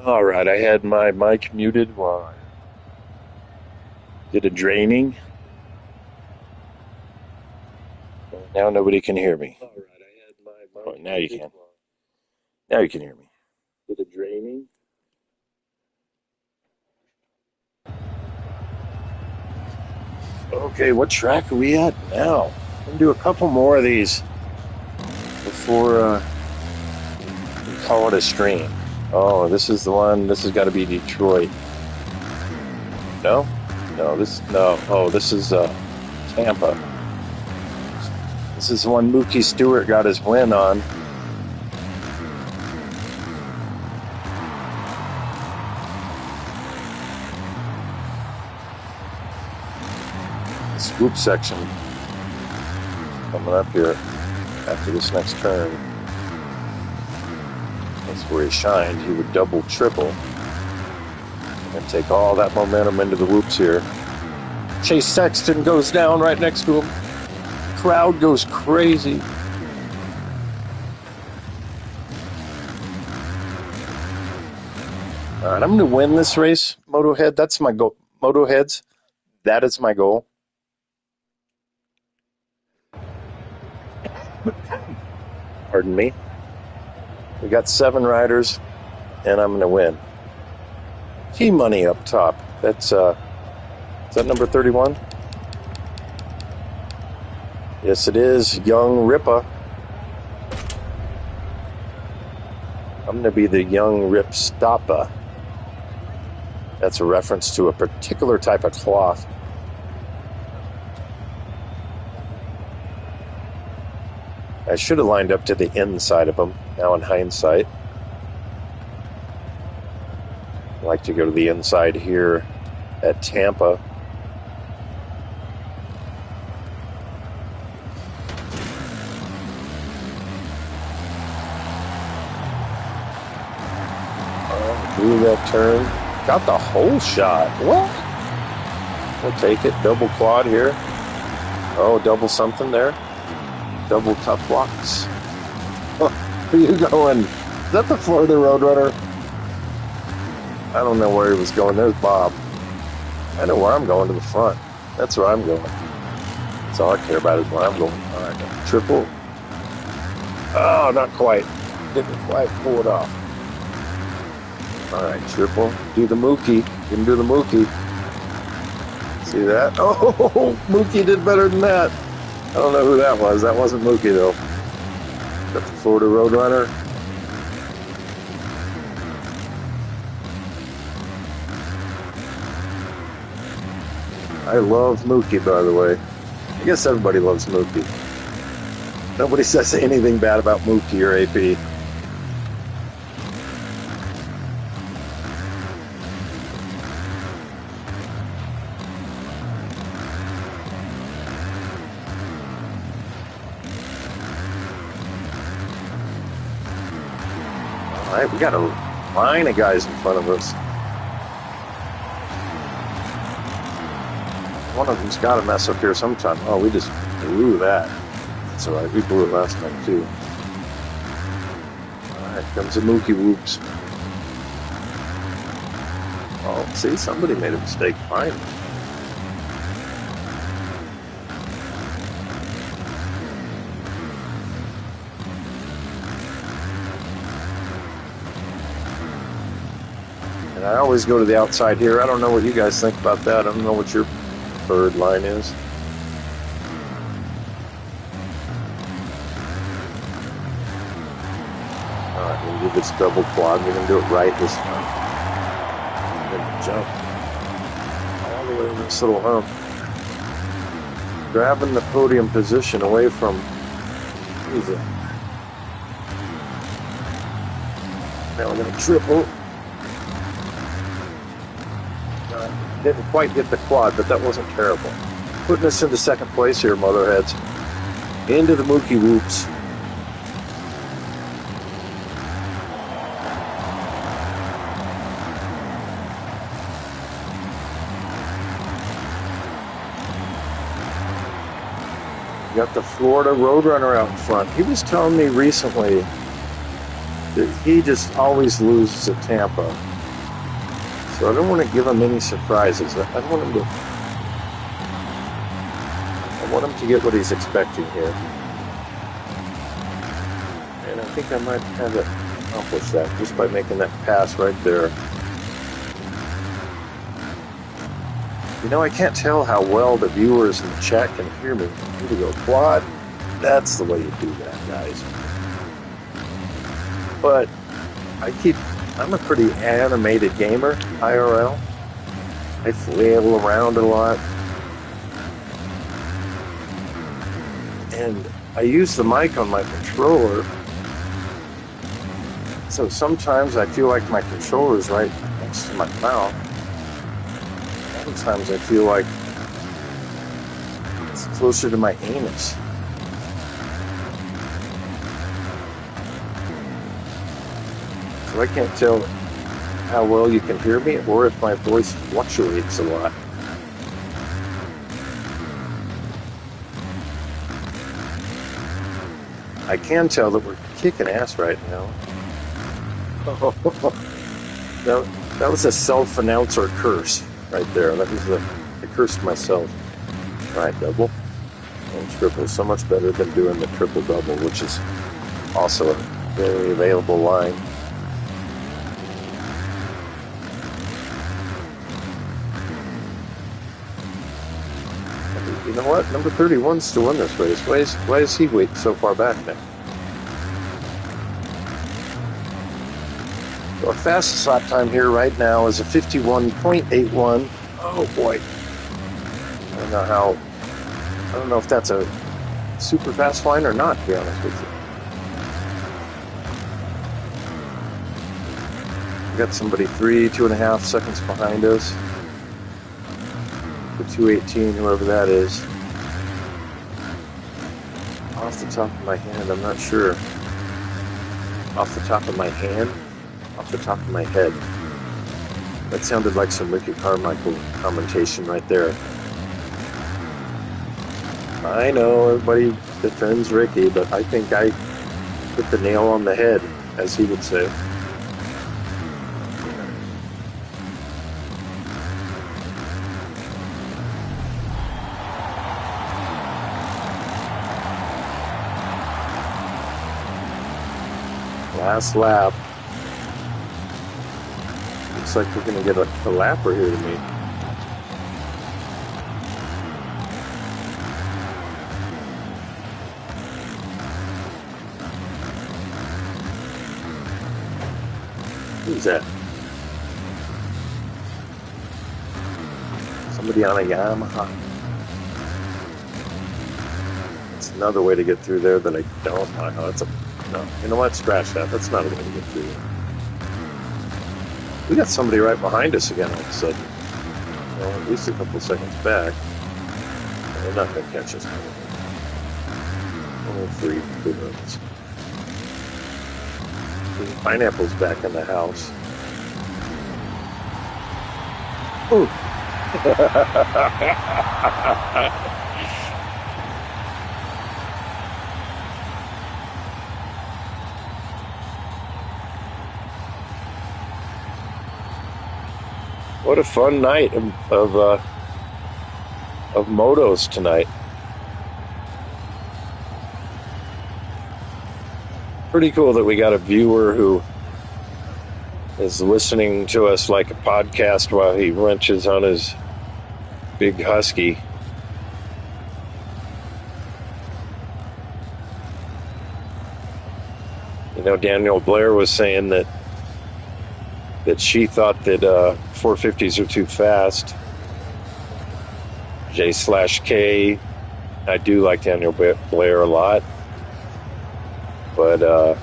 All right, I had my mic muted while I did a draining. Now nobody can hear me. All right, I had my mic muted. Now you can. Now you can hear me. Did a draining. Okay, what track are we at now? I'm going to do a couple more of these before we call it a stream. Oh, this is the one. This has got to be Detroit. No? No, no. Oh, this is Tampa. This is the one Mookie Stewart got his win on. Swoop section coming up here after this next turn. That's where he shined. He would double, triple, and take all that momentum into the whoops here. Chase Sexton goes down right next to him. Crowd goes crazy. All right, I'm going to win this race, MotoHead. That's my goal. MotoHeads, that is my goal. Pardon me. We got 7 riders, and I'm going to win. Key money up top. That's, is that number 31? Yes, it is. Young Ripa. I'm going to be the young Rip Stoppa. That's a reference to a particular type of cloth. I should have lined up to the inside of them, now in hindsight. I like to go to the inside here at Tampa. Blew that turn. Got the whole shot. What? We'll take it. Double quad here. Oh, double something there. Double tough blocks. Oh, where are you going? Is that the Florida Roadrunner? I don't know where he was going. There's Bob. I know where I'm going, to the front. That's where I'm going. That's all I care about is where I'm going. All right, triple. Oh, not quite. Didn't quite pull it off. All right, triple. Do the Mookie. Didn't do the Mookie. See that? Oh, Mookie did better than that. I don't know who that was. That wasn't Mookie, though. Got the Florida Roadrunner. I love Mookie, by the way. I guess everybody loves Mookie. Nobody says anything bad about Mookie or AP. All right, we got a line of guys in front of us. One of them's got to mess up here sometime. Oh, we just blew that. That's all right. We blew it last time, too. All right, comes the Mookie Whoops. Oh, see, somebody made a mistake. Fine. And I always go to the outside here. I don't know what you guys think about that. I don't know what your third line is. Alright, we'll do this double quad. We're going to do it right this time. We're going to jump all the way in this little hump. Grabbing the podium position away from easy. Now we're going to triple. Didn't quite get the quad, but that wasn't terrible. Putting us into second place here, MotoHeads. Into the Mookie Whoops. Got the Florida Roadrunner out in front. He was telling me recently that he just always loses at Tampa. So I don't want to give him any surprises. I want him to get what he's expecting here. And I think I might have accomplished that just by making that pass right there. You know, I can't tell how well the viewers in the chat can hear me. Here we go, quad. That's the way you do that, guys. But I'm a pretty animated gamer, IRL. I flail around a lot. And I use the mic on my controller. So sometimes I feel like my controller is right next to my mouth. Sometimes I feel like it's closer to my anus. So I can't tell how well you can hear me or if my voice fluctuates a lot. I can tell that we're kicking ass right now. That was a self-announcer curse right there. That was I cursed myself. All right, double and triple. So much better than doing the triple double, which is also a very available line. You know what? Number 31's still in this race. Why is he so far back now? So our fastest lap time here right now is a 51.81. Oh boy. I don't know if that's a super fast line or not, to be honest with you. We got somebody 2.5 seconds behind us. The 218, whoever that is. Off the top of my hand, I'm not sure. Off the top of my hand? Off the top of my head. That sounded like some Ricky Carmichael commentation right there. I know everybody defends Ricky, but I think I hit the nail on the head, as he would say. Last lap. Looks like we're going to get a lapper here to me. Who's that? Somebody on a Yamaha. It's another way to get through there that I don't know. No, you know what? Scratch that. That's not a way to get through there. We got somebody right behind us again all of a sudden. Well, at least a couple seconds back. They're not going to catch us. 103, who knows? Pineapple's back in the house. Ooh. What a fun night of motos tonight. Pretty cool that we got a viewer who is listening to us like a podcast while he wrenches on his big husky. You know, Daniel Blair was saying that she thought that 450s are too fast. J/K. I do like Daniel Blair a lot. But are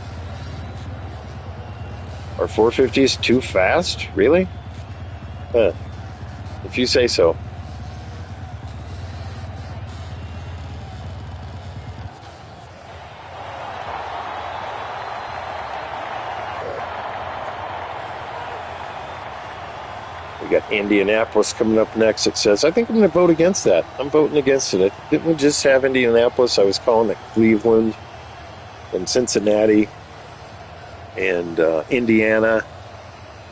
450s too fast? Really? Huh. If you say so. We got Indianapolis coming up next, it says. I think I'm going to vote against that. I'm voting against it. Didn't we just have Indianapolis? I was calling it Cleveland and Cincinnati and Indiana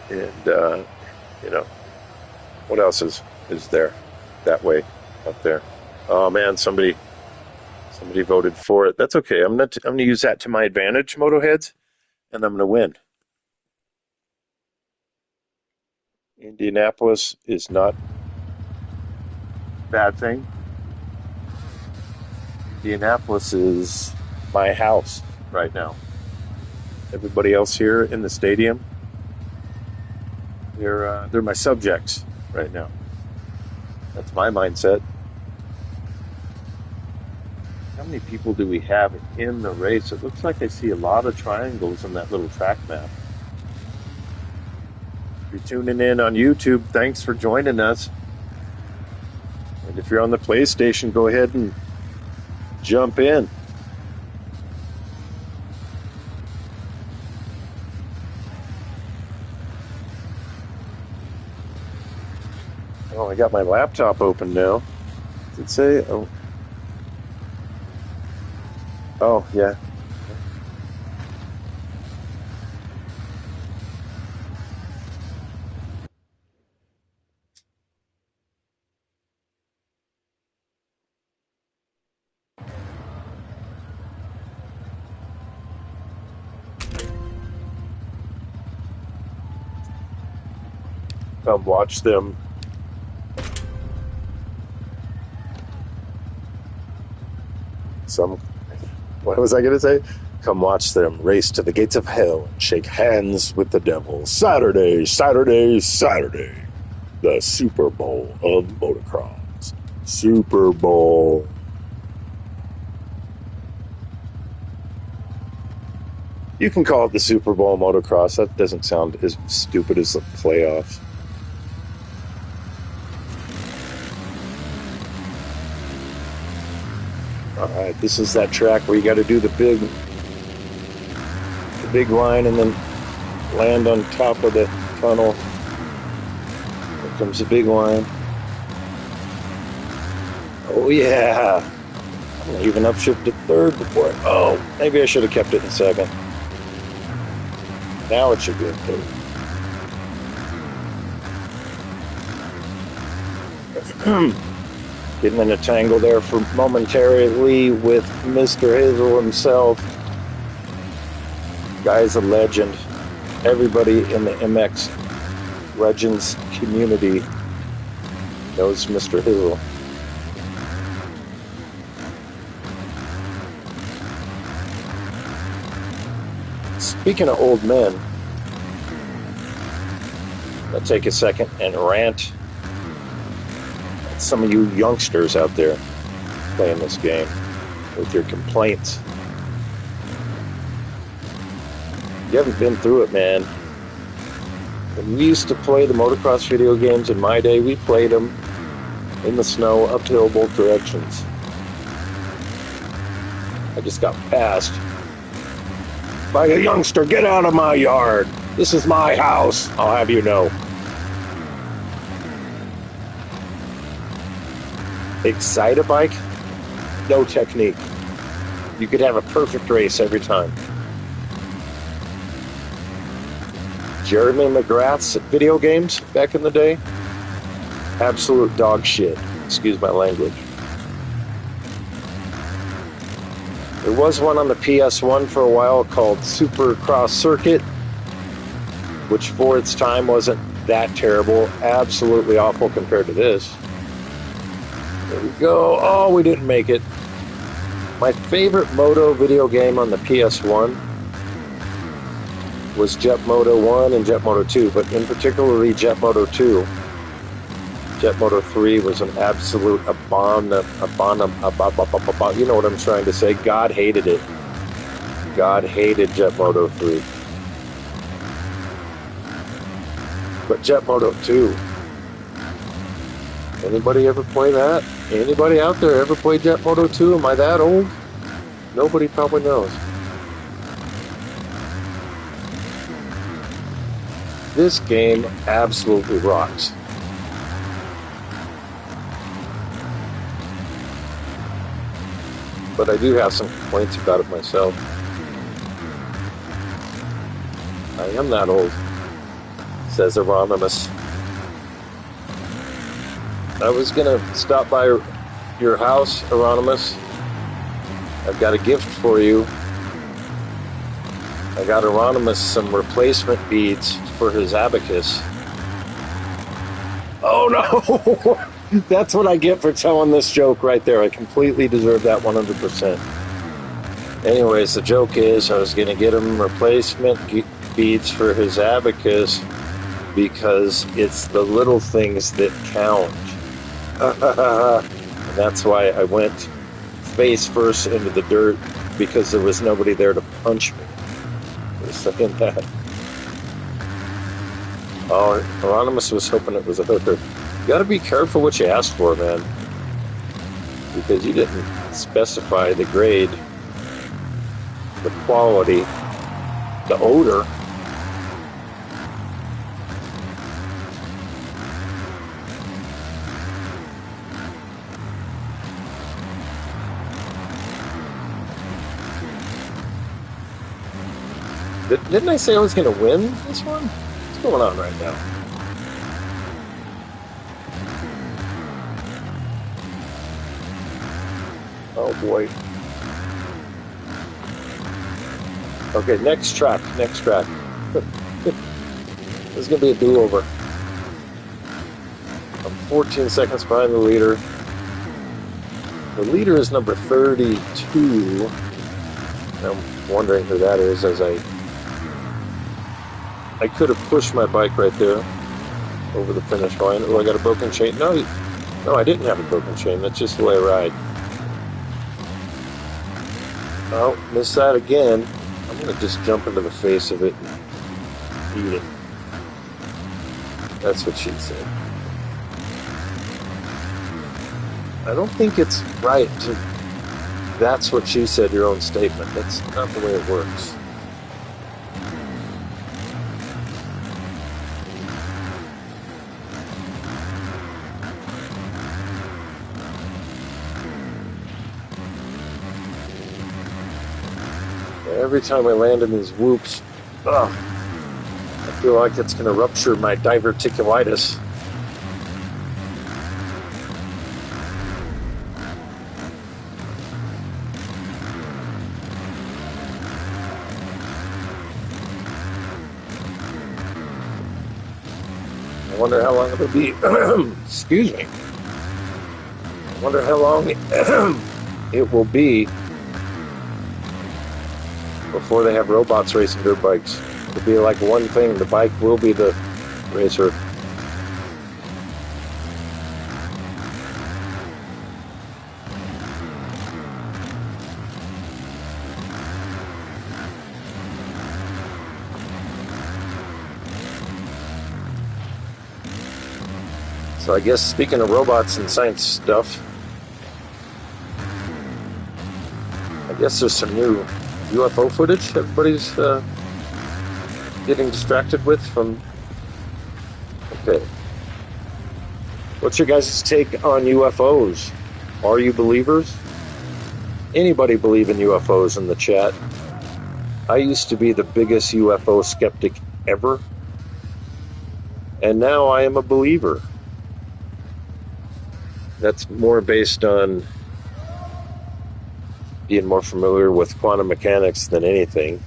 and, you know, what else is there that way up there? Oh, man, somebody voted for it. That's okay. I'm going to use that to my advantage, MotoHeads, and I'm going to win. Indianapolis is not a bad thing. Indianapolis is my house right now. Everybody else here in the stadium, they're my subjects right now. That's my mindset. How many people do we have in the race? It looks like I see a lot of triangles on that little track map. If you're tuning in on YouTube, thanks for joining us. And if you're on the PlayStation, go ahead and jump in. Oh, I got my laptop open now. Does it say? Oh, yeah. Come watch them. What was I going to say? Come watch them race to the gates of hell and shake hands with the devil. Saturday, Saturday, Saturday. The Super Bowl of motocross. Super Bowl. You can call it the Super Bowl motocross. That doesn't sound as stupid as the playoffs. Alright, this is that track where you got to do the big line and then land on top of the tunnel. Here comes the big line. Oh yeah! I'm gonna even upshift to third before oh, maybe I should have kept it in second. Now it should be in third. Getting in a tangle there for momentarily with Mr. Hazel himself. Guy's a legend. Everybody in the MX Legends community knows Mr. Hazel. Speaking of old men, I'll take a second and rant at some of you youngsters out there playing this game with your complaints. You haven't been through it, man. When we used to play the motocross video games in my day, we played them in the snow, uphill both directions. I just got passed by a youngster. Get out of my yard. This is my house, I'll have you know. Excite-a-bike? No technique. You could have a perfect race every time. Jeremy McGrath's video games back in the day? Absolute dog shit. Excuse my language. There was one on the PS1 for a while called Supercross Circuit, which for its time wasn't that terrible. Absolutely awful compared to this. There we go. Oh, we didn't make it. My favorite moto video game on the PS1 was Jet Moto 1 and Jet Moto 2, but in particularly Jet Moto 2. Jet Moto 3 was an absolute you know what I'm trying to say. God hated it. God hated Jet Moto 3. But Jet Moto 2, anybody ever play that? Anybody out there ever play Jet Moto 2? Am I that old? Nobody probably knows. This game absolutely rocks. But I do have some complaints about it myself. I am that old, says Anonymous. I was gonna stop by your house, Anonymous. I've got a gift for you. I got Anonymous some replacement beads for his abacus. Oh no! That's what I get for telling this joke right there. I completely deserve that 100%. Anyways, the joke is I was going to get him replacement beads for his abacus because it's the little things that count. And that's why I went face first into the dirt, because there was nobody there to punch me. For saying that. Oh, Anonymous was hoping it was a hooker. You gotta be careful what you ask for, man. Because you didn't specify the grade, the quality, the odor. Didn't I say I was gonna win this one? What's going on right now? Oh boy. Okay, next track. This is going to be a do-over. I'm 14 seconds behind the leader. The leader is number 32. I'm wondering who that is, as I could have pushed my bike right there over the finish line. Oh, I got a broken chain. No, I didn't have a broken chain. That's just the way I ride. Oh, missed that again. I'm going to just jump into the face of it and eat it. That's what she said. I don't think it's right to, that's what she said, your own statement. That's not the way it works. Every time I land in these whoops, I feel like it's going to rupture my diverticulitis. I wonder how long it'll be. Excuse me. I wonder how long it will be before they have robots racing dirt bikes. It'll be like one thing. The bike will be the racer. So I guess, speaking of robots and science stuff, I guess there's some new UFO footage everybody's getting distracted with from... Okay. What's your guys' take on UFOs? Are you believers? Anybody believe in UFOs in the chat? I used to be the biggest UFO skeptic ever, and now I am a believer. That's more based on being more familiar with quantum mechanics than anything.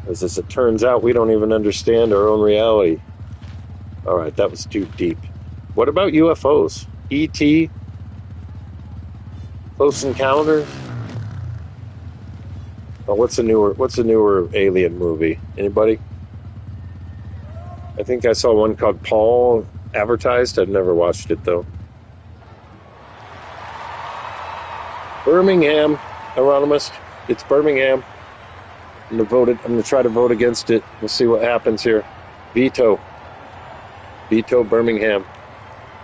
As it turns out, we don't even understand our own reality. All right, that was too deep. What about UFOs? E.T.? Close Encounters? Oh, what's a newer alien movie? Anybody? I think I saw one called Paul advertised. I've never watched it, though. Birmingham, Anonymous. It's Birmingham. I'm going to try to vote against it. We'll see what happens here. Veto. Veto Birmingham.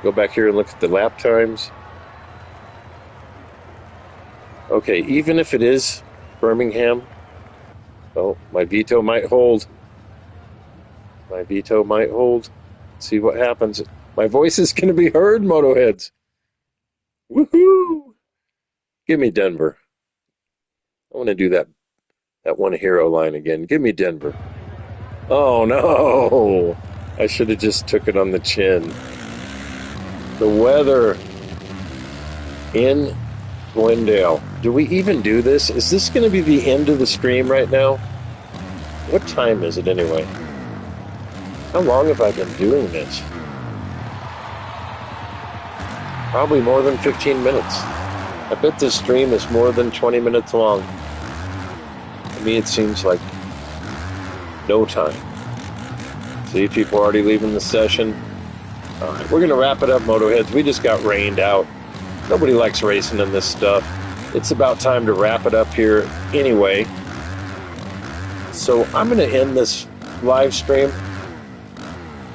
Go back here and look at the lap times. Okay, even if it is Birmingham, oh, my veto might hold. My veto might hold. See what happens. My voice is going to be heard, MotoHeads. Woohoo! Give me Denver. I want to do that one hero line again. Give me Denver. Oh, no. I should have just took it on the chin. The weather in Glendale. Do we even do this? Is this going to be the end of the stream right now? What time is it anyway? How long have I been doing this? Probably more than 15 minutes. I bet this stream is more than 20 minutes long. To me, it seems like no time. See, people are already leaving the session. All right, we're going to wrap it up, MotoHeads. We just got rained out. Nobody likes racing in this stuff. It's about time to wrap it up here anyway. So I'm going to end this live stream.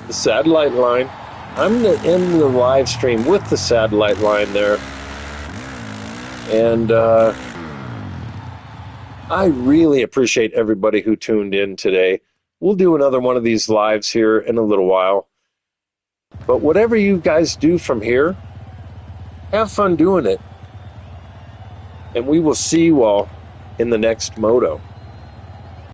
The satellite line. I'm going to end the live stream with the satellite line there. And I really appreciate everybody who tuned in today. We'll do another one of these lives here in a little while. But whatever you guys do from here, have fun doing it. And we will see you all in the next moto.